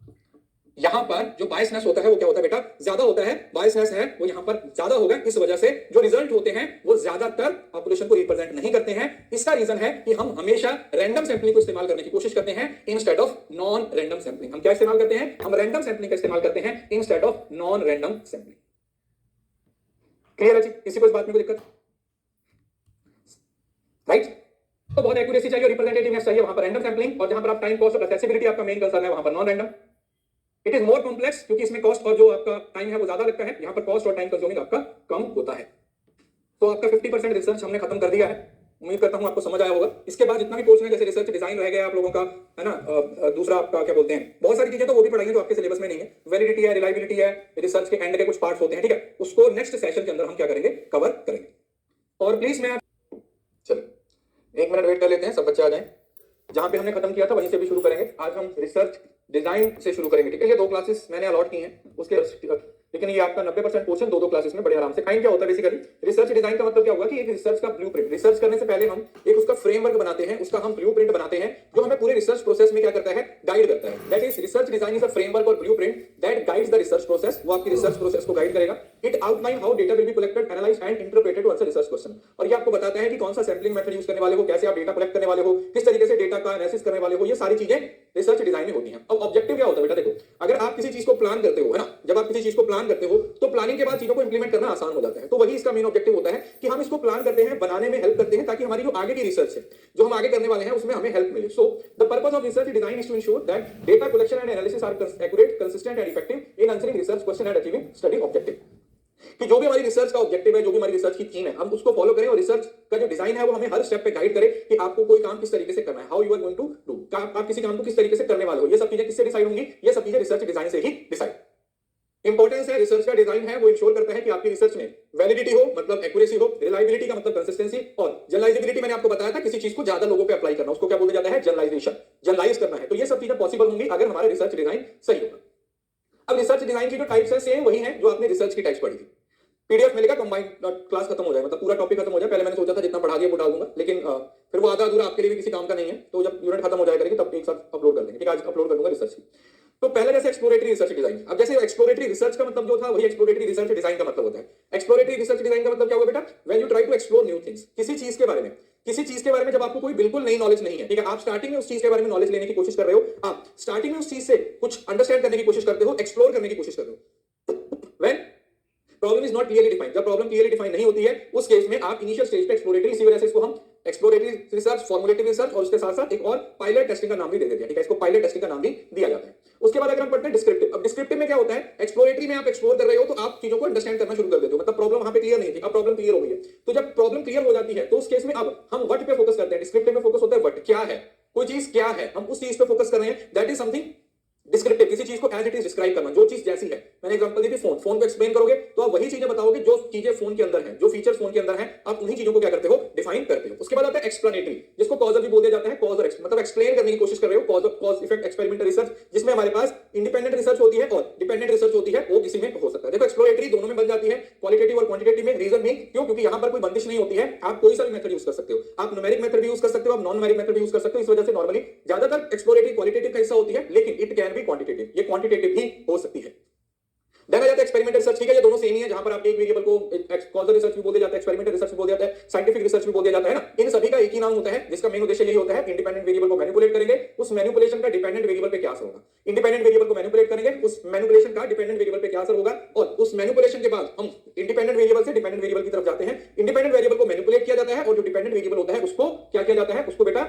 यहां पर जो बायसनेस होता है वो क्या होता है बेटा, ज्यादा होता है। बायसनेस है वो यहां पर ज्यादा होगा, इस वजह से जो रिजल्ट होते हैं वो ज्यादातर पॉपुलेशन को रिप्रेजेंट नहीं करते हैं। इसका रीजन है कि हम हमेशा रैंडम सैंपलिंग को इस्तेमाल करने की कोशिश करते हैं instead of non random sampling. हम क्या इस्तेमाल करते हैं? हम रैंडम सैंपलिंग का इस्तेमाल करते हैं instead of non random sampling. Clear है जी? किसी को इस बात में कोई दिक्कत? राइट? तो बहुत एक्यूरेसी चाहिए, रिप्रेजेंटेटिवनेस चाहिए, वहां पर रैंडम सैंपलिंग। और जहां पर आप टाइम, कॉस्ट और एक्सेसिबिलिटी आपका मेन कंसर्न है वहां पर non random. It is more complex क्योंकि इसमें कॉस्ट और जो आपका टाइम है वो ज्यादा लगता है, यहाँ पर कॉस्ट और टाइम कंज्यूमिंग आपका कम होता है। तो आपका 50% रिसर्च हमने खत्म कर दिया है। उम्मीद करता हूं आपको समझ आया होगा। इसके बाद जितना भी पोर्शन है जैसे रिसर्च डिजाइन रह गया आप लोगों का, है ना, दूसरा आपका क्या बोलते हैं, बहुत सारी चीजें तो वो भी पढ़ाएंगे जो आपके सिलेबस में नहीं है। वैलिडिटी है, रिलायबिलिटी है, रिसर्च के एंड के कुछ पार्ट्स होते हैं, ठीक है, उसको नेक्स्ट सेशन के अंदर हम क्या करेंगे, कवर करेंगे। और प्लीज मैं चलो 1 मिनट वेट कर लेते हैं, सब बच्चे आ जाएं। जहां पे हमने खत्म किया था वहीं से भी शुरू करेंगे। आज हम रिसर्च डिजाइन से शुरू करेंगे, ठीक है। ये 2 क्लासेस मैंने अलॉट की हैं उसके, लेकिन ये आपका 90% पोर्शन 2 क्लासेस में बड़े आराम से खाएंगे। क्या होता है बेसिकली रिसर्च डिजाइन का मतलब क्या हुआ कि एक रिसर्च का ब्लूप्रिंट, रिसर्च करने से पहले हम एक उसका फ्रेमवर्क बनाते हैं, उसका हम ब्लूप्रिंट बनाते हैं जो हमें पूरे रिसर्च प्रोसेस में क्या करता है, गाइड करता है। That is research design is a framework और blueprint that guides the research process. वो आपकी रिसर्च प्रोसेस को गाइड करेगा। It outline how data will be collected, analysed and interpreted to answer research question. और ये आपको बताता है कि कौन सा सैंपलिंग मेथड यूज करने वाले हो, कैसे आप डेटा कलेक्ट करने वाले हो, किस तरीके से डेटा का एनालिसिस करने वाले हो, ये सारी चीजें रिसर्च डिजाइन में होती हैं। अब ऑब्जेक्टिव क्या होता है बेटा, देखो अगर आप किसी चीज को प्लान करते हो, है ना, जब आप किसी चीज को प्लान करते हो तो प्लानिंग के बाद चीजों को इंप्लीमेंट करना आसान हो जाता है। तो वही इसका मेन ऑब्जेक्टिव होता है कि हम इसको प्लान करते हैं, बनाने में हेल्प करते हैं ताकि हमारी जो आगे की रिसर्च है, जो हम आगे करने वाले हैं, उसमें हमें हेल्प मिले। So the purpose of research design is to ensure that data collection and analysis are accurate, consistent and effective in answering research question and achieving study objective. कि जो भी हमारी रिसर्च का ऑब्जेक्टिव है, जो भी हमारी रिसर्च की थीम है, हम उसको फॉलो करें और रिसर्च का जो डिजाइन है वो हमें हर स्टेप पे गाइड करे कि आपको कोई काम किस तरीके से करना है, how you are going to do, आप किसी काम को किस तरीके से करने वाले हो। ये सब चीजें किससे डिसाइड होंगी, ये सब चीजें रिसर्च डिजाइन से ही डिसाइड। इंपॉर्टेंस है रिसर्च का डिजाइन है वो इंश्योर करता है कि आपकी रिसर्च में वैलिडिटी हो, मतलब एक्यूरेसी हो, रिलायबिलिटी का मतलब कंसिस्टेंसी, और जनरलाइजेबिलिटी मैंने आपको बताया था किसी चीज को ज्यादा लोगों पे अप्लाई करना, उसको क्या बोला जाता है, जनरलाइजेशन, जनरलाइज करना है। तो ये सब चीजें पॉसिबल होंगी अगर हमारा रिसर्च डिजाइन सही होगा। अब रिसर्च डिजाइन की जो टाइप्स है सेम वही है जो आपने रिसर्च की टाइप्स पढ़ी थी। पीडीएफ मिलेगा, कंबाइंड क्लास खत्म हो जाए, मतलब पूरा टॉपिक खत्म हो जाए। पहले मैंने सोचा था जितना पढ़ा दिया वो डाल दूंगा, लेकिन फिर वो आधा अधूरा आपके लिए भी किसी काम का नहीं है। तो जब यूनिट खत्म हो जाए करेगी तब एक साथ अपलोड कर देंगे, ठीक है। आज अपलोड कर दूंगा रिसर्च की। तो पहले जैसे एक्सप्लोरेटरी रिसर्च डिजाइन, अब जैसे एक्सप्लोरेटरी रिसर्च का मतलब जो था वही एक्सप्लोरेटरी रिसर्च डिजाइन का मतलब होता है। एक्सप्लोरेटरी रिसर्च डिजाइन का मतलब क्या हुआ बेटा, when you try to explore new things, किसी चीज के बारे में जब आपको कोई बिल्कुल नई नॉलेज नहीं है, ठीक है, आप स्टार्टिंग में उस चीज के बारे में नॉलेज लेने की कोशिश कर रहे हो, आप स्टार्टिंग में उस चीज से कुछ अंडरस्टैंड करने की कोशिश करते हो, एक्सप्लोर करने की कोशिश कर रहे हो। When problem is not clearly defined, जब प्रॉब्लम क्लियरली डिफाइन नहीं होती है उस केस में आप इनिशियल स्टेज पे एक्सप्लोरेटरी, इसी वजह से इसको हम एक्सप्लोरेटरी रिसर्च, फॉर्मुलेटिव रिसर्च और उसके साथ साथ एक और पायलट टेस्टिंग का नाम भी दे देते हैं, ठीक है। इसको पायलट टेस्टिंग का नाम भी दिया जाता है। उसके बाद अगर हम पढ़ते हैं डिस्क्रिप्टिव। अब डिस्क्रिप्टिव में क्या होता है, एक्सप्लोरेटरी में आप एक्सप्लोर कर रहे हो तो आप चीजों को अंडरस्टैंड करना शुरू कर देते हो, मतलब प्रॉब्लम वहां पे क्लियर नहीं थी, अब प्रॉब्लम क्लियर हो गई है। तो जब प्रॉब्लम क्लियर हो जाती है तो उस केस में अब हम व्हाट पे फोकस करते हैं। डिस्क्रिप्टिव में फोकस होता है व्हाट, क्या है, कोई चीज क्या है, हम उस चीज पे फोकस कर रहे हैं, दैट इज समथिंग डिस्क्रिप्टिव। किसी चीज को एज इट इज डिस्क्राइब करना, जो चीज जैसी है। मैंने एग्जांपल दी थी फोन को एक्सप्लेन करोगे तो आप वही चीजें बताओगे जो चीजें फोन के अंदर हैं, जो फीचर्स फोन के अंदर हैं, आप उन्हीं चीजों को क्या करते हो, डिफाइन करते हो। उसके बाद आता है एक्सप्लेनेटरी, जिसको कॉजल भी बोल दिया जाता है। कॉज और मतलब एक्सप्लेन करने की कोशिश कर रहे हो, कॉज इफेक्ट एक्सपेरिमेंटल रिसर्च, जिसमें हमारे पास इंडिपेंडेंट रिसर्च होती है और डिपेंडेंट रिसर्च होती है, वो किसी में हो सकता है। देखो एक्सप्लोरेटरी दोनों में बन जाती है, क्वालिटेटिव और क्वांटिटेटिव में। रीजन भी क्यों, क्योंकि यहां पर कोई बंदिश नहीं होती है, आप कोई सा भी मेथड यूज कर सकते हो। आप न्यूमेरिक मेथड भी यूज कर सकते हो, आप नॉन न्यूमेरिक मेथड भी यूज कर सकते हो। इस वजह से नॉर्मली ज्यादातर एक्सप्लोरेटरी क्वालिटेटिव का हिस्सा होती है, लेकिन इट कैन बी क्वांटिटेटिव, ये क्वांटिटेटिव भी हो सकती है। देखा जाता है एक्सपेरिमेंटल रिसर्च, ठीक है, ये दोनों सेम ही है, जहां पर आप एक वेरिएबल को कॉजल रिसर्च भी बोल दिया जाता है, एक्सपेरिमेंटल रिसर्च भी बोल दिया जाता है, साइंटिफिक रिसर्च भी बोल दिया जाता है ना। इन सभी का एक ही नाम होता है, जिसका मेन उद्देश्य यही होता है, इंडिपेंडेंट वेरिएबल को मैनिपुलेट करेंगे, उस मैनिपुलेशन का डिपेंडेंट वेरिएबल पे क्या असर होगा। इंडिपेंडेंट वेरिएबल को मैनिपुलेट करेंगे, उस मैनिपुलेशन का डिपेंडेंट वेरिएबल पे क्या असर होगा, और उस मैनिपुलेशन के बाद हम इंडिपेंडेंट वेरिएबल से डिपेंडेंट वेरिएबल की तरफ जाते हैं। इंडिपेंडेंट वेरिएबल को मैनिपुलेट किया जाता है, और जो डिपेंडेंट वेरिएबल होता है उसको क्या किया जाता है, उसको बेटा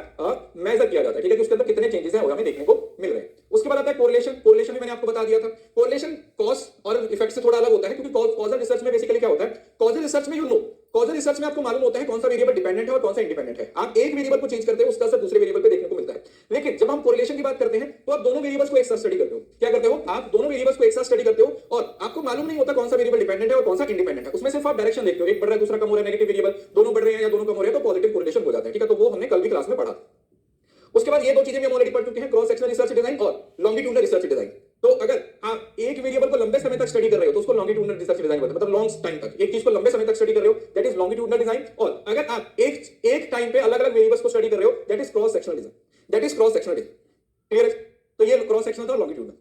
मेजर किया जाता है, ठीक है, कि उसके अंदर कितने चेंजेस हैं वो हमें देखने को मिल रहे हैं। उसके बाद आता है कोरिलेशन। कोरिलेशन भी मैंने आपको बता दिया था। कोरिलेशन कॉज और इफेक्ट से थोड़ा अलग होता है, क्योंकि कॉजल रिसर्च में बेसिकली क्या होता है, कॉजल रिसर्च में कॉजल रिसर्च में आपको मालूम होता है कौन सा वेरिएबल डिपेंडेंट है और कौन सा इंडिपेंडेंट है। आप एक वेरिएबल को चेंज करते हो, उसका असर दूसरे वेरिएबल पे देखने को मिलता है। लेकिन जब हम कोरिलेशन की बात करते हैं तो आप दोनों वेरिएबल्स को एक साथ स्टडी करते हो। क्या करते हो, आप दोनों वेरिएबल्स को एक साथ स्टडी करते हो, और आपको मालूम नहीं होता कौन सा वेरिएबल डिपेंडेंट है और कौन सा इंडिपेंडेंट है। उसमें सिर्फ आप डायरेक्शन देखते हो, एक बढ़ रहा है दूसरा कम हो रहा है, नेगेटिव वेरिएबल दोनों बढ़ रहे हैं या दोनों कम हो रहे हैं, तो पॉजिटिव कोरिलेशन हो जाता है, ठीक है, तो वो हमने कल भी क्लास में पढ़ा। उसके बाद ये दो चीजें भी हम ऑलरेडी पढ़ चुके हैं, क्रॉस सेक्शनल रिसर्च डिजाइन और लॉन्गिट्यूडनल रिसर्च डिजाइन। तो अगर आप एक वेरिएबल को लंबे समय तक स्टडी कर रहे हो तो उसको लॉन्गिट्यूडनल रिसर्च डिजाइन बोलते हैं, मतलब लॉन्ग टाइम तक एक चीज को लंबे समय तक स्टडी कर रहे हो, दैट इज लॉन्गिट्यूडनल डिजाइन। और अगर आप एक टाइम पे अलग अलग वेरिएबल्स को स्टडी कर रहे हो, that is cross sectional design, that is cross sectional design. Clear है? तो ये क्रॉस सेक्शनल था, लॉन्गिट्यूडनल।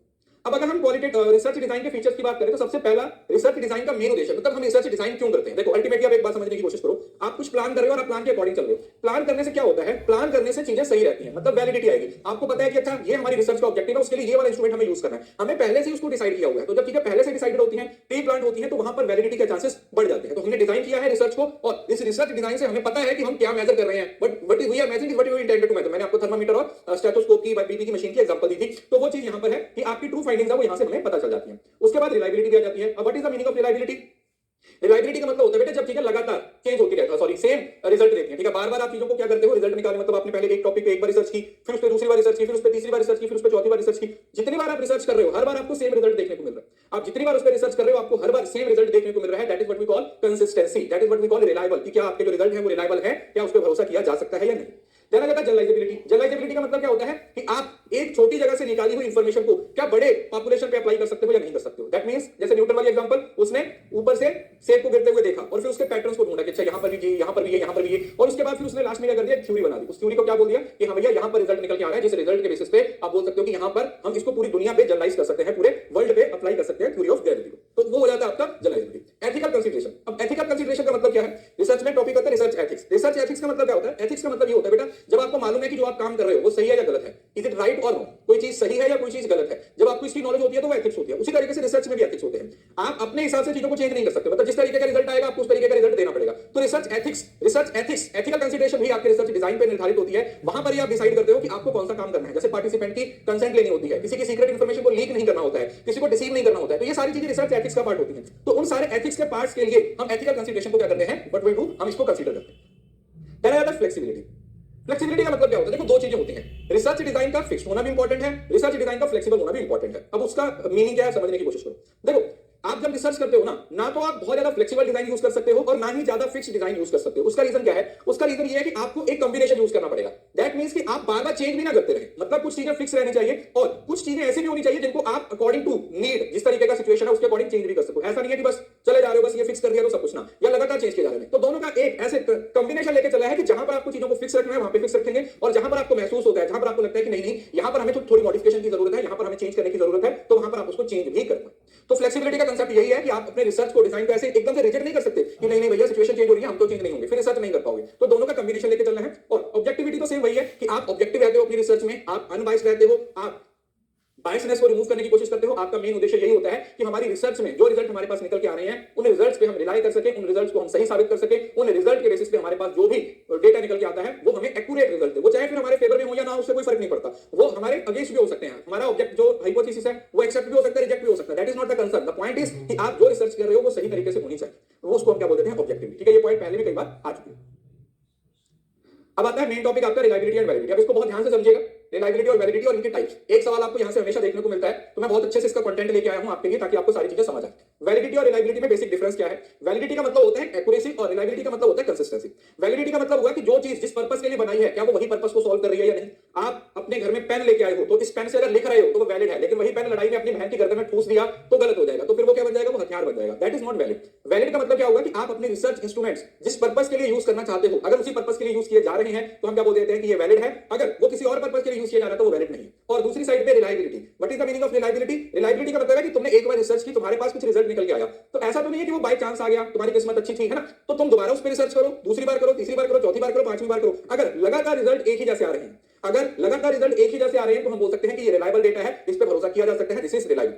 अब अगर हम क्वालिटेटिव रिसर्च डिजाइन के फीचर्स की बात करें तो सबसे पहला रिसर्च डिजाइन का मेन उद्देश्य, मतलब हम रिसर्च डिजाइन क्यों करते हैं। देखो अल्टीमेटली आप एक बात समझने की कोशिश करो, आप कुछ प्लान कर रहे हो और आप प्लान के अकॉर्डिंग चल रहे हो। प्लान करने से क्या होता है, प्लान करने से चीजें सही रहती हैं, मतलब वैलिडिटी आएगी। आपको पता है कि अच्छा ये हमारी रिसर्च का ऑब्जेक्टिव है, उसके लिए ये वाला इंस्ट्रूमेंट हमें यूज करना है, हमें पहले से ही उसको डिसाइड किया हुआ है। तो जब चीजें पहले से डिसाइडेड होती हैं, प्री प्लान होती हैं, तो वहां पर वैलिडिटी के चांसेस बढ़ जाते हैं। तो हमने डिजाइन किया है रिसर्च को, और इस रिसर्च डिजाइन से हमें पता है कि हम क्या मेजर कर रहे हैं, but what we are measuring is what we intended to measure. मैंने आपको थर्मामीटर और स्टेथोस्कोप की बीपी की मशीन की एग्जांपल दी थी, तो वो चीज यहां पर है कि आपकी ट्रू फाइंडिंग्स है वो यहां से हमें पता चल जाती है। उसके बाद रिलायबिलिटी दी जाती है। अब what is the meaning of reliability? Reliability का मतलब होता है बेटा जब चीजें लगातार चेंज होती रहती है, सॉरी सेम रिजल्ट देती हैं, ठीक है, बार बार आप चीजों को क्या करते हो, रिजल्ट निकालने, मतलब आपने पहले एक टॉपिक पे एक बार रिसर्च की, फिर उस पे दूसरी बार रिसर्च की, फिर उस पे तीसरी बार रिसर्च की, फिर उस पे चौथी बार रिसर्च की। जितनी बार आप रिसर्च कर रहे हो हर बार आपको सेम रिजल्ट देखने को मिल रहा है। आप जितनी बार उस पे रिसर्च कर रहे हो आपको हर बार सेम रिजल्ट देखने को मिल रहा है, that is what we call consistency, that is what we call reliable, कि क्या आपके जो रिजल्ट है वो रिलायबल है, क्या उस पे भरोसा किया जा सकता है या नहीं। जाना जाता है जनरलाइजेबिलिटी। जनरलाइजेबिलिटी का मतलब क्या होता है कि आप एक छोटी जगह से निकाली हुई इंफॉर्मेशन को क्या बड़े पॉपुलेशन पे अप्लाई कर सकते हो या नहीं कर सकते हो। दैट मींस जैसे न्यूटन वाली एग्जांपल, उसने ऊपर से सेब को गिरते हुए देखा और फिर उसके पैटर्न्स को ढूंढा कि अच्छा यहां पर भी ये, यहां पर भी ये, यहां पर भी ये, और उसके बाद फिर उसने लास्ट में क्या कर दिया, थ्योरी बना दी। उस थ्योरी को क्या बोल दिया कि हाँ भैया यहां पर रिजल्ट निकल के आ रहा है, जिस रिजल्ट के बेसिस पे आप बोल सकते हो कि यहां पर हम इसको पूरी दुनिया पे जनरलाइज कर सकते हैं, पूरे वर्ल्ड पे अप्लाई कर सकते हैं थ्योरी ऑफ ग्रेविटी को। तो वो हो जाता है आपका जनरलाइजेबिलिटी। Ethical consideration. अब एथिकल कंसीडरेशन का मतलब क्या है, रिसर्च में टॉपिक होता है रिसर्च एथिक्स। रिसर्च एथिक्स का मतलब क्या होता है, एथिक्स का मतलब ये होता है बेटा जब आपको मालूम है कि जो आप काम कर रहे हो वो सही है या गलत है, इज इट राइट और रॉन्ग, कोई चीज सही है या कोई चीज गलत है, जब आपको इसकी नॉलेज होती है तो वो एथिक्स होती है। उसी तरीके से रिसर्च में भी एथिक्स होते हैं। आप अपने हिसाब से चीजों को चेंज नहीं कर सकते, मतलब जिस तरीके का रिजल्ट आएगा आपको उस तरीके का रिजल्ट देना पड़ेगा। तो रिसर्च एथिक्स, एथिकल कंसीडरेशन भी आपके रिसर्च डिजाइन पे निर्धारित होती है। वहां पर ही आप डिसाइड करते हो कि आपको कौन सा काम करना है। जैसे पार्टिसिपेंट की कंसेंट लेनी होती है, किसी की सीक्रेट इंफॉर्मेशन को लीक नहीं करना होता है, किसी को डिसीव नहीं करना होता है, तो ये सारी चीजें रिसर्च एथिक्स का पार्ट होती है। तो उन सारे एथिक्स के पार्ट्स के लिए हम एथिकल कंसीडरेशन को क्या करते हैं, व्हाट वी डू, हम इसको कंसीडर करते हैं। देन आता है फ्लेक्सिबिलिटी। फ्लेक्सिबिलिटी का मतलब क्या होता है, देखो दो चीजें होती हैं, रिसर्च डिजाइन का फिक्स होना भी इंपॉर्टेंट है, रिसर्च डिजाइन का फ्लेक्सिबल होना भी इंपॉर्टेंट है। अब उसका मीनिंग क्या है समझने की कोशिश करो। देखो आप जब रिसर्च करते हो ना तो आप बहुत ज्यादा फ्लेक्सिबल डिजाइन यूज कर सकते हो और ना ही ज्यादा फिक्स डिजाइन यूज कर सकते हो। उसका रीजन क्या है, उसका रीजन ये है कि आपको एक कॉम्बिनेशन यूज करना पड़ेगा। दैट मींस कि आप बार बार चेंज भी ना करते रहे, मतलब कुछ चीजें फिक्स रहनी चाहिए और कुछ चीजें ऐसी भी होनी चाहिए जिनको आप अकॉर्डिंग टू नीड, जिस तरीके का सिचुएशन है उसके अकॉर्डिंग चेंज भी कर सको। ऐसा नहीं है कि बस चले जा रहे हो, बस ये फिक्स कर दिया तो सब कुछ ना, या लगातार चेंज किए जा रहे हैं। तो दोनों का एक ऐसे कॉम्बिनेशन लेके चला है कि जहां पर आपको चीजों को फिक्स रखना है वहां पे फिक्स रखेंगे, और जहां पर आपको महसूस होता है, जहां पर आपको लगता है कि नहीं यहां पर हमें थोड़ी मॉडिफिकेशन की जरूरत है, यहां पर हमें चेंज करने की जरूरत है, तो वहां पर आप उसको चेंज भी करना। तो फ्लेक्सिबिलिटी का कांसेप्ट यही है कि आप अपने रिसर्च को डिजाइन को ऐसे एकदम से रिजेक्ट नहीं कर सकते कि नहीं भैया सिचुएशन चेंज हो रही है हम तो चेंज नहीं होंगे, फिर रिसर्च नहीं कर पाओगे। तो दोनों का कॉम्बिनेशन लेके चलना है। और ऑब्जेक्टिविटी तो सेम वही है कि आप ऑब्जेक्टिव रहते हो अपनी रिसर्च में, आप अनबाइस्ड रहते हो, आप बायसनेस को रिमूव करने की कोशिश करते हो। आपका मेन उद्देश्य यही होता है कि हमारी रिसर्च में जो रिजल्ट हमारे पास निकल के आ रहे हैं उन रिजल्ट्स पे हम रिलाई कर सके, उन रिजल्ट्स को हम सही साबित कर सके, उन रिजल्ट के बेसिस पे हमारे पास जो भी डेटा निकल के आता है वो हमें एक्यूरेट रिजल्ट दे, वो चाहे फिर हमारे फेवर में हो या ना, उससे कोई फर्क नहीं पड़ता, वो हमारे अगेंस्ट भी हो सकते हैं। हमारा ऑब्जेक्ट जो हाइपोथेसिस है वो एक्सेप्ट भी हो सकता है, रिजेक्ट भी हो सकता है, that is not the concern. The point is कि आप जो रिसर्च कर रहे हो वो सही तरीके से होनी चाहिए, वो उसको हम क्या बोलते हैं, ऑब्जेक्टिविटी। ठीक है, ये पॉइंट पहले भी कई बार आ चुके हैं। अब आता है मेन टॉपिक आपका रिलायबिलिटी एंड वैलिडिटी। अब इसको बहुत ध्यान से समझिएगा, रिलायबिलिटी और वैलिडिटी और इनके टाइप्स। एक सवाल आपको यहां से हमेशा देखने को मिलता है, तो मैं बहुत अच्छे से इसका कंटेंट लेके आया हूं आपके लिए ताकि आपको सारी चीजें समझ आए। वैलिडिटी और रिलायबिलिटी में बेसिक डिफरेंस क्या है? वैलिडिटी का मतलब होता है एक्यूरेसी और रिलायबिलिटी का मतलब होता है कंसिस्टेंसी। वैलिडिटी का मतलब हुआ कि जो चीज जिस पर्पस के लिए बनाई है क्या वो वही पर्पस को सॉल्व कर रही है या नहीं। आप अपने घर में पेन लेके आए हो तो इस पेन से अगर लिख रहे हो तो वो वैलिड है, लेकिन वही पेन लड़ाई में अपनी बहन की गर्दन में ठूस दिया तो गलत हो जाएगा, तो फिर वो क्या बन जाएगा? वो हथियार बन जाएगा। That is not valid. Valid का मतलब क्या होगा कि आप अपने रिसर्च इंस्ट्रूमेंट्स जिस पर्पस के लिए यूज करना चाहते हो अगर उसी पर्पस के लिए यूज किए जा रहे हैं तो हम क्या बोल देते हैं कि ये वैलिड है। अगर वो किसी और पर्पस के लिए यूज किया जा रहा है तो वो वैलिड नहीं। और दूसरी साइड पे reliability. What is the meaning of reliability? Reliability का मतलब है कि तुमने एक बार रिसर्च की, तुम्हारे पास कुछ रिजल्ट निकल के आया, तो ऐसा तो नहीं है कि वो बाय चांस आ गया, तुम्हारी किस्मत अच्छी थी, है ना, तो तुम दोबारा उस पर रिसर्च करो, दूसरी बार करो, तीसरी बार करो, चौथी बार करो, पांचवी बार करो। अगर लगातार रिजल्ट एक ही जैसे आ रहे हैं, अगर लगातार रिजल्ट एक ही जैसे आ रहे हैं तो हम बोल सकते हैं कि ये रिलायबल डेटा है, इस पर भरोसा किया जा सकता है, दिस इज रिलायबल।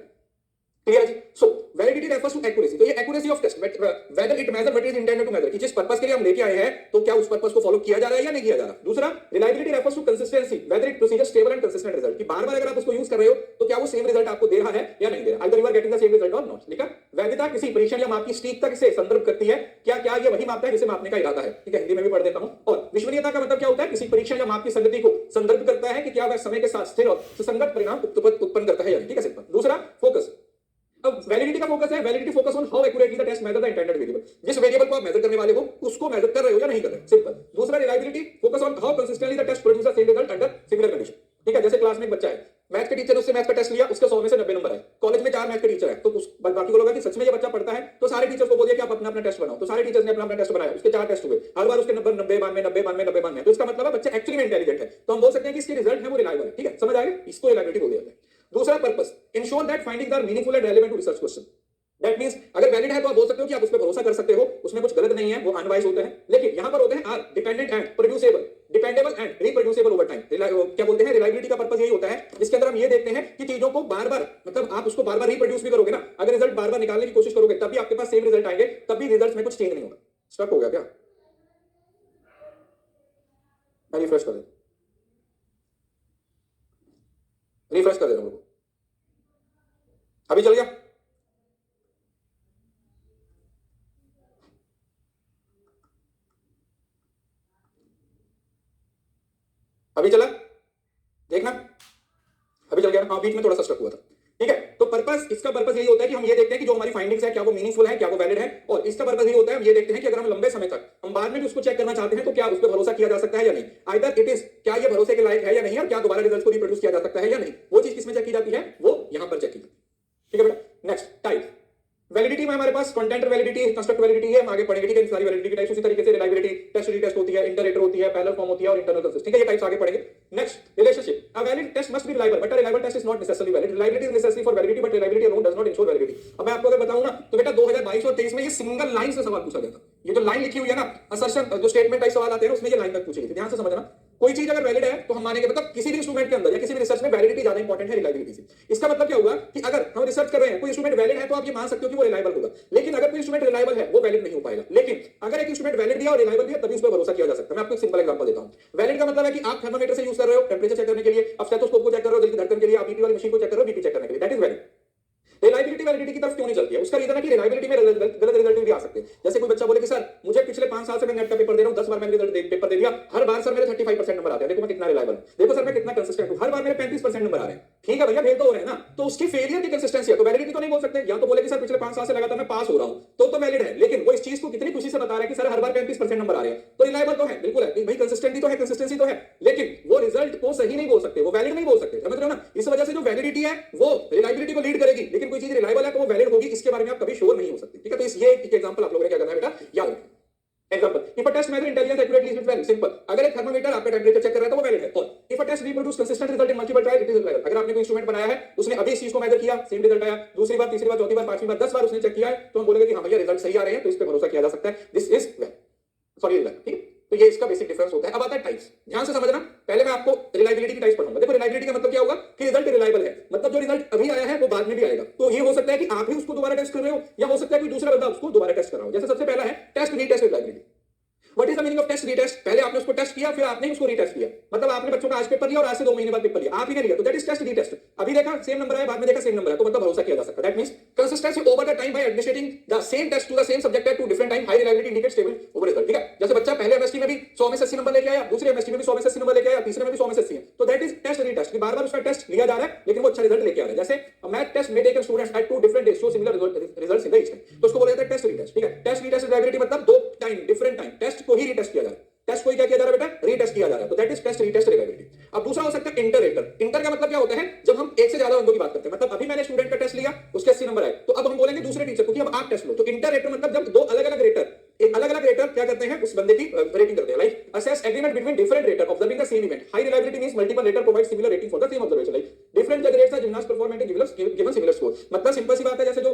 क्लियर है जी? So validity refers to accuracy. तो ये accuracy of test, whether it measure what is intended to measure, कि जिस पर्पस के लिए हम लेके आए हैं तो क्या उस पर्पस को फॉलो किया जा रहा है या नहीं किया जा रहा। दूसरा reliability refers to consistency, whether it procedure stable and consistent result, कि बार-बार अगर आप उसको यूज कर रहे हो तो क्या वो सेम रिजल्ट आपको दे रहा है या नहीं दे रहा, either you are getting the same result और नॉट। ठीक है? वैधता किसी परीक्षण या माप की सटीकता से संदर्भ करती है, क्या क्या ये वही मापता है जिसे मापने का इरादा है। ठीक है, हिंदी में भी पढ़ देता हूं। और विश्वसनीयता का मतलब क्या होता है? किसी परीक्षण या माप की संगति को संदर्भ करता है कि क्या वह समय के साथ स्थिर और सुसंगत परिणाम उत्पन्न करता है या नहीं। ठीक है, सिंपल। दूसरा फोकस। अब वैलिडिटी का फोकस है, validity focus on how accurately the test measure the intended variable, जिस वेरिएबल को आप मेजर करने वाले हो उसको मेजर कर रहे हो या नहीं कर रहे हो, सिंपल। दूसरा reliability focus on how consistently the test produce the same result under similar condition. ठीक है, जैसे क्लास में एक बच्चा है, मैथ के टीचर ने उससे मैथ का टेस्ट लिया, उसके 100 में से 90 नंबर आए। कॉलेज में 4 मैथ के टीचर है तो बाकी को लगा कि सच में ये बच्चा पढ़ता है, तो सारे टीचर्स को बोल दिया कि आप अपना अपना टेस्ट बनाओ, तो सारे टीचर्स ने अपना अपना टेस्ट बनाया, उसके 4 टेस्ट हुए, हर बार उसके नंबर 90 92 90 92 90 92, तो इसका मतलब है बच्चा एक्चुअली में इंटेलिजेंट है, तो हम बोल सकते हैं कि इसके रिजल्ट है वो रिलायबल है। ठीक है, समझ आएगा? इसको रिलायबिलिटी बोल दिया जाता है। दूसरा purpose, ensure that findings are meaningful and relevant to research question. That means अगर वैलिड है तो आप बोल सकते हो कि आप उस पर भरोसा कर सकते हो, उसमें कुछ गलत नहीं है, वो अनवाइज होते हैं, लेकिन यहां पर होते हैं are dependent and producible, dependable and reproducible over time. क्या बोलते हैं? रिलायबिलिटी का पर्पस यही होता है जिसके अंदर हम ये देखते हैं कि चीजों को बार-बार, मतलब आप उसको बार-बार रिप्रोड्यूस भी करोगे ना, अगर रिजल्ट बार-बार निकालने की कोशिश करोगे तब भी आपके पास सेम रिजल्ट आएंगे, तब भी रिजल्ट्स में कुछ चेंज नहीं होगा। स्टक हो गया क्या? मैं रिफ्रेश कर देता हूं, रिफ्रेश कर दे रहा हूं, अभी चल गया? अभी चला? देखना, अभी चल गया ना? हाँ, बीच में थोड़ा सा स्टक हुआ था। ठीक है, तो पर्पस, इसका पर्पस यही होता है कि हम ये देखते हैं कि जो हमारी फाइंडिंग्स है क्या वो मीनिंगफुल है, क्या वो वैलिड है, और इसका पर्पस यही होता है हम ये देखते हैं कि अगर हम लंबे समय तक, हम बाद में भी उसको चेक करना चाहते हैं तो क्या उस पर भरोसा किया जा सकता है या नहीं, आइदर इट इज, क्या ये भरोसे के लायक है या नहीं, और क्या दोबारा रिजल्ट्स को रिप्रोड्यूस किया जा सकता है या नहीं, वो चीज किसमें चेक की जाती है? वो यहां पर चेक की जाती है। ठीक है बेटा, नेक्स्ट टाइप। वैलिडिटी में हमारे पास कंटेंट वैलिडिटी, कंस्ट्रक्ट वैलिडिटी है, हम आगे पढ़ेंगे। ठीक है, सारी वैलिडिटी की टाइप्स, उसी तरीके से रिलायबिलिटी, टेस्ट रीटेस्ट होती है, इंटरेटर होती है, पैरेलल फॉर्म होती है और इंटरनल कंसिस्ट। ठीक है, ये टाइप्स आगे पढ़ेंगे। Next relationship. A valid test must be reliable but a reliable test is not necessarily valid. Reliability is necessary for validity but reliability alone does not ensure validity. अब मैं आपको अगर बताऊं ना तो बेटा 2022 और 23 में ये सिंगल लाइन से सवाल पूछा गया था। ये जो लाइन लिखी हुई है ना, असर्शन, जो स्टेटमेंट टाइप सवाल आते हैं उसमें ये लाइन तक पूछी गई थी, ध्यान से समझना। कोई चीज अगर वैलिड है तो हम मानेंगे, मतलब किसी भी इंस्ट्रूमेंट के अंदर या किसी भी रिसर्च में वैलिडिटी ज्यादा इंपॉर्टेंट है रिलायबिलिटी से। इसका मतलब क्या हुआ कि अगर हम रिसर्च कर रहे हैं, कोई इंस्ट्रूमेंट वैलिड है तो आप ये मान सकते हो कि वो रिलायबल होगा, लेकिन अगर कोई इंस्ट्रूमेंट रिलायबल है वो वैलिड नहीं हो पाएगा। लेकिन अगर एक इंस्ट्रूमेंट वैलिड भी है और रिलायबल भी है तभी उस पर भरोसा किया जा सकता है। मैं आपको एक सिंपल एग्जांपल देता हूं। वैलिड का मतलब है कि आप थर्मामीटर से यूज कर रहे हो टेंपरेचर चेक करने के लिए, आप स्टेथोस्कोप को चेक कर रहे हो दिल की धड़कन के लिए, आप बीपी वाली मशीन को चेक कर रहे हो बीपी चेक करने के लिए, that is valid. Reliability validity की तरफ क्यों नहीं चलती है? उसका रीजन है कि रिलायबिलिटी में गलत रिजल्ट भी आ सकते हैं। जैसे कोई बच्चा बोले कि सर मुझे पिछले 5 साल से मैं नेट का पेपर दे रहा हूं, 10 बार मैंने रिजल्ट पेपर दे दिया, हर बार सर मेरे 35% नंबर आते हैं, देखो मैं कितना रिलायबल हूं, देखो सर मैं कितना कंसिस्टेंट हूं, हर बार मेरे 35% नंबर आ रहे हैं। ठीक है भैया, फेल तो हो रहे हैं ना, तो उसकी फेलियर की कंसिस्टेंसी है, तो वैलिडिटी तो नहीं बोल सकते। या तो बोले कि सर पिछले 5 साल से लगातार मैं पास हो रहा हूं, तो वैलिड है, लेकिन वो इस चीज को कितनी खुशी से बता रहा है कि सर हर बार 35% नंबर आ रहे हैं, तो रिलायबल तो है, बिल्कुल है भाई, कंसिस्टेंसी तो है, कंसिस्टेंसी तो है, लेकिन वो रिजल्ट को सही नहीं बोल सकते, वो वैलिड नहीं बोल सकते। समझ रहे हो ना? इस वजह से जो वैलिडिटी है वो रिलायबिलिटी को लीड करेगी, लेकिन कोई चीज रिलायबल है तो वो वैलिड होगी, इसके बारे में आप कभी श्योर नहीं हो सकते। ठीक है, तो ये एक एग्जांपल आप लोगों ने क्या करना है बेटा, याद रखना। Example, if a test measure intelligence accurately is valid, simple. अगर एक थर्मामीटर आपका टेंपरेचर चेक कर रहा है तो वो वैलिड है। और if a test reproduce consistent result in multiple trial it is valid. अगर आपने कोई इंस्ट्रूमेंट बनाया है, उसने अभी इस चीज को मेजर किया, सेम रिजल्ट आया, दूसरी बार, तीसरी बार, चौथी बार, पांचवी बार, 10 बार उसने चेक किया है, तो हम बोलेंगे कि हां भैया रिजल्ट सही आ रहे हैं, तो इस पे भरोसा किया जा सकता है, this is valid, sorry reliable. ठीक है, तो ये इसका बेसिक डिफरेंस होता है। अब आता है टाइप्स, ध्यान से समझना। पहले मैं आपको रिलायबिलिटी की टाइप्स पढ़ाऊंगा। देखो रिलायबिलिटी का मतलब क्या होगा कि रिजल्ट रिलायबल है, मतलब जो रिजल्ट अभी आया है वो बाद में भी आएगा। तो ये हो सकता है कि आप ही उसको दोबारा टेस्ट कर रहे हो, या हो सकता है कि दूसरा बंदा उसको दोबारा टेस्ट कर रहा हो। जैसे सबसे पहला है test retest reliability. What is the meaning of test retest? पहले आपने उसको टेस्ट किया, फिर आपने उसको रीटेस्ट किया, मतलब आपने बच्चों का आज पेपर लिया और आज से 2 महीने बाद पेपर लिया, आप ही ने लिया, तो दैट इज टेस्ट रीटेस्ट। अभी देखा सेम नंबर है, बाद में देखा सेम नंबर है, तो मतलब भरोसा किया जा सकता है। That means consistency over the time by administrating the same test to the same subject at two different time, high reliability indicate stable over result. ठीक है, जैसे बच्चा पहले एमएसटी में भी 100 में से 80 नंबर लेके आया, दूसरे एमएसटी में भी 100 में से 80 नंबर लेके आया, तीसरे में भी 100 में से 80 है, तो दैट इज टेस्ट रीटेस्ट, कि बार-बार उसका टेस्ट लिया जा रहा है लेकिन वो अच्छा रिजल्ट लेके आ रहा है। जैसे मैथ टेस्ट में taken students at two different days show similar results in the each time, तो उसको बोला जाता है टेस्ट रीटेस्ट। ठीक है, टेस्ट रीटेस्ट रिलायबिलिटी मतलब दो टाइम डिफरेंट टाइम टेस्ट को ही रीटेस्ट किया जा रहा है, टेस्ट को ही क्या किया जा रहा है बेटा, रीटेस्ट किया जा रहा है, तो that is test retest reliability. अब दूसरा हो सकता है इंटर-रेटर। इंटर का मतलब क्या होता है, जब हम एक से ज्यादा अंकों की बात करते हैं, मतलब अभी मैंने स्टूडेंट का टेस्ट लिया, उसके 80 नंबर आए, तो अब हम बोलेंगे दूसरे टीचर को कि अब आप टेस्ट लो, तो इंटर-रेटर मतलब जब दो अलग-अलग रेटर एक अलग-अलग रेटर क्या करते हैं, उस बंदे की रेटिंग करते हैं, like assess agreement between different rater observing the same event. High reliability means multiple rater provide similar rating for the same observation, like different जज rates the gymnast performance and given similar score. मतलब सिंपल सी बात है, जैसे जो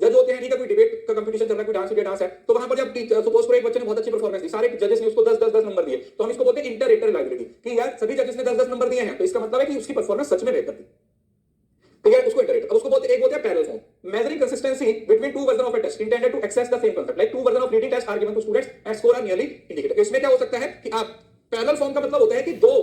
जज होते हैं, ठीक है, कोई डिबेट का कंपटीशन चल रहा है, कोई डांस डांस है, तो वहां पर जब सपोज करो एक बच्चे ने बहुत अच्छी परफॉर्मेंस दी, सारे जजेस ने उसको 10-10 नंबर दिए, तो हम इसको बोलते हैं इंटर-रेटर रिलायबिलिटी, कि यार सभी जजेस ने 10-10 नंबर दिए हैं, तो इसका मतलब है कि उसकी परफॉर्मेंस सच में बेहतर थी। ठीक है, उसको इंटर-रेटर। अब उसको बोलते हैं, एक बोलते हैं parallel form, measuring consistency between two versions of a test intended to access the same concept, like two versions of reading test are given to students and score are nearly indicated। तो इसमें क्या हो सकता है कि आप पैरेलल फॉर्म का मतलब होता है कि दो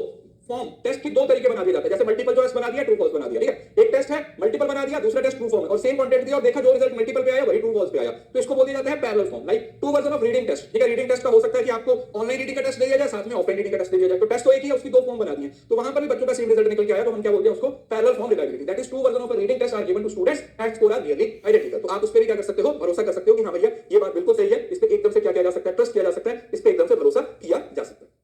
फॉर्म टेस्ट की दो तरीके बना दिए जाते हैं, जैसे मल्टीपल चॉइस बना दिया, ट्रू फॉल्स बना दिया। ठीक है, एक टेस्ट है मल्टीपल बना दिया, दूसरा टेस्ट ट्रू फॉल्स और सेम कंटेंट दिया और देखा जो रिजल्ट मल्टीपल पे आया वही ट्रू फॉल्स पे आया, तो इसको बोल दिया जाता है parallel form. Like two version of reading test. ठीक है, रीडिंग टेस्ट का हो सकता है कि आपको ऑनलाइन रीडिंग का टेस्ट दे दिया जाए, साथ में ऑफलाइन रीडिंग का टेस्ट दे दिया जाए, तो टेस्ट तो एक ही है, उसकी दो फॉर्म बना दिए, तो वहां पर भी बच्चों का सेम रिजल्ट निकल के आया, तो हम क्या बोलते हैं उसको parallel form reliability. That is two version of a reading test are given to students and score are nearly identical. तो आप उस पर भी क्या कर सकते हो, भरोसा कर सकते हो कि हाँ भैया ये बात बिल्कुल सही है, इस पे एकदम से क्या किया जा सकता है, ट्रस्ट किया जा सकता है, इस पे एकदम से भरोसा किया जा सकता है।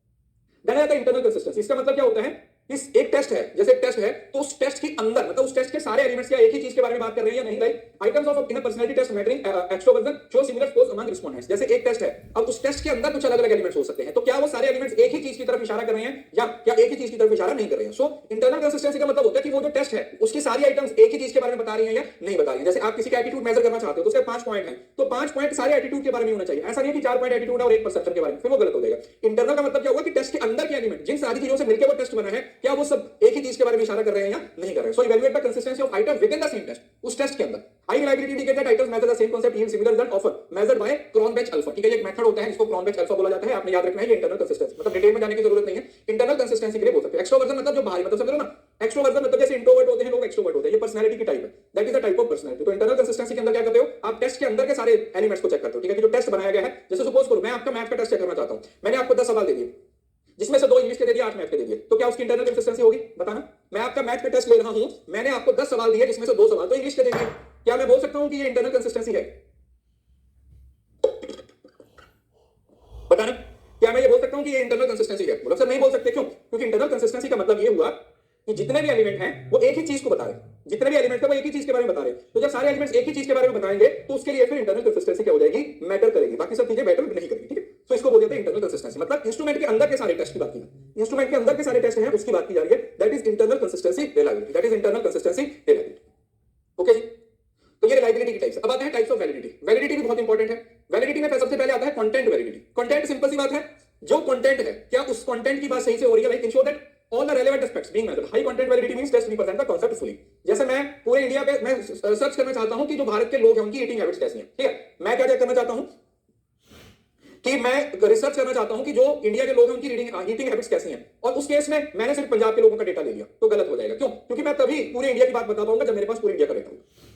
देन आता है इंटरनल कंसिस्टेंसी। इसका मतलब क्या होता है, इस एक टेस्ट है, जैसे एक टेस्ट है, तो उस टेस्ट के अंदर मतलब उस टेस्ट के सारे एलिमेंट्स क्या एक ही चीज के बारे में बात कर रहे हैं या नहीं, like items of in a personality test mattering extroversion show similar scores among respondents. जैसे एक टेस्ट है, अब उस टेस्ट के अंदर कुछ अलग-अलग एलिमेंट्स हो सकते हैं, तो क्या वो सारे एलिमेंट्स एक ही चीज की तरफ इशारा कर रहे हैं या क्या एक ही चीज की तरफ इशारा नहीं कर रहे हैं। सो इंटरनल कंसिस्टेंसी का मतलब होता है कि वो जो टेस्ट है उसकी सारी आइटम्स एक ही चीज के बारे में बता रही हैं या नहीं बता रही हैं। जैसे आप किसी का एटीट्यूड मेजर करना चाहते हो, तो उसके 5 पॉइंट हैं, तो 5 पॉइंट सारे एटीट्यूड के बारे में होना चाहिए, ऐसा नहीं है कि 4 पॉइंट एटीट्यूड और 1 परसेप्शन के बारे में, फिर वो गलत हो जाएगा। इंटरनल का मतलब क्या होगा कि टेस्ट के अंदर के एलिमेंट जिन सारी चीजों से मिलकर वो टेस्ट बना है, क्या वो सब एक ही चीज के बारे में इशारा कर रहे हैं या नहीं कर रहे हैं। So evaluate the consistency of item within the same test, उस टेस्ट के अंदर। High reliability indicate that items measure the same concept yield similar result often measured by Cronbach alpha. ठीक है, ये एक मेथड होता है, इसको क्रॉनबेच अल्फा बोला जाता है, आपने याद रखना है। ये इंटरनल कंसिस्टेंसी मतलब डिटेल में जाने की जरूरत नहीं है, इंटरनल कंसिस्टेंसी के लिए बोल सकते हैं। एक्सट्रोवर्जन मतलब जो बाहरी, मतलब समझ लो ना, एक्सट्रोवर्जन मतलब जैसे इंट्रोवर्ट होते हैं लोग, एक्सट्रोवर्ट होते हैं, ये पर्सनालिटी की टाइप है, that is the type of personality. तो इंटरनल कंसिस्टेंसी के अंदर क्या करते हो, आप टेस्ट के अंदर के सारे एलिमेंट्स को चेक करते हो। ठीक है, कि जो टेस्ट बनाया गया है, जैसे सपोज करो मैं आपका मैथ का टेस्ट चेक करना चाहता हूं, मैंने आपको 10 सवाल दे दिए, जिसमें से 2 इंग्लिश के दे दिए, 8 मैथ के दे दिए, तो क्या उसकी इंटरनल कंसिस्टेंसी होगी, बताना। मैं आपका मैथ का टेस्ट ले रहा हूं, मैंने आपको 10 सवाल दिए, जिसमें से 2 सवाल तो इंग्लिश के दे दिए, क्या मैं बोल सकता हूं कि ये इंटरनल कंसिस्टेंसी है, बताना। क्या मैं ये बोल सकता हूं कि ये इंटरनल कंसिस्टेंसी है? बोलो सर नहीं बोल सकते, क्यों? क्योंकि इंटरनल कंसिस्टेंसी का मतलब ये हुआ कि जितने भी एलिमेंट हैं वो एक ही चीज को बता रहे हैं, जितने भी एलिमेंट है वो एक ही चीज के बारे में बता रहे हैं, तो जब सारे एलिमेंट्स एक ही चीज के बारे में बताएंगे तो उसके लिए फिर इंटरनल कंसिस्टेंसी क्या हो जाएगी, मैटर करेगी, बाकी सब चीजें मैटर नहीं करेगी। ठीक है, तो इसको बोल देते हैं इंटरनल कंसिस्टेंसी। मतलब इंस्ट्रूमेंट के अंदर के सारे टेस्ट की बात की, इंस्ट्रूमेंट के अंदर के सारे टेस्ट हैं उसकी बात की जा रही है, that is internal consistency reliability, that is internal consistency reliability. Okay जी, तो ये रिलायबिलिटी की टाइप्स। अब आते हैं टाइप्स ऑफ वैलिडिटी। वैलिडिटी भी बहुत इंपॉर्टेंट है। वैलिडिटी में सबसे पहले आता है कंटेंट वैलिडिटी। कंटेंट सिंपल सी बात है, जो कंटेंट है क्या उस कंटेंट की बात सही से हो रही है, like ensure that all the relevant aspects being measured. High content validity means test represent the concept fully. जैसे मैं पूरे इंडिया पे मैं सर्च करना चाहता हूं कि जो भारत के लोग हैं उनकी ईटिंग हैबिट्स कैसी हैं। ठीक है, मैं क्या करना चाहता हूं कि मैं रिसर्च करना चाहता हूं कि जो इंडिया के लोग हैं उनकी ईटिंग हैबिट्स कैसी हैं, और उस केस में मैंने सिर्फ पंजाब के लोगों का डेटा ले लिया तो गलत हो जाएगा। क्यों? क्योंकि मैं तभी पूरे इंडिया की बात बता पाऊंगा जब मेरे पास पूरे इंडिया का डेटा होगा।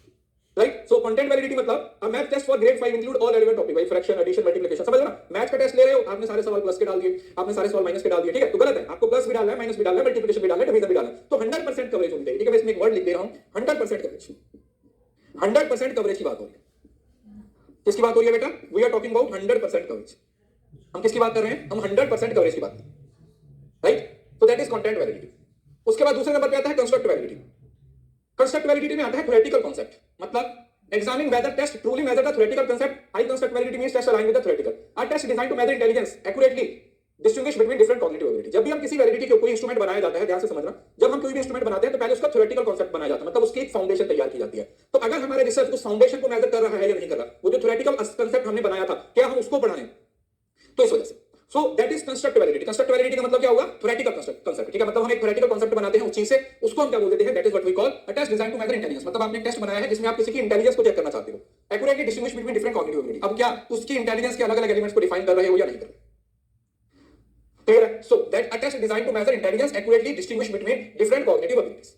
राइट, सो कंटेंट वैलिडिटी मतलब a math test for grade 5 include all relevant topic, like fraction, addition, multiplication. समझ ना, मैथ का टेस्ट ले रहे हो, आपने सारे सवाल प्लस के डाल दिए, आपने सारे सवाल माइनस के डाल दिए, ठीक है, तो गलत है। आपको प्लस भी डालना है, माइनस भी डालना है, मल्टीप्लिकेशन भी डालना है, डिवीजन भी डालना है, तो 100% कवरेज होनी चाहिए। ठीक है, मैं इसमें एक वर्ड लिख दे रहा हूं, 100% कवरेज। 100% कवरेज की बात हो रही है। किसकी बात हो रही है बेटा? We are talking about 100% coverage. हम किसकी बात कर रहे हैं? हम 100% कवरेज की बात कर रहे हैं। राइट, तो दैट इज कंटेंट वैलिडिटी। उसके बाद दूसरे नंबर पे आता है कंस्ट्रक्ट वैलिडिटी। कंस्ट्रक्ट वैलिडिटी में आता है थ्योरेटिकल कांसेप्ट, मतलब examining whether test truly measure the theoretical concept. High construct validity means test aligned with the theoretical. A test designed to measure intelligence accurately, distinguish between different cognitive ability. जब भी हम किसी वैलिडिटी के कोई इंस्ट्रूमेंट बनाया जाता है, ध्यान से समझना, जब हम कोई भी इंस्ट्रूमेंट बनाते हैं तो पहले उसका थ्योरेटिकल कांसेप्ट बनाया जाता है, मतलब उसकी एक फाउंडेशन तैयार की जाती है। तो अगर हमारे रिसर्च उस फाउंडेशन को मेजर कर रहा है या नहीं कर रहा, वो जो थ्योरेटिकल कांसेप्ट हमने बनाया था क्या हम उसको बढ़ाएं, तो इस वजह से सो that is construct validity. Construct validity का मतलब क्या होगा? Theoretical concept. ठीक है, मतलब हम एक थ्योरेटिकल कांसेप्ट बनाते हैं उस चीज से, उसको हम क्या बोल देते हैं? That is what we call a test design to measure intelligence. मतलब आपने टेस्ट बनाया है जिसमें आप किसी की इंटेलिजेंस को चेक करना चाहते हो, accurately distinguish between different cognitive ability. अब क्या उसकी इंटेलिजेंस के अलग-अलग एलिमेंट्स को डिफाइन कर रहे हो या नहीं कर रहे? क्लियर है? So that a test design to measure intelligence accurately distinguish between different cognitive abilities,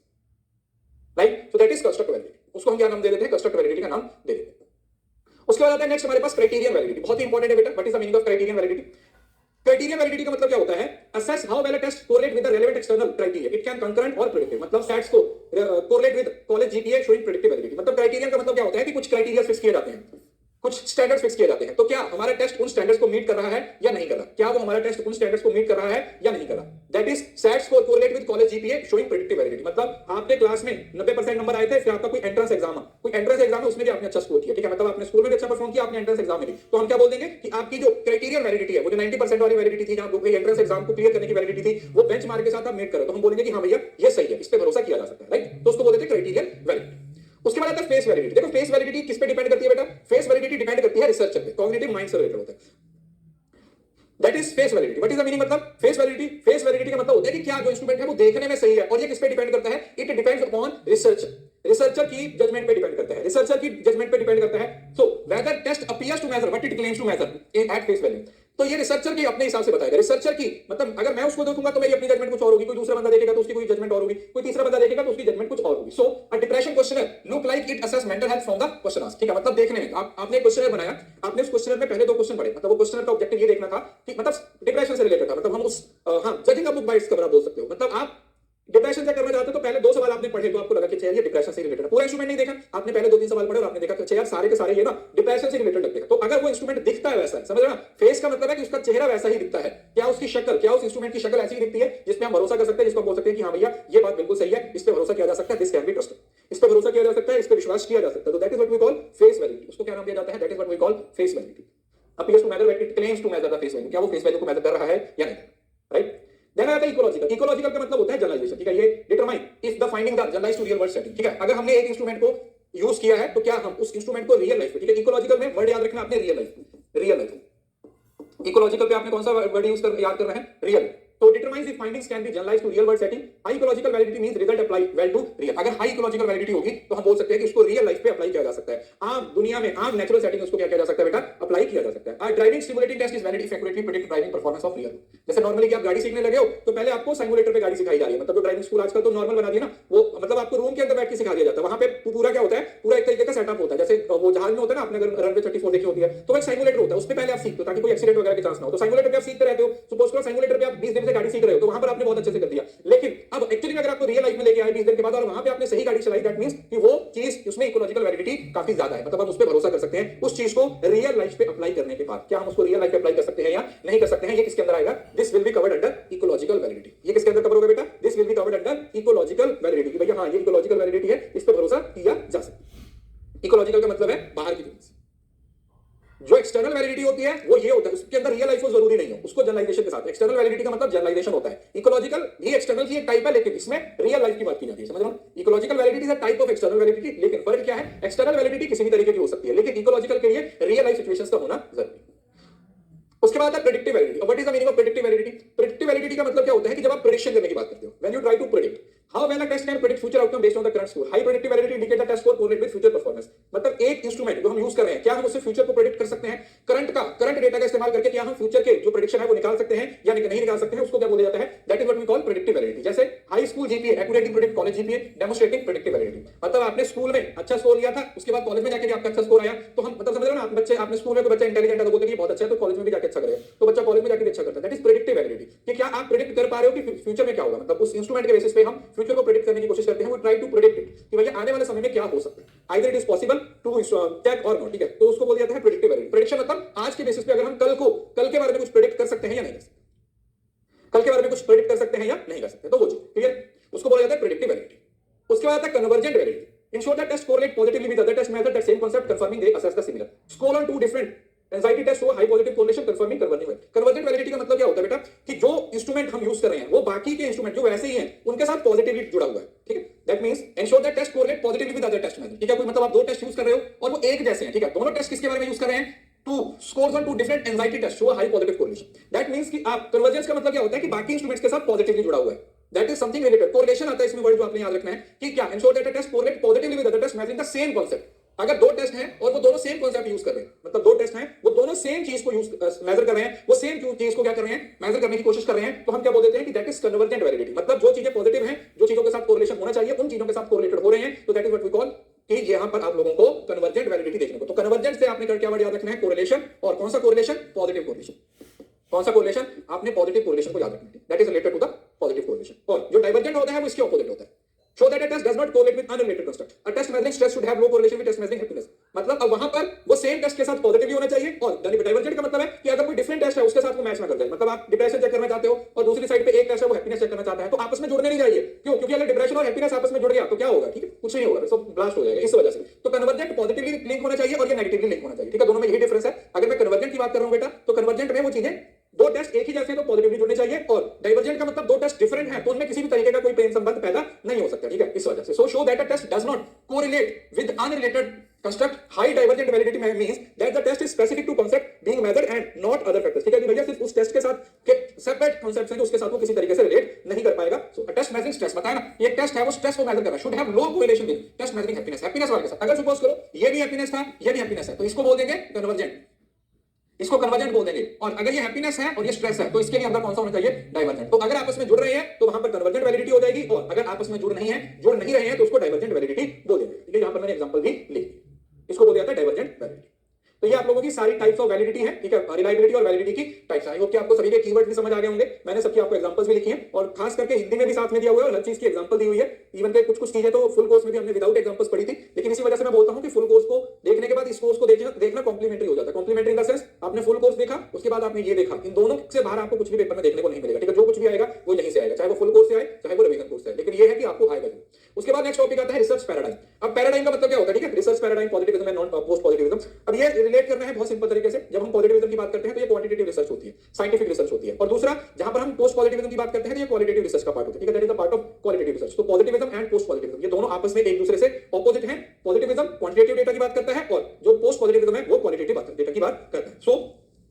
right? So that is construct validity. उसको हम क्या नाम दे देते हैं? कंस्ट्रक्ट वैलिडिटी का नाम दे देते हैं। उसके बाद आता है नेक्स्ट हमारे पास क्राइटेरियन वैलिडिटी। बहुत ही इंपॉर्टेंट है बेटा। What is the meaning of criterion validity? Criterion validity का मतलब क्या होता है? Assess how well a test correlate with the relevant external criteria, it can concurrent और प्रेडिक्टिव। मतलब स्टैट्स को correlate with college GPA showing predictive validity. मतलब क्राइटेरियन का मतलब क्या होता है कि कुछ क्राइटेरिया फिक्स किए जाते हैं, कुछ स्टैंडर्ड्स फिक्स किए जाते हैं। तो क्या हमारा टेस्ट उन स्टैंडर्ड्स को मीट कर रहा है या नहीं कर रहा? क्या वो हमारा टेस्ट उन स्टैंडर्ड्स को मीट कर रहा है या नहीं कर रहा? That is SAT score correlate with college GPA showing predictive validity. मतलब आपके क्लास में 90% नंबर आए थे, फिर आपका कोई एंट्रेंस एग्जाम है, उसमें भी आपने अच्छा स्कोर किया, ठीक है? मतलब आपने स्कूल में भी अच्छा परफॉर्म किया, आपने एंट्रेंस एग्जाम में भी, तो हम क्या बोल देंगे कि आपकी जो क्राइटेरियन वैलिडिटी है, वो जो 90% वाली वैलिडिटी थी, जहां कोई एंट्रेंस एग्जाम को क्लियर करने की वैलिडिटी थी, वो बेंचमार्क के साथ आप मीट करो, तो हम बोलेंगे कि हां भैया ये सही है, इस पे भरोसा किया जा सकता है, राइट? तो उसको बोलते हैं क्राइटेरियन वैलिडिटी। उसके बाद आता है फेस वैलिडिटी। देखो फेस वैलिडिटी किस पे डिपेंड करती है बेटा? फेस वैलिडिटी डिपेंड करती है रिसर्चर पे, कॉग्निटिव माइंड से रिलेटेड होता है। That is face validity. What is the meaning? मतलब फेस वैलिडिटी का मतलब होता है कि क्या जो इंस्ट्रूमेंट है वो देखने में सही है, और ये किस पे डिपेंड करता है? इट डिपेंड्स अपॉन रिसर्चर की जजमेंट पे डिपेंड करता है, रिसर्चर की जजमेंट पे डिपेंड करता है। So whether test appears to measure what it claims to measure in at face value, तो ये रिसर्चर की अपने हिसाब से बताएगा। रिसर्चर की मतलब अगर मैं उसको देखूंगा तो मेरी अपनी जजमेंट कुछ और होगी, कोई दूसरा बंदा देखेगा तो उसकी कोई जजमेंट और होगी, कोई तीसरा बंदा देखेगा तो उसकी जजमेंट कुछ और होगी। So a depression questionnaire look like it assess mental health from the question asked, ठीक है? मतलब देखने में आपने एक क्वेश्चनर बनाया, आपने उस क्वेश्चनर में पहले 2 क्वेश्चन पढ़े, मतलब वो क्वेश्चनर का ऑब्जेक्टिव ये देखना था कि मतलब डिप्रेशन से रिलेटेड था, मतलब हम उस judging a book by its cover आप बोल सकते हो। मतलब आप डिप्रेशन चेक करना चाहते हो तो पहले 2 सवाल आपने पढ़े तो आपको लगा कि ये डिप्रेशन से रिलेटेड है, पूरा इंस्ट्रूमेंट नहीं देखा, आपने पहले 2-3 सवाल पढ़े और आपने देखा कि यार सारे के सारे ये ना डिप्रेशन से रिलेटेड लगते हैं। तो अगर वो इंस्ट्रूमेंट दिखता है वैसा है, समझ रहे हो ना? फेस का मतलब है कि उसका चेहरा वैसा ही दिखता है, क्या उसकी शक्ल, क्या उस इंस्ट्रूमेंट की शक्ल ऐसी ही दिखती है जिसमें हम भरोसा कर सकते हैं, जिसको हम बोल सकते हैं कि हां भैया ये बात बिल्कुल सही है, इस पे भरोसा किया जा सकता है, दिस कैन बी ट्रस्टेड, इस पे भरोसा किया जा सकता है, इस पे विश्वास किया जा सकता है। तो that is what we call face validity. उसको क्या नाम दिया जाता है? That is what we call face validity. Appears to measure what it claims to measure the face value, क्या वो फेस वैल्यू को मेजर कर रहा है या नहीं, राइट? देन आता है इकोलॉजिकल। इकोलॉजिकल का मतलब होता है जनरलाइजेशन, ठीक है? ये determine if the finding the generalized to real world setting, ठीक है? अगर हमने एक इंस्ट्रूमेंट को यूज किया है तो क्या हम उस इंस्ट्रूमेंट को रियल लाइफ पे, ठीक है? इकोलॉजिकल में वर्ड याद रखना आपने, रियल लाइफ। इकोलॉजिकल पे आपने कौन सा वर्ड यूज कर याद कर रहे हैं? रियल। तो determines if findings can be generalized to real world setting. High ecological validity means result apply well to real. अगर हाई इकोलॉजिकल वैलिडिटी होगी तो हम बोल सकते हैं कि उसको रियल लाइफ पे अप्लाई किया जा सकता है, आम दुनिया में, आम नेचुरल सेटिंग में उसको क्या किया जा सकता है बेटा? अप्लाई किया जा सकता है। Driving simulating test is valid if accurately predict driving performance of real. जैसे नॉर्मली कि आप गाड़ी सीखने लगे हो तो पहले आपको सिमुलेटर पे गाड़ी सिखाई जा रही है, मतलब जो ड्राइविंग स्कूल आजकल तो नॉर्मल बना दिया ना, वो मतलब आपको रूम के अंदर बैठ के सिखा दिया जाता है। वहां पे पूरा क्या होता है? पूरा एक तरीके का सेटअप होता है, जैसे वो जहाज में होता है ना, आपने अगर रनवे 34 देखी होती है तो एक सिमुलेटर होता है, उस पे पहले आप सीखते हो ताकि कोई एक्सीडेंट वगैरह के चांस ना हो। तो सिमुलेटर पे आप सीखते रहते हो। सपोज करो सिमुलेटर पे आप 20 दिन से गाड़ी सीख रहे हो तो वहां पर आपने बहुत अच्छे से कर दिया, लेकिन अब एक्चुअली अगर आपको रियल लाइफ में लेके आए 20 दिन के बाद और वहां पे आपने सही गाड़ी चलाई, दैट मींस कि वो चीज उसमें इकोलॉजिकल वैलिडिटी काफी ज्यादा है, मतलब हम उस पे भरोसा कर सकते हैं। उस चीज को रियल लाइफ पे अप्लाई करने के बाद क्या हम उसको रियल लाइफ पे अप्लाई कर सकते हैं या नहीं कर सकते हैं? ये किसके अंदर आएगा? This will be covered under ecological validity. ये किसके अंदर कवर होगा बेटा? This will be covered under ecological validity. भैया हां ये इकोलॉजिकल वैलिडिटी है, इस पे भरोसा किया जा सकता है। इकोलॉजिकल का मतलब है बाहर की दुनिया से। जो एक्सटर्नल वैलिडिटी होती है वो ये होता है, उसके अंदर रियल लाइफ हो जरूरी नहीं हो, उसको जनरलाइजेशन के साथ। एक्सटर्नल वैलिडिटी का मतलब जनरलाइजेशन होता है। इकोलॉजिकल ये एक्सटर्नल की एक टाइप है, लेकिन इसमें रियल लाइफ की बात की जाती है, समझ रहे हो? Ecological validity is a type of external validity, लेकिन फर्क क्या है? एक्सटर्नल वैलिडिटी किसी भी तरीके की हो सकती है, लेकिन इकोलॉजिकल के लिए रियल लाइफ सिचुएशंस का होना जरूरी है। उसके बाद है predictive validity. What is the meaning of predictive validity? Predictive validity का मतलब क्या होता है कि जब आप प्रेडिक्शन करने की बात करते हो, when you try to predict how well a test can predict future outcome based on the current score. High predictive validity indicate the test score correlate with future performance. मतलब एक इंस्ट्रूमेंट जो हम यूज कर रहे हैं, क्या हम उससे फ्यूचर को प्रेडिक्ट कर सकते हैं? करंट डेटा का इस्तेमाल करके क्या हम फ्यूचर के जो प्रेडिक्शन है वो निकाल सकते हैं या नहीं निकाल सकते हैं? उसको क्या बोला जाता है? That is what we call predictive validity. जैसे high school GPA accurately predict college GPA demonstrating predictive validity. मतलब आपने स्कूल में अच्छा स्कोर लिया था, उसके बाद कॉलेज में जाके भी आपका अच्छा स्कोर आया, तो हम मतलब समझ रहे हो ना, बच्चे आपने स्कूल में कोई बच्चा इंटेलिजेंट है तो बोलते हैं कि बहुत अच्छा है, तो कॉलेज में भी जाके अच्छा करेगा, तो बच्चा कॉलेज में जाके अच्छा करता है। That is predictive validity. कि क्या आप प्रेडिक्ट कर पा रहे हो कि फ्यूचर में क्या होगा? मतलब उस इंस्ट्रूमेंट के बेसिस पे हम फ्यूचर को प्रेडिक्ट करने की कोशिश करते हैं। We try to predict it कि भैया आने वाले समय में क्या हो सकता है, either it is possible to check और नॉट, ठीक है? तो उसको बोला जाता है प्रेडिक्टिव वैलिडिटी। प्रेडिक्शन मतलब आज के बेसिस पे अगर हम कल के बारे में कुछ प्रेडिक्ट कर सकते हैं या नहीं कर सकते, कल के बारे में कुछ प्रेडिक्ट कर सकते हैं या नहीं कर सकते, तो वो चीज क्लियर, उसको बोला जाता है प्रेडिक्टिव वैलिडिटी। उसके बाद आता है convergent validity. Ensure that test correlate positively with other test method that same concept confirming they assess the similar. Score on two different anxiety test हो high positive correlation confirming convergent validity का मतलब क्या होता है बेटा? कि जो इंस्ट्रूमेंट हम यूज कर रहे हैं वो बाकी के इंस्ट्रूमेंट जो वैसे ही हैं उनके साथ पॉजिटिवली जुड़ा हुआ है, ठीक है? That means ensure that test correlate positively with other test method, ठीक है? कोई मतलब आप 2 टेस्ट यूज कर रहे हो और वो एक जैसे हैं, ठीक है? दोनों टेस्ट किसके बारे में यूज कर रहे हैं? Two scores on two different anxiety test show high positive correlation. That means कि आप कन्वर्जेंस का मतलब क्या होता है कि बाकी इंस्ट्रूमेंट्स के साथ पॉजिटिवली जुड़ा हुआ है। That is something related. Correlation आता है इसमें वर्ड जो आपने याद रखना है कि क्या ensure that test correlate positively with other test measuring the same concept अगर दो टेस्ट हैं और वो दोनों सेम कॉन्सेप्ट यूज कर रहे हैं, मतलब दो टेस्ट हैं वो दोनों सेम चीज को यूज मेजर कर रहे हैं, वो सेम चीज को क्या कर रहे हैं, मेजर करने की कोशिश कर रहे हैं, तो हम क्या बोल देते हैं कि दैट इज कन्वर्जेंट वैलिडिटी। मतलब जो चीजें पॉजिटिव हैं, जो चीजों के साथ कोरिलेशन होना चाहिए उन चीजों के साथ कोरिलेटेड हो रहे हैं, तो that is what we call कि यहां पर आप लोगों को कन्वर्जेंट वैलिडिटी देखने को। तो कन्वर्जेंट से आपने क्या वर्ड याद रखना है, कोरिलेशन। और कौन सा कोरिलेशन, पॉजिटिव कोरिलेशन। कौन सा कोरिलेशन, आपने पॉजिटिव कोरिलेशन को याद रखना है, that is related to the positive correlation. और जो डाइवर्जेंट होता है वो इसके ऑपोजिट होता है। Show that a test does not correlate with unrelated construct. A test measuring stress should have low correlation with test measuring happiness. मतलब अब वहां पर वो सेम टेस्ट के साथ पॉजिटिव भी होना चाहिए, और डाइवर्जेंट का मतलब है कि अगर कोई डिफरेंट टेस्ट है उसके साथ वो मैच ना कर जाए। मतलब आप डिप्रेशन चेक करना चाहते हो और दूसरी साइड पे एक टेस्ट है वो हैप्पीनेस चेक करना चाहता है, तो आपस में जुड़ने नहीं चाहिए। क्यों? क्योंकि अगर डिप्रेशन और हैप्पीनेस आपस में जुड़ गया तो क्या होगा, ठीक है, कुछ नहीं होगा, सब ब्लास्ट हो जाएगा। इस वजह से तो कन्वर्जेंट पॉजिटिवली लिंक होना चाहिए और ये नेगेटिवली लिंक होना चाहिए, ठीक है। दोनों में यही डिफरेंस है। अगर मैं कन्वर्जेंट की बात कर रहा हूं बेटा, तो कन्वर्जेंट में वो चीजें दो टेस्ट एक ही जैसे तो पॉजिटिवली जुड़ने चाहिए, और डाइवर्जेंट का मतलब दो टेस्ट डिफरेंट है तो उनमें किसी भी तरीके का कोई प्रेम संबंध पैदा नहीं हो सकता, ठीक है। इस वजह से so show that a test does not correlate with unrelated construct. High divergent validity means that the test is specific to concept being measured and not other factors, ठीक है कि भैया सिर्फ उस टेस्ट के साथ के सेपरेट कॉन्सेप्ट्स हैं जो उसके साथ वो किसी तरीके से रिलेट नहीं कर पाएगा। सो टेस्ट मेजरिंग स्ट्रेस, बताया ना, ये टेस्ट है वो स्ट्रेस को मेजर कर रहा है, should have low correlation with test measuring happiness, happiness वाले के साथ। अगर सपोज करो ये भी हैप्पीनेस था, ये भी हैप्पीनेस है, तो इसको बोल देंगे कन्वर्जेंट, इसको कन्वर्जेंट बोल देंगे। और अगर ये हैप्पीनेस है और ये स्ट्रेस है, तो इसके लिए अंदर कौन सा होना चाहिए, डाइवर्जेंट। तो अगर आपस में जुड़ रहे हैं तो वहां पर कन्वर्जेंट वैलिडिटी हो जाएगी, और अगर आपस में जुड़ नहीं रहे हैं तो उसको डाइवर्जेंट वैलिडिटी बोल देंगे, ठीक है। यहां पर मैंने एग्जांपल भी लिख, इसको बोल दिया था डाइवर्जेंट वैलिडिटी। तो ये आप लोगों की सारी टाइप्स ऑफ वैलिडिटी है, ठीक है, रिलायबिलिटी और वैलिडिटी की टाइप्स। आई होप कि आपको सभी के कीवर्ड भी समझ आ गए होंगे। मैंने सबकी आपको एग्जांपल्स भी लिखी हैं, और खास करके हिंदी में भी साथ में दिया हुआ है, और हर चीज की एग्जांपल दी हुई है। इवन के कुछ चीजें तो फुल कोर्स में भी हमने विदाउट एग्जांपल्स पढ़ी थी, लेकिन इसी वजह से मैं बोलता हूं कि फुल कोर्स को देखने के बाद इस कोर्स को देखना कॉम्प्लीमेंट्री हो जाता है। कॉम्प्लीमेंट्री इन द सेंस, आपने फुल कोर्स देखा, उसके बाद आपने ये देखा, इन दोनों से बाहर आपको कुछ भी पेपर में देखने को नहीं मिलेगा, ठीक है। जो कुछ भी आएगा वो यहीं से आएगा, चाहे वो फुल कोर्स से आए चाहे वो रिवीजन कोर्स से आए, लेकिन ये है कि आपको आएगा। उसके बाद नेक्स्ट टॉपिक आता है रिसर्च पैराडाइम। अब पैराडाइम का मतलब क्या होता है, ठीक है, research paradigm, positivism and non post positivism. अब ये रिलेट करना है बहुत सिंपल तरीके से। जब हम पॉजिटिविज्म की बात करते हैं तो ये क्वांटिटेटिव रिसर्च होती है, साइंटिफिक रिसर्च होती है, और दूसरा जहां पर हम पोस्ट पॉजिटिविज्म की बात करते हैं तो ये क्वालिटेटिव रिसर्च का पार्ट होता है, ठीक है, that is the part of qualitative research. तो पॉजिटिविज्म एंड पोस्ट पॉजिटिविज्म ये दोनों आपस में एक दूसरे से ऑपोजिट हैं। पॉजिटिविज्म क्वांटिटेटिव डेटा की बात करता है, और जो पोस्ट पॉजिटिविज्म है वो क्वालिटेटिव डेटा की बात करता है। सो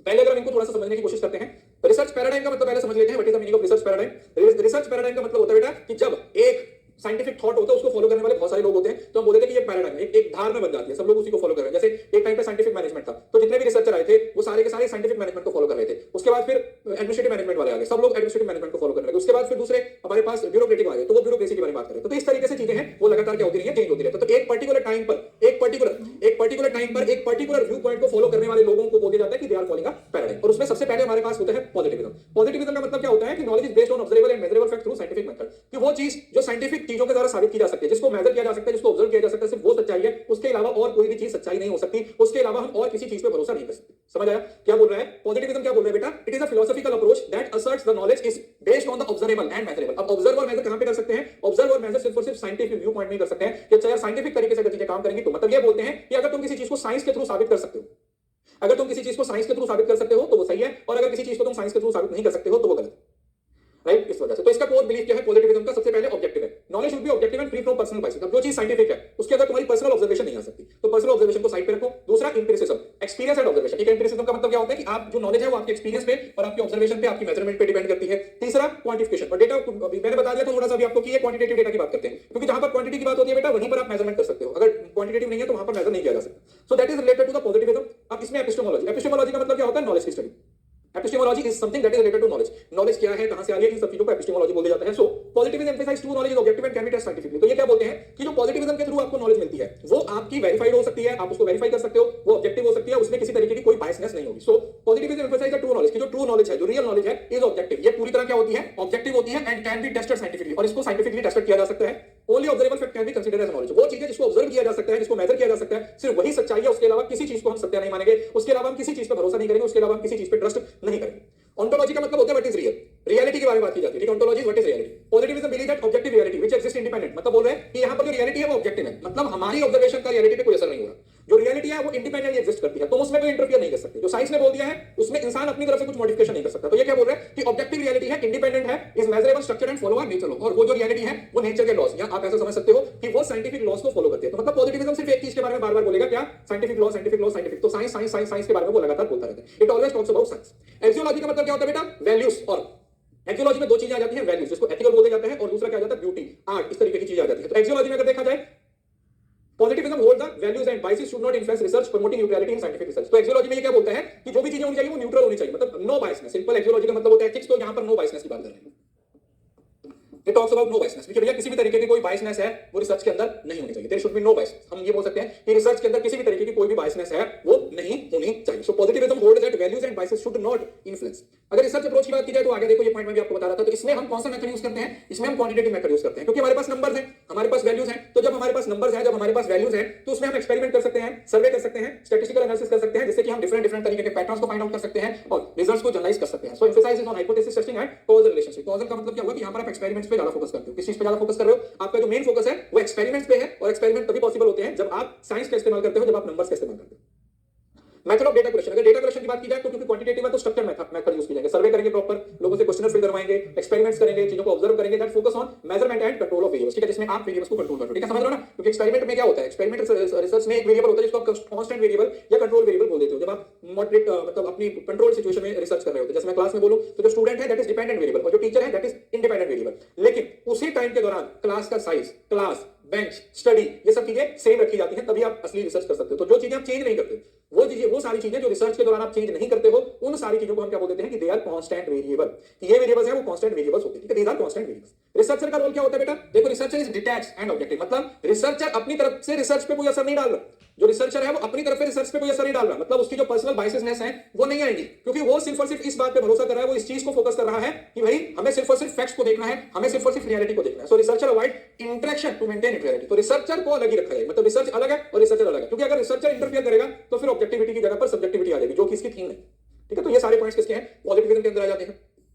पहले अगर हम इनको थोड़ा सा समझने की कोशिश करते हैं, रिसर्च पैराडाइम का मतलब पहले समझ लेते हैं, what is the meaning of research paradigm. Research paradigm का मतलब होता है बेटा कि जब एक साइंटिफिक थॉट होता है उसको फॉलो करने वाले बहुत सारे लोग होते हैं, तो हम बोलते हैं कि ये पैराडाइम एक धारणा बन जाती है, सब लोग उसी को फॉलो कर रहे हैं। जैसे एक टाइम पे साइंटिफिक मैनेजमेंट था, तो जितने भी रिसर्चर आए थे वो सारे के सारे साइंटिफिक मैनेजमेंट को फॉलो कर रहे थे। उसके बाद फिर एडमिनिस्ट्रेटिव मैनेजमेंट वाले आ गए, सब लोग एडमिनिस्ट्रेटिव मैनेजमेंट को फॉलो करने लगे। उसके बाद फिर दूसरे हमारे पास ब्यूरोक्रेटिक आ गए, तो वो ब्यूरोक्रेसी के बारे में बात करें। तो इस तरीके से चीजें हैं वो लगातार क्या होती रही है, चेंज होती रहती है। तो एक पर्टिकुलर टाइम पर एक पर्टिकुलर व्यू पॉइंट को फॉलो करने वाले लोगों को बोला जाता है कि they are following a paradigm. और उसमें सबसे पहले हमारे पास होता है पॉजिटिविज्म। पॉजिटिविज्म का मतलब क्या होता है कि knowledge is based on observable and measurable fact through scientific method, कि वो चीज जो साइंटिफिक चीजों के द्वारा साबित की जा सकती है, जिसको मेजर किया जा सकता है, जिसको ऑब्जर्व किया जा सकता है, सिर्फ वो सच्चाई है, उसके अलावा और कोई भी चीज सच्चाई नहीं हो सकती। उसके अलावा हम और किसी चीज पे भरोसा नहीं कर सकते। समझ आया क्या बोल रहा है पॉजिटिविज्म, क्या बोल रहा है बेटा, it is a philosophical approach that assets the knowledge is based on the observable and measurable. अब ऑब्जर्व और मेजर कहां पे कर सकते हैं, ऑब्जर्व और मेजर सिर्फ और सिर्फ साइंटिफिक व्यू पॉइंट नहीं कर सकते हैं कि अच्छा यार साइंटिफिक तरीके से अगर चीजें काम करेंगी तो मतलब ये बोलते हैं कि अगर तुम किसी चीज को साइंस के थ्रू साबित कर सकते हो, अगर तुम किसी चीज को साइंस के थ्रू साबित कर सकते हो तो वो सही है, और अगर किसी चीज को तुम साइंस के थ्रू साबित नहीं कर सकते हो तो वो गलत है, राइट। इस वजह से तो इसका कोर बिलीफ क्या है पॉजिटिविज्म का, सबसे पहले ऑब्जेक्टिव है, knowledge should be objective and free from personal bias. अब जो चीज साइंटिफिक है उसके अंदर तुम्हारी पर्सनल ऑब्जर्वेशन नहीं आ सकती, तो पर्सनल ऑब्जर्वेशन को साइड पे रखो। दूसरा एम्पिरिसिज्म, एक्सपीरियंस एंड ऑब्जर्वेशन, ठीक है। एम्पिरिसिज्म का मतलब क्या होता है कि आप जो नॉलेज है वो आपके एक्सपीरियंस पे और आपके ऑब्जर्वेशन पे, आपकी मेजरमेंट पे डिपेंड करती है। तीसरा क्वांटिफिकेशन, और डेटा मैंने बता दिया था थोड़ा सा भी आपको कि ये क्वांटिटेटिव डेटा की बात करते हैं, क्योंकि जहां पर क्वांटिटी की बात होती है बेटा वहीं पर आप मेजरमेंट कर सकते हो, अगर क्वांटिटेटिव नहीं है तो वहां पर मेजर नहीं किया जा सकता। So that is related to the positivism. अब इसमें एपिस्टेमोलॉजी, एपिस्टेमोलॉजी का मतलब क्या होता है, नॉलेज की study. Epistemology is something that is related to knowledge. Knowledge क्या है, कहां से आ रही है, इन सब चीजों को एपिस्टेमोलॉजी बोला जाता है। So positivism emphasise true knowledge is objective and can be tested scientifically. तो ये क्या बोलते हैं कि जो पॉजिटिविज्म के थ्रू आपको नॉलेज मिलती है वो आपकी वेरीफाइड हो सकती है, आप उसको वेरीफाई कर सकते हो, वो ऑब्जेक्टिव हो सकती है, उसमें किसी तरीके की कोई बायसनेस नहीं होगी। So positivism emphasise the true knowledge, की जो ट्रू नॉलेज है, जो रियल नॉलेज है, इज ऑब्जेक्टिव। ये पूरी तरह क्या होती है, ऑब्जेक्टिव होती है and can be tested scientifically, और इसको साइंटिफिकली टेस्टेड किया जा सकता है। Only observable fact can be considered as knowledge. वो चीज है जिसको ऑब्जर्व किया जा सकता है, जिसको मेजर किया जा सकता है, सिर्फ वही सच्चाई है, उसके अलावा किसी चीज को हम सत्य नहीं मानेंगे, उसके अलावा हम किसी चीज पर भरोसा नहीं करेंगे, उसके अलावा हम किसी चीज पर ट्रस्ट नहीं करेंगे। ऑन्टोलॉजी का मतलब होता है व्हाट इज रियल, रियलिटी के बारे में बात की जाती है, ठीक है। Ontology what is reality. Positivism believe that objective reality which exist independent, मतलब बोल रहे हैं कि यहां पर जो रियलिटी है वो ऑब्जेक्टिव है, मतलब हमारी ऑब्जर्वेशन का रियलिटी पे कोई असर नहीं होगा। जो रियलिटी है वो इंडिपेंडेंटली एग्जिस्ट करती है, तुम उसमें कोई इंटरफियर नहीं कर सकते। जो साइंस ने बोल दिया है उसमें इंसान अपनी तरफ से कुछ मॉडिफिकेशन नहीं कर सकता। तो ये क्या बोल रहे हैं कि ऑब्जेक्टिव रियलिटी है, इंडिपेंडेंट है, is measurable, structured and follow our nature law. और वो जो रियलिटी है वो नेचर के लॉज, या आप ऐसा समझ सकते हो कि वो साइंटिफिक लॉज को फॉलो करते हैं। तो मतलब पॉजिटिविज्म सिर्फ एक चीज के बारे में बार-बार बोलेगा, क्या, scientific law, scientific law, scientific. तो साइंस साइंस साइंस साइंस के बारे में वो लगातार बोलता रहता है। It always talks about science. Axiology का मतलब क्या होता है बेटा, वैल्यूज। और एक्सियोलॉजी में दो चीजें आ जाती हैं, वैल्यूज जिसको एथिकल बोला जाता है, और दूसरा क्या आ जाता है, ब्यूटी, आर्ट, इस तरीके की चीजें आ जाती है। तो एक्सियोलॉजी में अगर देखा जाए positivism hold the values and biases should not influence research promoting neutrality in scientific research. तो एक्सियोलॉजी में ये क्या बोलता है कि जो भी चीजें होनी चाहिए वो न्यूट्रल होनी चाहिए, मतलब नो बायसनेस। सिंपल एक्सियोलॉजी का मतलब होता है एथिक्स, तो यहां पर नो बायसनेस की बात कर रहे हैं। It talks about no biasness, क्योंकि भैया किसी भी तरीके की कोई बायसनेस है वो रिसर्च के अंदर नहीं होनी चाहिए। देयर शुड बी नो बायस। हम ये बोल सकते हैं कि रिसर्च के अंदर किसी भी तरीके की कोई भी बायसनेस है वो नहीं होनी चाहिए। So positivism hold that values and biases should not influence. अगर रिसर्च अप्रोच की बात की जाए तो आगे देखो ये पॉइंट मैं भी आपको बता रहा था, तो इसमें हम कौन सा मेथड यूज करते हैं, इसमें हम क्वांटिटेटिव मेथड यूज करते हैं, क्योंकि हमारे पास नंबर्स हैं, हमारे पास वैल्यूज हैं। तो जब हमारे पास नंबर्स हैं, जब हमारे पास वैल्यूज हैं, तो उसमें हम एक्सपेरिमेंट कर सकते हैं, सर्वे कर सकते हैं, स्टैटिस्टिकल एनालिसिस कर सकते हैं, जिससे कि हम डिफरेंट तरीके के पैटर्न्स को फाइंड आउट कर सकते हैं और रिजल्ट्स को जनरलाइज कर सकते हैं। So emphasise is on hypothesis testing and causal relationship. Causal का मतलब क्या हुआ कि यहां पर आप एक्सपेरिमेंट्स पे ज्यादा फोकस करते हो। किस चीज पे ज्यादा फोकस कर रहे हो? आपका जो मेन फोकस है वो एक्सपेरिमेंट्स पे है, और एक्सपेरिमेंट तभी पॉसिबल होते हैं जब आप साइंस का इस्तेमाल करते हो, जब आप नंबर्स का इस्तेमाल करते हो। मेथड ऑफ डेटा कलेक्शन, अगर डेटा कलेक्शन की बात की जाए तो क्योंकि क्वांटिटेटिव है तो स्ट्रक्चर मेथड यूज किए जाएंगे। सर्वे करेंगे, प्रॉपर लोगों से क्वेश्चनर फिल करवाएंगे, एक्सपेरिमेंट्स करेंगे, चीजों को ऑब्जर्व करेंगे, that focus on measurement and control of variables. ठीक है, जिसमें आप वेरिएबल्स को कंट्रोल करो। ठीक है, समझ रहे हो ना? क्योंकि एक्सपेरिमेंट में क्या होता है, एक्सपेरिमेंट रिसर्च में एक वेरिएबल होता है जिसको आप कांस्टेंट वेरिएबल या कंट्रोल वेरिएबल बोल देते हो। जब आप मॉडरेट मतलब अपनी कंट्रोल सिचुएशन में रिसर्च कर रहे होते हैं, जैसे मैं क्लास में बोलूं तो जो स्टूडेंट है दैट इज डिपेंडेंट वेरिएबल और जो टीचर है दैट इज इंडिपेंडेंट वेरिएबल। लेकिन उसी टाइम के दौरान क्लास का साइज, क्लास, बेंच, स्टडी, ये सब चीजें सेम रखी जाती हैं, तभी आप असली रिसर्च कर सकते हो। तो जो चीजें आप चेंज नहीं करते, वो सारी चीजें जो रिसर्च के दौरान आप चेंज नहीं करते हो, उन सारी चीजों को हम क्या बोल देते हैं कि दे आर कांस्टेंट वेरिएबल। ये वेरिएबल्स हैं वो कांस्टेंट वेरिएबल्स होते हैं। ठीक है, these are constant variables. Researcher का रोल क्या होता है बेटा? देखो, researcher is detached and objective, मतलब रिसर्चर अपनी तरफ से रिसर्च पे कोई असर नहीं डाल रहा। जो रिसर्चर है वो अपनी तरफ से रिसर्च पे कोई असर नहीं डाल रहा, मतलब उसकी जो पर्सनल बायसेसनेस है वो नहीं आएंगी, क्योंकि वो सिर्फ और सिर्फ इस बात पे भरोसा कर रहा है, वो इस चीज को फोकस कर रहा है कि भाई हमें सिर्फ और सिर्फ फैक्ट्स को देखना है, हमें सिर्फ और सिर्फ रियलिटी को देखना है। So researcher avoid interaction to maintain reality. तो रिसर्चर को अलग ही रखा है, मतलब रिसर्च अलग है और रिसर्चर अलग है, क्योंकि अगर रिसर्चर इंटरफियर करेगा तो फिर ऑब्जेक्टिविटी की जगह पर सब्जेक्टिविटी आ जाएगी, जो कि इसकी थीम नहीं। ठीक है, तो ये सारे पॉइंट्स किसके हैं? पॉजिटिविज्म के अंदर आ जाते हैं।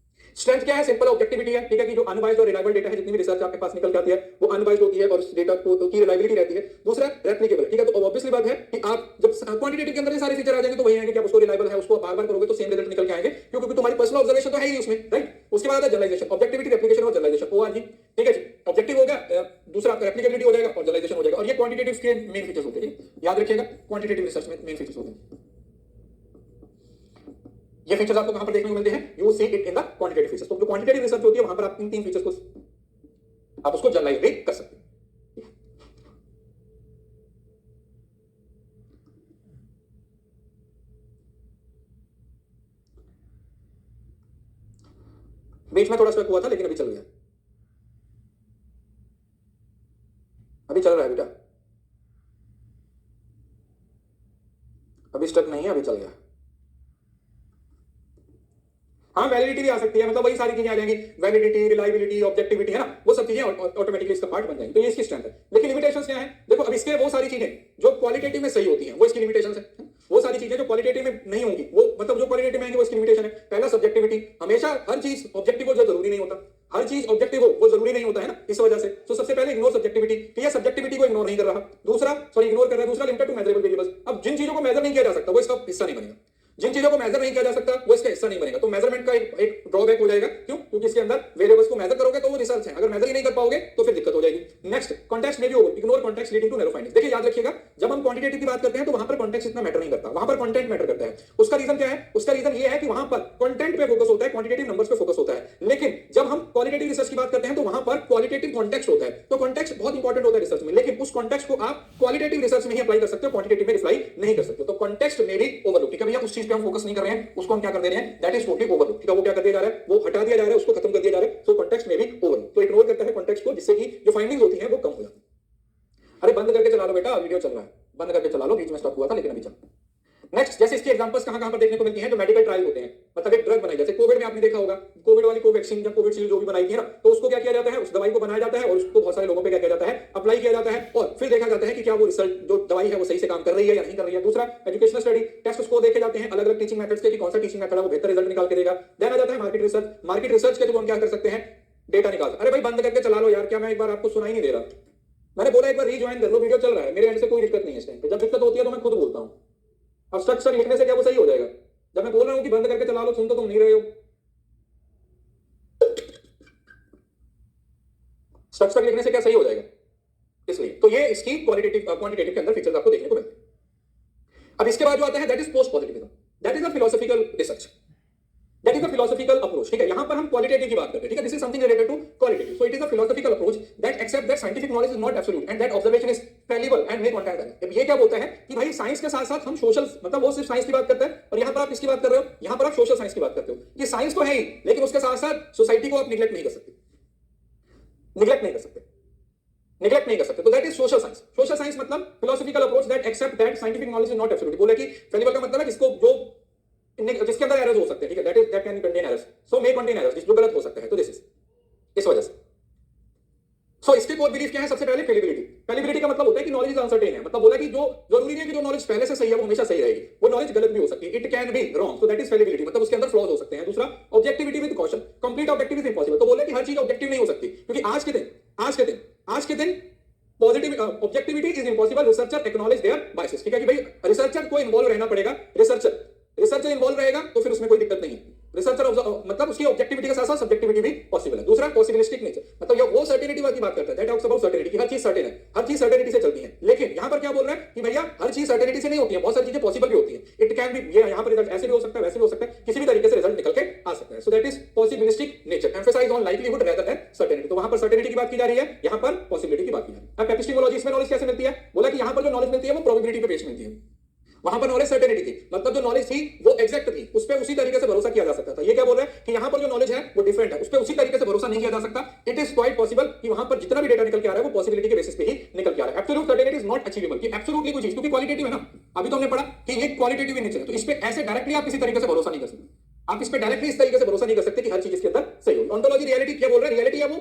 स्ट्रेंथ क्या है? सिंपल ऑब्जेक्टिविटी है। ठीक है, कि जो अनबाइज्ड और रिलायबल डेटा है, जितनी भी रिसर्च आपके पास निकल के आती है वो अनबाइज्ड होती है और उस डेटा की रिलायबिलिटी रहती है। दूसरा रेप्लिकेबल। ठीक है, तो ऑब्वियसली बात है कि आप जब क्वांटिटेटिव के अंदर ये सारे फीचर आ जाएंगे तो वही आएंगे कि आप उसको रिलायबल है, उसको बार-बार करोगे तो सेम रिजल्ट निकल के आएंगे, क्योंकि तुम्हारी पर्सनल ऑब्जर्वेशन तो है ही उसमें, राइट? उसके बाद आता है जनरलाइजेशन, ऑब्जेक्टिविटी, रेप्लिकेशन और जनरलाइजेशन, ओआरजी। ठीक है जी, ऑब्जेक्टिव हो गया, दूसरा आपका रेप्लिकेबिलिटी हो जाएगा और जनरलाइजेशन हो जाएगा, और ये क्वांटिटेटिव के मेन फीचर्स होते हैं। याद रखिएगा, क्वांटिटेटिव रिसर्च में मेन फीचर्स होते हैं। ये फीचर्स आपको कहां पर देखने को मिलते हैं? You see it in the quantitative features. तो जो क्वांटिटेटिव रिसर्च होती है वहां पर आप इन तीन फीचर्स को आप उसको जनरलाइज भी कर सकते हैं। बीच में थोड़ा स्टक हुआ था लेकिन अभी चल गया, अभी चल रहा है बेटा, अभी स्टक नहीं है, अभी चल गया। हाँ, वैलिडिटी भी आ सकती है, मतलब वही सारी चीजें आ जाएंगी, वैलिडिटी, रिलायबिलिटी, ऑब्जेक्टिविटी, है ना, वो सब चीजें ऑटोमेटिकली इसका पार्ट बन जाएंगी। तो ये इसकी स्ट्रेंथ है। लेकिन लिमिटेशंस क्या है? देखो, अब इसके वो सारी चीजें जो क्वालिटेटिव में सही होती हैं वो इसकी लिमिटेशंस है। वो सारी चीजें जो क्वालिटेटिव में नहीं होंगी, वो मतलब जो क्वालिटेटिव में आएंगी वो इसकी लिमिटेशन है। पहला सब्जेक्टिविटी, हमेशा हर चीज ऑब्जेक्टिव हो जो जरूरी नहीं होता, हर चीज ऑब्जेक्टिव हो वो जरूरी नहीं होता है ना, इस वजह से। तो सबसे पहले इग्नोर सब्जेक्टिविटी, कि ये सब्जेक्टिविटी को इग्नोर नहीं कर रहा। दूसरा इग्नोर कर रहा है, दूसरा लिमिटेड टू मेजरेबल वेरिएबल्स। अब जिन चीजों को मेजर नहीं किया जा सकता वो इसका हिस्सा नहीं बनेगा, जिन चीजों को मेजर नहीं किया जा सकता वो इसका हिस्सा नहीं बनेगा। तो मेजरमेंट का एक ड्रॉबैक हो जाएगा। क्यों? क्योंकि इसके अंदर वेरिएबल्स को मेजर करोगे तो वो रिसर्च है, अगर मेजर ही नहीं कर पाओगे तो फिर दिक्कत हो जाएगी। नेक्स्ट, कॉन्टेक्स्ट में भी over, ignore context leading to narrow findings. देखिए, याद रखिएगा, जब हम क्वांटिटेटिव की बात करते हैं तो वहां पर कॉन्टेक्स्ट इतना मैटर नहीं करता, वहां पर कंटेंट मैटर करता है। उसका रीजन क्या है? उसका रीजन ये है कि वहां पर कंटेंट पे फोकस होता है, क्वांटिटेटिव नंबर्स पे फोकस होता है। लेकिन जब हम क्वालिटेटिव रिसर्च की बात करते हैं तो वहां पर क्वालिटेटिव कॉन्टेक्स्ट होता है। तो कॉन्टेक्स्ट बहुत इंपॉर्टेंट होता है रिसर्च में, लेकिन उस कॉन्टेक्स्ट को आप क्वालिटेटिव रिसर्च में ही अप्लाई कर सकते हो, क्वांटिटेटिव में अप्लाई नहीं कर सकते। तो कॉन्टेक्स्ट में भी ओवरलुक। ठीक है भैया, उस चीज पे हम फोकस नहीं कर रहे हैं, उसको हम क्या कर दे रहे हैं? That is totally overlook. ठीक है, वो क्या कर दिया जा रहा है? वो हटा दिया जा रहा है, उसको खत्म कर दिया जा रहा है। सो कॉन्टेक्स्ट में भी ओवरलुक, तो इग्नोर करता है कॉन्टेक्स्ट को, जिससे कि जो फाइंडिंग्स होती हैं वो कम हो जाती है। अरे बंद करके चला लो बेटा, वीडियो चल रहा है, बंद करके चला लो, बीच में स्टॉप हुआ था लेकिन अभी चल। नेक्स्ट, जैसे इसके एग्जांपल्स कहां-कहां पर देखने को मिलती हैं? जो मेडिकल ट्रायल होते हैं, मतलब एक ड्रग बनाई, जैसे कोविड में आपने देखा होगा, कोविड वाली कोवैक्सीन या कोविशील्ड जो भी बनाई थी ना, तो उसको क्या किया जाता है? उस दवाई को बनाया जाता है और उसको बहुत सारे लोगों पे क्या किया जाता है? अप्लाई किया जाता है, और फिर देखा जाता है कि क्या वो रिजल्ट, जो दवाई है वो सही से काम कर रही है या नहीं कर रही है। दूसरा, एजुकेशनल स्टडी, टेस्ट स्कोर देखे जाते हैं अलग-अलग टीचिंग मेथड्स के, कि कौन सा टीचिंग मेथड है वो बेहतर रिजल्ट निकाल के देगा। देन आ जाता है मार्केट रिसर्च। मार्केट रिसर्च के थ्रू हम क्या कर सकते हैं? डेटा निकाल। अरे भाई बंद करके चला लो यार, क्या मैं एक बार आपको सुनाई नहीं दे रहा? मैंने बोला एक बार रीजॉइन कर लो, वीडियो चल रहा है, मेरे एंड से कोई दिक्कत नहीं है इस टाइम पे। जब दिक्कत होती है तो मैं खुद बोलता हूं। अब स्ट्रक्चर लिखने से क्या वो सही हो जाएगा? जब मैं बोल रहा हूं कि बंद करके चला लो, सुन तो तुम नहीं रहे हो। स्ट्रक्चर लिखने से क्या सही हो जाएगा? इसलिए तो ये इसकी क्वालिटेटिव क्वांटिटेटिव के अंदर फीचर्स आपको देखने को मिलते हैं। अब इसके बाद जो आता है that is post positivism, that is a philosophical research, that is a philosophical approach. Approach, ठीक है, यहां पर हम क्वालिटेटिव की बात करते हैं, ठीक है, this is something related to qualitative, so it is a philosophical approach that accept that scientific knowledge is not absolute and that observation is fallible and may content value. अब ये क्या बोलता है कि भाई साइंस के साथ साथ हम सोशल, मतलब वो सिर्फ साइंस की बात करता है, और यहां पर आप किसकी बात कर रहे हो, यहां पर आप सोशल साइंस की बात करते हो कि साइंस तो है ही, लेकिन उसके साथ साथ सोसाइटी को आप निगलेक्ट नहीं कर सकते, निगलेक्ट नहीं कर सकते, निगलेक्ट नहीं कर सकते, तो that is social science. Social science मतलब philosophical approach that accept that scientific knowledge is not absolute, बोले कि फैलिबल का मतलब है जिसको जो जिसके अंदर एरर्स हो सकते हैं, ठीक है, that is that can contain errors, so may contain errors, जो गलत हो सकता है, तो दिस इज इस वजह से। सो इसके कोर बिलीफ क्या है, सबसे पहले फेलिबिलिटी। फेलिबिलिटी का मतलब होता है कि नॉलेज इज अनसर्टेन है, मतलब बोला कि जो जरूरी नहीं है कि जो नॉलेज पहले से सही है वो हमेशा सही रहेगी, वो नॉलेज गलत भी हो सकती है, it can be wrong, so that is fallibility, मतलब उसके अंदर फ्लॉज हो सकते हैं। दूसरा objectivity with caution, complete objective is impossible, तो बोले कि हर चीज ऑब्जेक्टिव नहीं हो सकती, क्योंकि आज के दिन positive objectivity is impossible, researcher acknowledge their biases, ठीक है, कि भाई रिसर्चर को इन्वॉल्व रहना पड़ेगा, रिसर्चर इन्वॉल्व रहेगा तो फिर उसमें कोई दिक्कत नहीं है, रिसर्चर मतलब उसकी ऑब्जेक्टिविटी के साथ साथ सब्जेक्टिविटी भी पॉसिबल है। दूसरा पॉसिबिलिस्टिक नेचर, मतलब ये वो सर्टेनिटी वाली बात करता है, दैट टॉक्स अबाउट सर्टेनिटी कि हर चीज सर्टेन है, हर चीज सर्टेनिटी से चलती है, लेकिन यहां पर क्या बोल रहा है कि भैया हर चीज सर्टेनिटी से नहीं होती है, बहुत सारी चीजें पॉसिबल भी होती है, इट कैन बी, ये यहां पर रिजल्ट ऐसे भी हो सकता है, वैसे भी हो सकता है, किसी भी तरीके से रिजल्ट निकल के आ सकता है, so that is possibilistic nature, emphasise on livelihood rather than certainty, तो वहां पर सर्टेनिटी की बात की जा रही है, यहां पर पॉसिबिलिटी की बात की जा रही है। अब एपिस्टेमोलॉजी में नॉलेज कैसे मिलती है, बोला कि यहां पर जो नॉलेज मिलती है वो प्रोबेबिलिटी पे बेस्ड मिलती है, वहां पर नॉलेज सर्टेनिटी थी, मतलब जो नॉलेज थी वो एग्जैक्ट थी, उस पर उसी तरीके से भरोसा किया जा सकता था। ये क्या बोल रहा है कि यहां पर जो नॉलेज है वो डिफरेंट है, उस पर उसी तरीके से भरोसा नहीं किया जा सकता, इट इज क्वाइट पॉसिबल कि वहां पर जितना भी डेटा निकल के आ रहा है वो पॉसिबिलिटी के बेसिस पे ही निकल के आ रहा है। Absolute certainty is not achievable, कि एब्सोल्युटली कोई चीज, क्योंकि क्वालिटेटिव है ना, अभी तो हमने पढ़ा कि ये क्वालिटेटिव नेचर है, तो इस पे ऐसे डायरेक्टली आप किसी तरीके से भरोसा नहीं कर सकते, आप इस पे डायरेक्टली इस तरीके से भरोसा नहीं कर सकते कि हर चीज इसके अंदर सही होगी। ओंटोलॉजी रियलिटी क्या बोल रहा है, रियलिटी है वो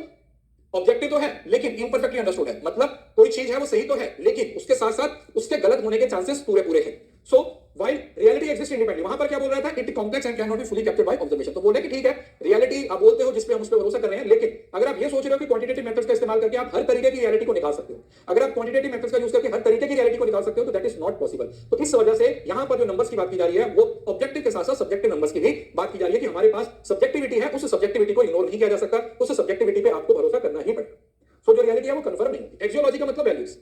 ऑब्जेक्टिव तो है लेकिन इम्परफेक्टली अंडरस्टूड है, मतलब कोई चीज है वो सही तो है लेकिन उसके साथ साथ उसके गलत होने के चांसेस पूरे हैं। सो व्हाइल रियलिटी एग्जिस्ट इंडिपेंडेंटली, वहां पर क्या बोल रहा था, it complex and can not be fully captured by observation, तो बोल रहे हैं कि ठीक है रियलिटी आप बोलते हो जिस पे हम उस पे भरोसा कर रहे हैं, लेकिन अगर आप ये सोच रहे हो कि क्वांटिटेटिव मेथड्स का इस्तेमाल करके आप हर तरीके की रियलिटी को निकाल सकते हो, अगर आप क्वांटिटेटिव मेथड्स का यूज करके हर तरीके की रियलिटी को निकाल सकते हो, तो दैट इज नॉट पॉसिबल। तो इस वजह से यहां पर जो नंबर्स की बात की जा रही है वो ऑब्जेक्टिव के साथ साथ सब्जेक्टिव नंबर्स की भी बात की जा रही है, कि हमारे पास सब्जेक्टिविटी है, उस सब्जेक्टिविटी को इग्नोर नहीं किया जा सकता, उस सब्जेक्टिविटी पे आपको भरोसा करना ही पड़ेगा। सो जो रियलिटी है वो कंफर्म नहीं होती। एक्सियोलॉजी का मतलब values,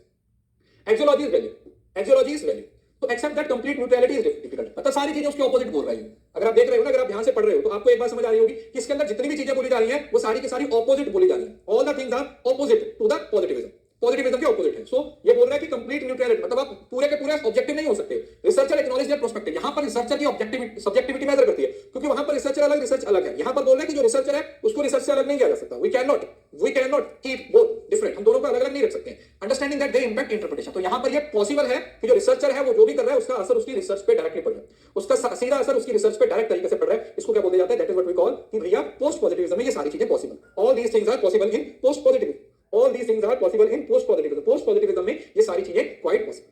axiology is value, axiology is value, तो accept that complete neutrality is difficult, मतलब सारी चीजें उसके ऑपोजिट बोल रही है। अगर आप देख रहे हो ना, अगर आप ध्यान से पढ़ रहे हो तो आपको एक बात समझ आ रही होगी कि इसके अंदर जितनी भी चीजें बोली जा रही हैं वो सारी की सारी ऑपोजिट बोली जा रही है, all the things are opposite to the positivism, positivism के ऑपोजिट है। सो ये बोल रहा है कि कंप्लीट न्यूट्रलिटी, मतलब आप पूरे के पूरे ऑब्जेक्टिव नहीं हो सकते, रिसर्चर एक्नॉलेज देयर पर्सपेक्टिव, यहां पर रिसर्चर की ऑब्जेक्टिविटी सब्जेक्टिविटी मैटर करती है, क्योंकि वहां पर रिसर्चर अलग रिसर्च अलग है, यहां पर बोल रहे हैं कि जो रिसर्चर है उसको रिसर्च से अलग नहीं किया जा सकता, we can not keep both different, हम दोनों को अलग अलग नहीं रख सकते, understanding that they impact interpretation, तो यहां पर ये पॉसिबल है कि जो रिसर्चर है वो जो भी कर रहा है उसका असर उसकी रिसर्च पे डायरेक्टली पड़ रहा है, उसका सीधा असर उसकी रिसर्च पे डायरेक्ट तरीके से पड़ रहा है, इसको क्या बोला जाता है, that is what we call कि भैया पोस्ट पॉजिटिविज्म में ये सारी चीजें possible, all these things are possible in post positivism, all these things are possible in post positivism, post positivism में ये सारी चीजें क्वाइट पॉसिबल,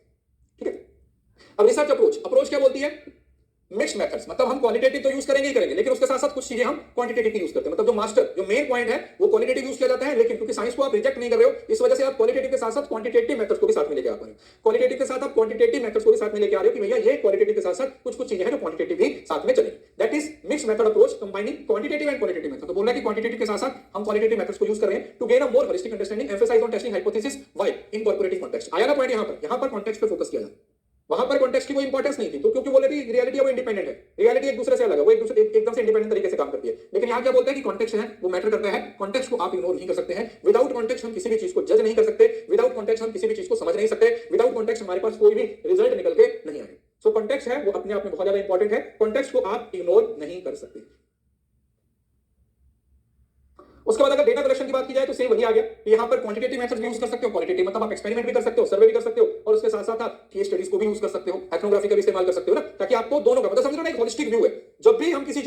ठीक है। अब रिसर्च अप्रोच क्या बोलती है, मिक्स्ड मेथड्स, मतलब हम क्वालिटेटिव तो यूज करेंगे ही करेंगे, लेकिन उसके साथ साथ कुछ चीजें हम क्वांटिटेटिव यूज करते हैं, मतलब जो मास्टर जो मेन पॉइंट है वो क्वालिटेटिव यूज किया जाता है, लेकिन क्योंकि साइंस को आप रिजेक्ट नहीं कर रहे हो इस वजह से आप क्वालिटेटिव के साथ साथ क्वांटिटेटिव मेथड्स को भी साथ में लेके आ पा रहे हो, क्वालिटेटिव के साथ आप क्वांटिटेटिव मेथड्स को भी साथ में लेके आ रहे हो कि भैया ये क्वालिटेटिव के साथ साथ कुछ चीजें हैं जो क्वांटिटेटिव भी साथ में चलेंगी, that is mixed method approach combining quantitative and qualitative method, तो बोल रहा है कि क्वांटिटेटिव के साथ साथ हम क्वालिटेटिव मेथड्स को यूज कर रहे हैं to gain a more holistic understanding, emphasize on testing hypothesis why in corporative context, आया ना पॉइंट, यहां पर कॉन्टेक्स्ट पे फोकस किया जाए, वहां पर कॉन्टेक्स्ट की कोई इंपॉर्टेंस नहीं थी, तो क्योंकि बोले कि रियलिटी है वो इंडिपेंडेंट है, रियलिटी एक दूसरे से अलग है, वो एक दूसरे एकदम से इंडिपेंडेंट तरीके से काम करती है, लेकिन यहां क्या बोलते हैं कि कॉन्टेक्स्ट है वो मैटर करता है, कॉन्टेक्स्ट को आप इग्नोर नहीं कर सकते हैं, विदाउट कॉन्टेक्स्ट हम किसी भी चीज को जज नहीं कर सकते, विदाउट कॉन्टेक्स्ट हम किसी भी चीज को समझ नहीं सकते, विदाउट कॉन्टेक्स्ट हमारे पास कोई भी रिजल्ट निकल के नहीं आएगा। सो कॉन्टेक्स्ट है वो अपने आप में बहुत ज्यादा इंपॉर्टेंट है, कॉन्टेक्स्ट को आप इग्नोर नहीं कर सकते। उसके बाद अगर डेटा कलेक्शन की बात की जाए तो सेम वही आ गया, यहां पर क्वांटिटेटिव मेथड्स भी यूज कर सकते हो, क्वालिटेटिव मतलब आप एक्सपेरिमेंट भी कर सकते हो, सर्वे भी कर सकते हो, और उसके साथ साथ आप केस स्टडीज को भी यूज कर सकते हो, एथनोग्राफी का भी इस्तेमाल कर सकते हो ना, ताकि आपको दोनों का मतलब समझ लो ना एक होलिस्टिक व्यू है। जब भी हम किसी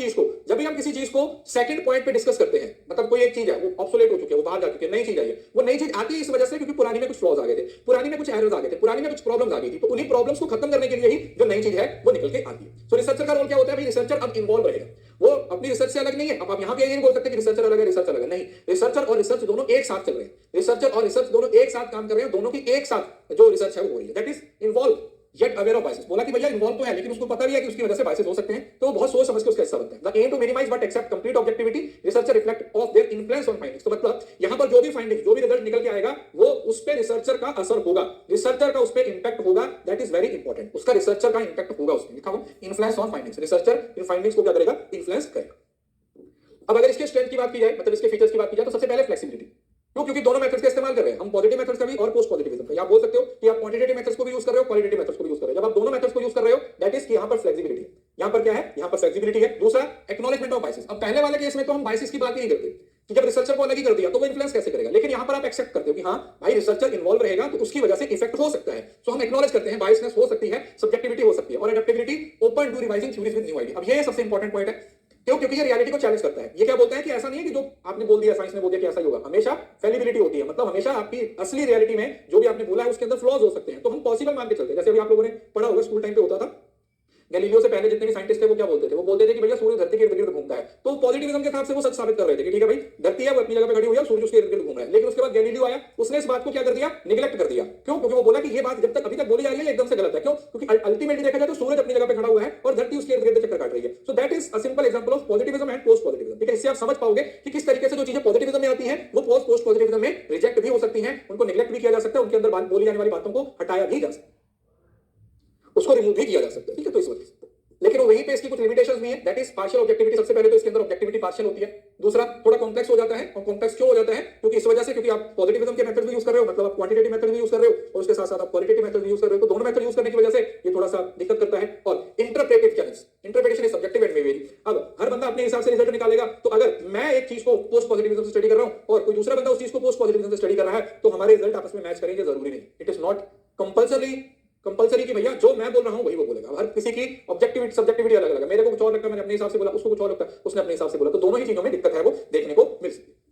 चीज को सेकंड पॉइंट पे डिस्कस करते हैं, मतलब कोई एक चीज है वो ऑब्सोलेट हो चुकी है, वो बाहर जा चुकी है, नई चीज आई है, वो नई चीज आती है इस वजह से क्योंकि पुरानी में कुछ फ्लॉज आ गए थे, पुरानी में कुछ एरर्स आ गए थे, पुरानी में कुछ प्रॉब्लम्स आ गई थी, तो उन्हीं प्रॉब्लम्स को खत्म करने के लिए ही जो नई चीज है वो निकल के आती है। सो रिसर्चर का रोल क्या होता है भाई, रिसर्चर अब इन्वॉल्व रहेगा, वो अपनी रिसर्च से अलग नहीं है। अब आप यहां पे ये नहीं बोल सकते कि रिसर्चर अलग है रिसर्च अलग है, नहीं, रिसर्चर और रिसर्च दोनों एक साथ चल रहे हैं, रिसर्चर और रिसर्च दोनों एक साथ काम कर रहे हैं, दोनों की एक साथ जो रिसर्च है वो हो रही है, that is involve yet aware of biases, बोला कि भैया इन्वॉल्व तो है लेकिन उसको पता भी है कि उसकी वजह से बायसेस हो सकते हैं, तो वो बहुत सोच समझ के उसका हिस्सा बनता है। The aim to minimize but accept complete objectivity, researcher reflect of their influence on findings, तो मतलब यहां पर जो भी फाइंडिंग जो भी रिजल्ट निकल के आएगा वो उस पे रिसर्चर का असर होगा, रिसर्चर का उस पे इंपैक्ट होगा, दैट इज वेरी इंपॉर्टेंट, उसका रिसर्चर का इंपैक्ट होगा, उसमें लिखा हुआ influence on findings, researcher in findings को क्या करेगा, इन्फ्लुएंस करेगा। अब अगर इसके स्ट्रेंथ की बात की जाए, मतलब इसके फीचर्स की बात की जाए, तो सबसे पहले फ्लेक्सिबिलिटी। क्यों? क्योंकि दोनों मेथड्स का इस्तेमाल कर रहे हैं हम, पॉजिटिव मेथड्स का भी और पोस्ट पॉजिटिविज्म का। आप बोल सकते हो कि आप क्वांटिटेटिव मेथड्स को भी यूज कर रहे हो, क्वालिटेटिव मेथड्स को भी यूज कर रहे हो। जब आप दोनों मेथड्स को यूज कर रहे हो, दैट इज कि यहां पर फ्लेक्सिबिलिटी है। यहां पर क्या है? यहां पर फ्लेक्सिबिलिटी है। दूसरा, एक्नॉलेजमेंट ऑफ बायसेस। अब पहले वाले केस में तो हम बायसेस की बात ही नहीं करते कि जब रिसर्चर को अलग ही कर दिया तो वो इन्फ्लुएंस कैसे करेगा, लेकिन यहां पर आप एक्सेप्ट करते हो कि हाँ भाई रिसर्चर इन्वॉल्व रहेगा तो उसकी वजह से इफेक्ट हो सकता है। सो हम एक्नॉलेज करते हैं बायसनेस हो सकती है, सब्जेक्टिविटी हो सकती है, और adaptability, open to revising theories with new idea. अब ये सबसे इंपॉर्टेंट पॉइंट है। क्यों? क्योंकि ये रियलिटी को चैलेंज करता है। ये क्या बोलता है कि ऐसा नहीं है कि जो आपने बोल दिया, साइंस ने बोल दिया कि ऐसा ही होगा, हमेशा फेलिबिलिटी होती है। मतलब हमेशा आपकी असली रियलिटी में जो भी आपने बोला है उसके अंदर फ्लॉज हो सकते हैं, तो हम पॉसिबल मान के चलते हैं। जैसे अभी आप लोगों ने पढ़ा होगा, स्कूल टाइम पे होता था, गैलीलियो से पहले जितने भी साइंटिस्ट थे वो क्या बोलते थे? वो बोलते थे कि भैया सूर्य धरती के इर्द गिर्द घूमता है। तो पॉजिटिविज्म के हिसाब से वो सच साबित कर रहे थे कि ठीक है भाई धरती है वो अपनी जगह पे खड़ी हुई है, सूर्य उसके इर्द गिर्द घूम रहा है। लेकिन उसके बाद गैलीलियो आया, उसने इस बात को क्या कर दिया? निगलेक्ट कर दिया। क्यों? क्योंकि वो बोला कि ये बात जब तक अभी तक बोली जा रही है एकदम से गलत है। क्यों? क्योंकि अल्टीमेटली देखा जाए तो सूरज अपनी जगह पे खड़ा हुआ है और धरती उसके इर्द गिर्द चक्कर काट रही है। So that is a simple example of positivism and post positivism. ठीक है, इससे आप समझ पाओगे कि किस तरीके से जो चीजें पॉजिटिविज्म में आती हैं वो पोस्ट पॉजिटिविज्म में रिजेक्ट भी हो सकती हैं, उनको निगलेक्ट भी किया जा सकता है, उनके अंदर बोली जाने वाली बातों को हटाया भी जा सकता है, उसको रिमूव भी किया जा सकता है। ठीक है, तो इस वजह से लेकिन वहीं पे इसकी कुछ लिमिटेशंस भी हैं। That is partial objectivity. सबसे पहले तो इसके अंदर ऑब्जेक्टिविटी पार्शियल होती है। दूसरा, थोड़ा कॉम्प्लेक्स हो जाता है। और कॉम्प्लेक्स क्यों हो जाता है? क्योंकि इस वजह से, क्योंकि आप पॉजिटिविज्म के मेथड भी यूज कर रहे हो, मतलब आप क्वांटिटेटिव मेथड भी यूज कर रहे हो और उसके साथ साथ आप क्वालिटेटिव मेथड भी यूज कर रहे हो, तो दोनों मेथड यूज करने की वजह से ये थोड़ा सा दिक्कत करता है। और interpretive challenge, interpretation is subjective and may very. अब हर बंदा अपने हिसाब से रिजल्ट निकालेगा, तो अगर मैं एक चीज को पोस्ट पॉजिटिविज्म से स्टडी कर रहा हूं और कोई दूसरा बंदा उस चीज को पोस्ट पॉजिटिविज्म से स्टडी कर रहा है, तो हमारे रिजल्ट आपस में मैच करेंगे जरूरी नहीं। इट इज नॉट कंपल्सरी कि भैया जो मैं बोल रहा हूं वही वो बोलेगा। हर किसी की ऑब्जेक्टिविटी सब्जेक्टिविटी अलग अलग है। मेरे को कुछ और लगता है, मैंने अपने हिसाब से बोला, उसको कुछ और लगता है, उसने अपने हिसाब से बोला, तो दोनों ही चीजों में दिक्कत है वो देखने को मिल सकती है।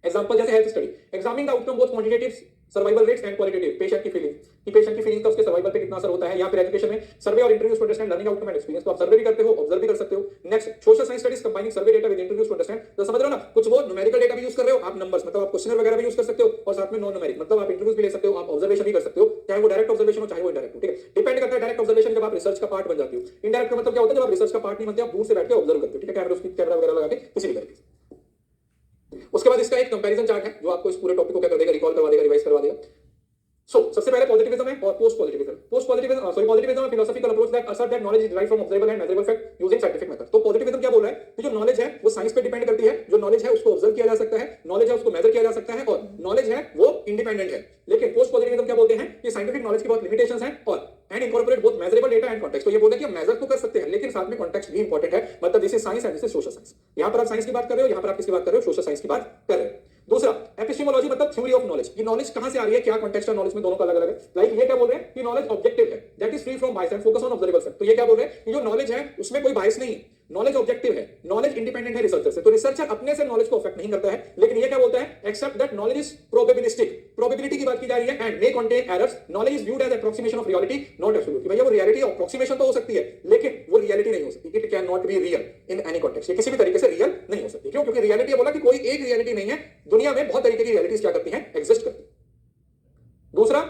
एग्जांपल जैसे health study, examining the outcome both quantitative survival rates and qualitative, patient की फीलिंग, कि पेशेंट की फीलिंग का उसके सर्वाइवल पे कितना असर होता है। या फिर एजुकेशन में सर्वे और interviews to understand learning outcome and experience, तो आप सर्वे भी करते हो, ऑब्जर्व भी कर सकते हो। Next, social science studies combining survey data with interviews to understand, तो समझ रहे हो ना, कुछ वो न्यूमेरिकल डेटा भी यूज कर रहे हो आप, नंबर्स मतलब आप क्वेश्चनर वगैरह भी यूज कर सकते हो, और साथ में नॉन न्यूमेरिक मतलब आप इंटरव्यूज भी ले सकते हो, आप ऑब्जर्वेशन भी कर सकते हो, चाहे वो डायरेक्ट ऑब्जर्वेशन हो चाहे वो इनडायरेक्ट हो। ठीक है, डिपेंड करता है डायरेक्ट ऑब्जर्वेशन जब आप रिसर्च का पार्ट बन जाती हो। इनडायरेक्ट का मतलब क्या होता है? जब आप रिसर्च का पार्ट नहीं बनते, आप दूर से बैठ के ऑब्जर्व करते हो। ठीक है, कैमरा वगैरह लगा के किसी भी तरीके से। उसके बाद इसका एक कंपैरिजन चार्ट है जो आपको इस पूरे टॉपिक को क्या कर देगा? रिकॉल करवा देगा, रिवाइज करवा देगा। सबसे पहले पॉजिटिविज्म है और पोस्ट पॉजिटिविज्म। पॉजिटिविज्म है philosophical approach that assert that knowledge is derived from observable and measurable fact using scientific method. तो पॉजिटिविज्म क्या बोल रहा है कि जो नॉलेज है वो साइंस पे डिपेंड करती है, जो नॉलेज है उसको ऑब्जर्व किया जा सकता है, नॉलेज है उसको मेजर किया जा सकता है, और नॉलेज है वो इंडिपेंडेंट है। लेकिन पोस्ट पॉजिटिविज्म क्या बोलते हैं कि साइंटिफिक नॉलेज की बहुत लिमिटेशंस हैं और and incorporate both measurable data and context. तो ये बोलते हैं कि हम मेजर तो कर सकते हैं लेकिन साथ में कॉन्टेक्स्ट भी इंपॉर्टेंट है। मतलब this is science and this is social science. यहां पर आप साइंस की बात कर रहे हो, यहां पर आप किसकी बात कर रहे हो? सोशल साइंस की बात कर रहे हो। दूसरा, एपिस्टेमोलॉजी मतलब थ्योरी ऑफ नॉलेज। ये नॉलेज कहां से आ रही है, क्या कॉन्टेक्स्ट है नॉलेज में, दोनों का अलग अलग है। लाइक ये क्या बोल रहे हैं कि नॉलेज ऑब्जेक्टिव है, that is free from bias and focus on observable fact. तो ये क्या बोल रहे हैं कि जो नॉलेज है उसमें कोई बायस नहीं है, नॉलेज ऑब्जेक्टिव है, नॉलेज इंडिपेंडेंट है रिसर्चर से। तो रिसर्चर अपने से नॉलेज को अफेक्ट नहीं करता है। लेकिन ये क्या बोलता है? Except that knowledge is probabilistic, probability की बात की जा रही है, and may contain errors, knowledge is viewed as approximation of reality not absolute. भैया वो रियलिटी अप्रोक्सीमेशन तो हो सकती है लेकिन वो रियलिटी नहीं हो सकती। It can not be real in any context. ये किसी भी तरीके से रियल नहीं हो सकती। क्यों? क्योंकि रियलिटी बोला कि कोई एक रियलिटी नहीं है, दुनिया में बहुत तरीके की रियलिटीज क्या करती हैं? एग्जिस्ट करती हैं। दूसरा,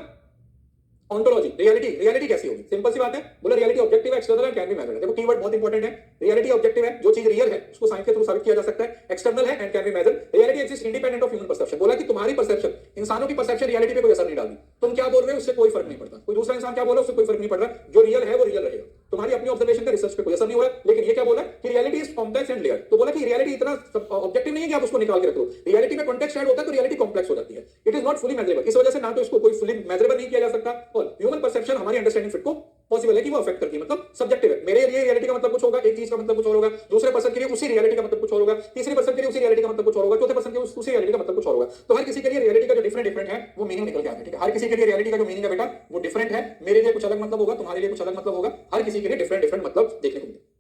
ऑन्टोलॉजी, रियलिटी कैसी होगी? सिंपल सी बात है, बोला रियलिटी ऑब्जेक्टिव है, external and can be measured. देखो कीवर्ड बहुत इंपॉर्टेंट है। रियलिटी ऑब्जेक्टिव है, जो चीज रियल है उसको साइंस के थ्रू साबित किया जा सकता है, एक्सटर्नल है and can be measured. Reality exist independent of human perception. बोला कि तुम्हारी परसेप्शन, इंसानों की परसेप्शन रियलिटी पे कोई असर नहीं डालती। तुम क्या बोल रहे हो उससे कोई फर्क नहीं पड़ता, कोई दूसरा इंसान क्या बोल रहा है उससे कोई फर्क नहीं पड़ रहा, जो रियल है वो रियल रहेगा। तुम्हारी अपनी ऑब्जर्वेशन का रिसर्च पे कोई असर नहीं हो रहा। लेकिन ये क्या बोला कि reality is complex and layered. तो बोला कि रियलिटी इतना ऑब्जेक्टिव नहीं है कि आप उसको निकाल के रखो, रियलिटी में कॉन्टेक्स्ट ऐड होता है तो रियलिटी कॉम्प्लेक्स हो जाती है। It is not fully measurable. इस वजह से ना तो इसको कोई फुली मेजरेबल नहीं किया जा सकता, और ह्यूमन परसेप्शन हमारी अंडरस्टैंडिंग फिट को पॉसिबल है कि वो अफेक्ट करती है, मतलब सब्जेक्टिव है। मेरे लिए रियलिटी का मतलब कुछ होगा, एक चीज का मतलब कुछ और होगा, दूसरे पर्सन के लिए उसी रियलिटी का मतलब कुछ और होगा, तीसरे पर्सन के लिए उसी रियलिटी का मतलब कुछ और होगा, चौथे पर्सन के लिए उसी रियलिटी का मतलब कुछ और होगा। तो हर किसी के लिए रियलिटी का जो डिफरेंट है वो मीनिंग निकल के आता है। ठीक है, हर किसी के लिए रियलिटी का जो मीनिंग है बेटा वो डिफरेंट है। मेरे लिए कुछ अलग मतलब होगा, तुम्हारे लिए कुछ अलग मतलब होगा, हर किसी के लिए डिफरेंट मतलब देखने को मिलता है।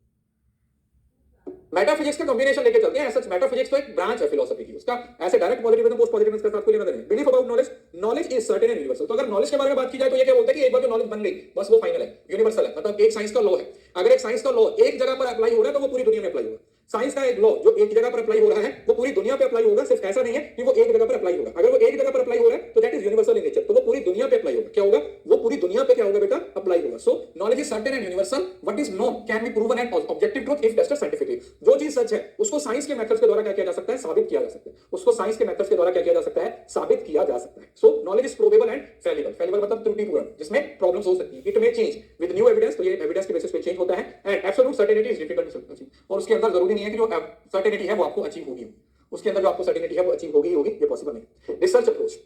मेटाफिजिक्स का कॉम्बिनेशन लेके चलते हैं। सच मेटाफिजिक्स तो एक ब्रांच है फिलॉसफी की, उसका ऐसे डायरेक्ट पॉजिटिविज्म पोस्ट पॉजिटिविज्म के साथ कोई लेना देना नहीं। Belief about knowledge, knowledge is certain and universal. तो अगर नॉलेज के बारे में बात की जाए तो ये क्या बोलता है कि एक बार जो नॉलेज बन गई बस वो फाइनल है, यूनिवर्सल है, मतलब एक साइंस का लॉ है। अगर एक साइंस का लॉ एक जगह पर अप्लाई हो रहा है तो वो पूरी दुनिया में अप्लाई होगा। साइंस का एक लॉ जो एक जगह पर अप्लाई हो रहा है वो पूरी दुनिया पे अप्लाई होगा। सिर्फ ऐसा नहीं है कि वो एक जगह पर अप्लाई होगा, अगर वो एक जगह पर अप्लाई हो रहा है तो that is universal in nature, तो वो पूरी दुनिया पे अप्लाई होगा। क्या होगा? वो पूरी दुनिया पे क्या होगा बेटा? अप्लाई होगा। सो knowledge is certain and universal, what is known can be proven and objective truth if tested scientifically. जो चीज सच है उसको साइंस के मेथड्स के द्वारा क्या किया जा सकता है? साबित किया जा सकता है। उसको साइंस के मेथड्स के द्वारा क्या किया जा सकता है? साबित किया जा सकता है। So knowledge is probable and fallible. Fallible मतलब त्रुटिपूर्ण, जिसमें प्रॉब्लम्स हो सकती है। It may change with new evidence, तो ये एविडेंस के बेसिस पे चेंज होता है। And absolute certainty is difficult to achieve, और उसके अंदर जरूरी नहीं है कि जो सर्टेनिटी है वो आपको अचीव होगी, उसके अंदर जो आपको सर्टेनिटी है वो अचीव होगी ये पॉसिबल नहीं। Research approach,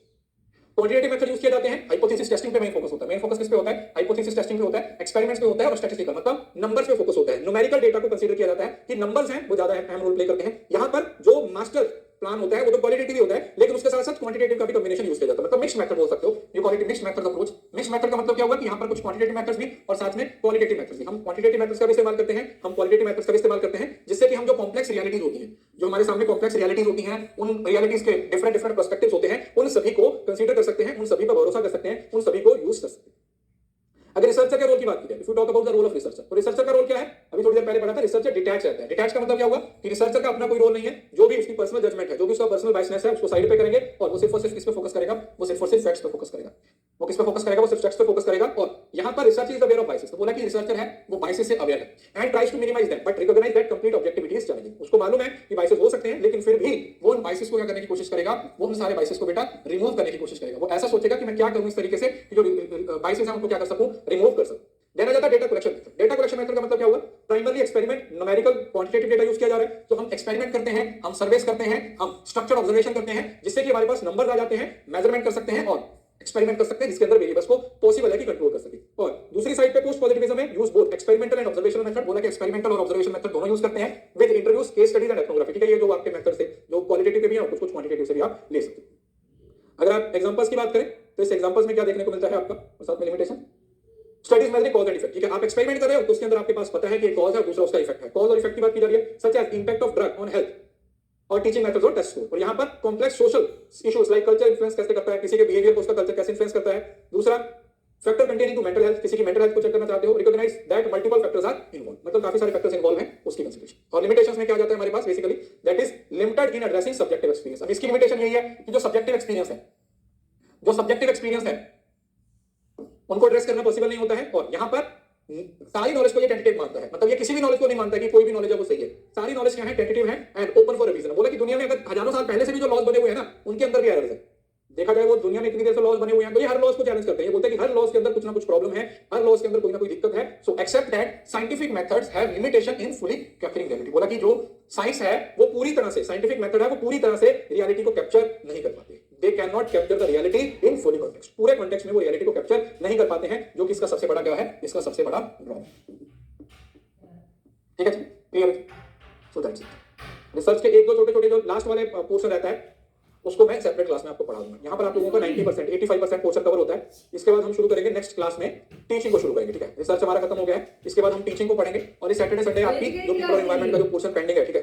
quantitative method use किए जाते हैं, हाइपोथेसिस टेस्टिंग पे मेन फोकस होता है। मेन फोकस किस पे होता है? हाइपोथेसिस टेस्टिंग पे होता है, एक्सपेरिमेंट्स पे होता है और स्टैटिस्टिकल मतलब नंबर्स पे फोकस होता है। न्यूमेरिकल डेटा को कंसीडर किया जाता है कि नंबर्स हैं वो ज्यादा अहम रोल प्ले करते हैं। यहां पर जो मास्टर प्लान होता है वो तो क्वालिटेटिव ही होता है, लेकिन उसके साथ साथ क्वांटिटेटिव का भी कॉम्बिनेशन यूज किया जाता है, मतलब मिक्स मेथड बोल सकते हो। You call it mix method approach. Mix method का मतलब क्या हुआ कि यहां पर कुछ क्वांटिटेटिव मेथड्स भी और साथ में क्वालिटेटिव मेथड्स भी। हम क्वांटिटेटिव मेथड्स का भी इस्तेमाल करते हैं, हम क्वालिटेटिव मेथड्स का भी इस्तेमाल करते हैं, जिससे कि हम जो कॉम्प्लेक्स रियलिटीज होती हैं, जो हमारे सामने कॉम्प्लेक्स रियलिटीज होती हैं, उन रियलिटीज के डिफरेंट डिफरेंट पर्सपेक्टिव्स होते हैं, उन सभी को कंसीडर कर सकते हैं, उन सभी पर भरोसा कर सकते हैं, उन सभी को यूज कर सकते हैं। अगर रिसर्चर के रोल की बात की जाए, if you talk about the role of researcher, तो रिसर्चर का रोल क्या है? अभी थोड़ी देर पहले पढ़ा था, रिसर्चर डिटैच रहता है। डिटैच का मतलब क्या हुआ कि रिसर्चर का अपना कोई रोल नहीं है, जो भी उसकी पर्सनल जजमेंट है, जो भी उसका पर्सनल बायसनेस है, उसको साइड पे करेंगे और वो सिर्फ और सिर्फ किस पे फोकस करेगा? वो सिर्फ और सिर्फ फैक्ट्स पे फोकस करेगा। वो किस पे फोकस करेगा? वो सिर्फ फैक्ट्स पे फोकस करेगा। और यहां पर research is aware of biases, तो बोला कि रिसर्चर है वो बायसेस से अवेयर है and tries to minimize that but recognize that complete objectivity is challenging. उसको मालूम है कि बायसेस हो सकते हैं, लेकिन फिर भी वो उन बायसेस को क्या करने की कोशिश करेगा? वो उन सारे बायसेस को बेटा रिमूव करने की कोशिश करेगा। वो ऐसा सोचेगा कि मैं क्या करूं इस तरीके से कि जो बायसेस हैं उनको क्या कर सकूं? रिमूव कर सकूं। देन आ जाता है data collection method. Data collection method का मतलब क्या हुआ? Primarily experiment, numerical quantitative data use किया जा रहा है। तो हम एक्सपेरिमेंट करते हैं, हम सर्वेस करते हैं, हम स्ट्रक्चर्ड ऑब्जर्वेशन करते हैं, जिससे कि हमारे पास नंबर आ जाते हैं, मेजरमेंट कर सकते हैं और एक्सपेरिमेंट कर सकते हैं, जिसके अंदर वेरिएबल्स को पॉसिबल है कि कंट्रोल कर सके। और दूसरी साइड पे पोस्ट पॉजिटिविज्म में use both experimental and observational method. बोला कि एक्सपेरिमेंटल और ऑब्जर्वेशन मेथड दोनों यूज करते हैं with interviews, case studies and ethnography. ठीक है, ये जो आपके मेथड से जो क्वालिटेटिव के भी हैं और कुछ क्वांटिटेटिव से भी आप ले सकते हैं। अगर आप एग्जांपल्स की बात करें तो इस एग्जांपल्स में क्या देखने को मिलता है आपका, और साथ में limitation. Studies measuring cause and effect. ठीक है, आप एक्सपेरिमेंट कर रहे हो तो उसके अंदर आपके पास पता है कि एक कॉज है और दूसरा उसका इफेक्ट है। कॉज और इफेक्ट की बात की जा रही है, such as impact of drug on health और टीचिंग मेथड्स और टेस्ट स्कोर। और यहां पर complex social issues like culture influence कैसे करता है, किसी के बिहेवियर को उसका कल्चर कैसे इन्फ्लुएंस करता है। दूसरा factor containing to mental health, किसी की मेंटल हेल्थ को चेक करना चाहते हो, recognize that multiple factors are involve, मतलब काफी सारे फैक्टर्स इन्वॉल्व हैं, उसकी कंसीडरेशन। और लिमिटेशंस में क्या आ जाता है हमारे पास? Basically that is limited in addressing subjective experience. अब इसकी लिमिटेशन यही है कि जो सब्जेक्टिव एक्सपीरियंस है, जो सब्जेक्टिव एक्सपीरियंस है उनको एड्रेस करना पॉसिबल नहीं होता है। और यहां पर सारी नॉलेज को ये टेंटेटिव मानता है, मतलब ये किसी भी नॉलेज को नहीं मानता कि कोई भी नॉलेज है वो सही है। सारी नॉलेज क्या है? टेंटेटिव है एंड ओपन फॉर रिवीजन। बोला कि दुनिया में अगर हजारों साल पहले से भी जो लॉज बने हुए हैं ना, उनके अंदर भी एरर्स है। देखा जाए वो दुनिया में इतनी देर से लॉज बने हुए हैं, तो ये हर लॉज को चैलेंज करते हैं। ये बोलते हैं कि हर लॉज के अंदर कुछ ना कुछ प्रॉब्लम है, हर लॉज के अंदर कोई ना कोई दिक्कत है। So accept that scientific methods have limitation in fully capturing reality. बोला कि जो साइंस है वो पूरी तरह से, साइंटिफिक मेथड है वो पूरी तरह से रियलिटी को कैप्चर नहीं कर पाते। They can not capture the reality in fully context. पूरे कॉन्टेक्स्ट में वो रियलिटी को कैप्चर नहीं कर पाते हैं, जो कि इसका सबसे बड़ा क्या है? इसका सबसे बड़ा ड्रॉ। ठीक है, clear? So that's it. Research के एक दो छोटे छोटे जो लास्ट वाले पोर्शन रहता है उसको मैं सेपरेट क्लास में आपको पढ़ा दूंगा। यहाँ पर आप लोगों का 90% 85% पोर्शन कवर होता है। इसके बाद हम शुरू करेंगे नेक्स्ट क्लास में टीचिंग को शुरू करेंगे। ठीक है, रिसर्च हमारा खत्म हो गया है, इसके बाद हम टीचिंग को पढ़ेंगे। और इस सैटरडे संडे आपकी जो पीपल और एनवायरनमेंट का जो पोर्शन पेंडिंग है, ठीक है,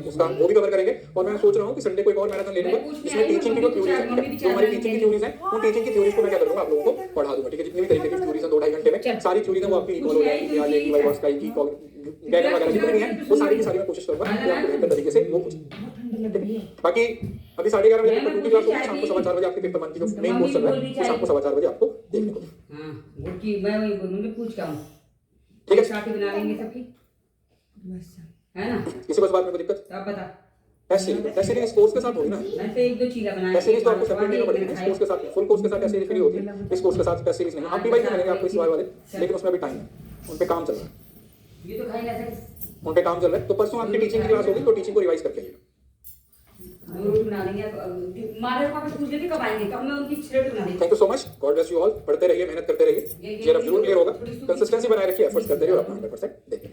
उसका वो भी कवर करेंगे। और मैं सोच रहा हूँ कि संडे को एक और मैराथन ले लूंगा, जिसमें टीचिंग की जो थ्योरीज है, जो हमारी टीचिंग की थ्योरीज है, उन टीचिंग की थ्योरीज को मैं क्या करूंगा, आप लोगों को पढ़ा दूंगा। ठीक है, जितनी भी तरीके की थ्योरीज है 2-2.5 घंटे में सारी थ्योरीज है वो आपकी इक्वल हो जाएगी। आज की वाइवर्स का की गैगर वगैरह जितनी भी है वो सारी की सारी मैं कोशिश करूंगा कि आपको बेहतर तरीके से वो बाकी अभी 11:30 बजे पेपर 2 की क्लास होगी, शाम को 4:15 बजे आपके पेपर 1 की जो मेन कोर्स चल रहा है वो शाम को 4:15 बजे आपको देखने को मिलेगा। हां, गुड मैं वही बोलूंगी, पूछ के आऊं। ठीक है, साथी बना लेंगे सबकी, है ना? किसी बस बात में कोई दिक्कत? आप बता। टेस्ट सीरीज कोर्स के साथ होगी ना? मैं तो 1-2 चीजें बनाई। टेस्ट सीरीज तो आपको सेपरेट लेना पड़ेगी। इस कोर्स के साथ फुल कोर्स के साथ टेस्ट सीरीज फ्री होती है, इस कोर्स के साथ टेस्ट सीरीज नहीं। आप भी मिलेंगे आपको इस वाले, लेकिन उसमें भी टाइम है, उन पे काम चल रहा है। ये तो खाई ना सर, उन पे काम चल रहा है। तो परसों आपकी टीचिंग की क्लास होगी, तो टीचिंग को रिवाइज करके आइएगा। रोज बना लेंगे। माधव पापा पूछ लेते कब आएंगे, कब मैं उनकी श्रेड बना देंगे। Thank you so much, God bless you all. पढ़ते रहिए, मेहनत करते रहिए, ये जरूर क्लियर होगा। कंसिस्टेंसी बनाए रखिए, एफर्ट्स करते रहिए और अपना 100% देखिए।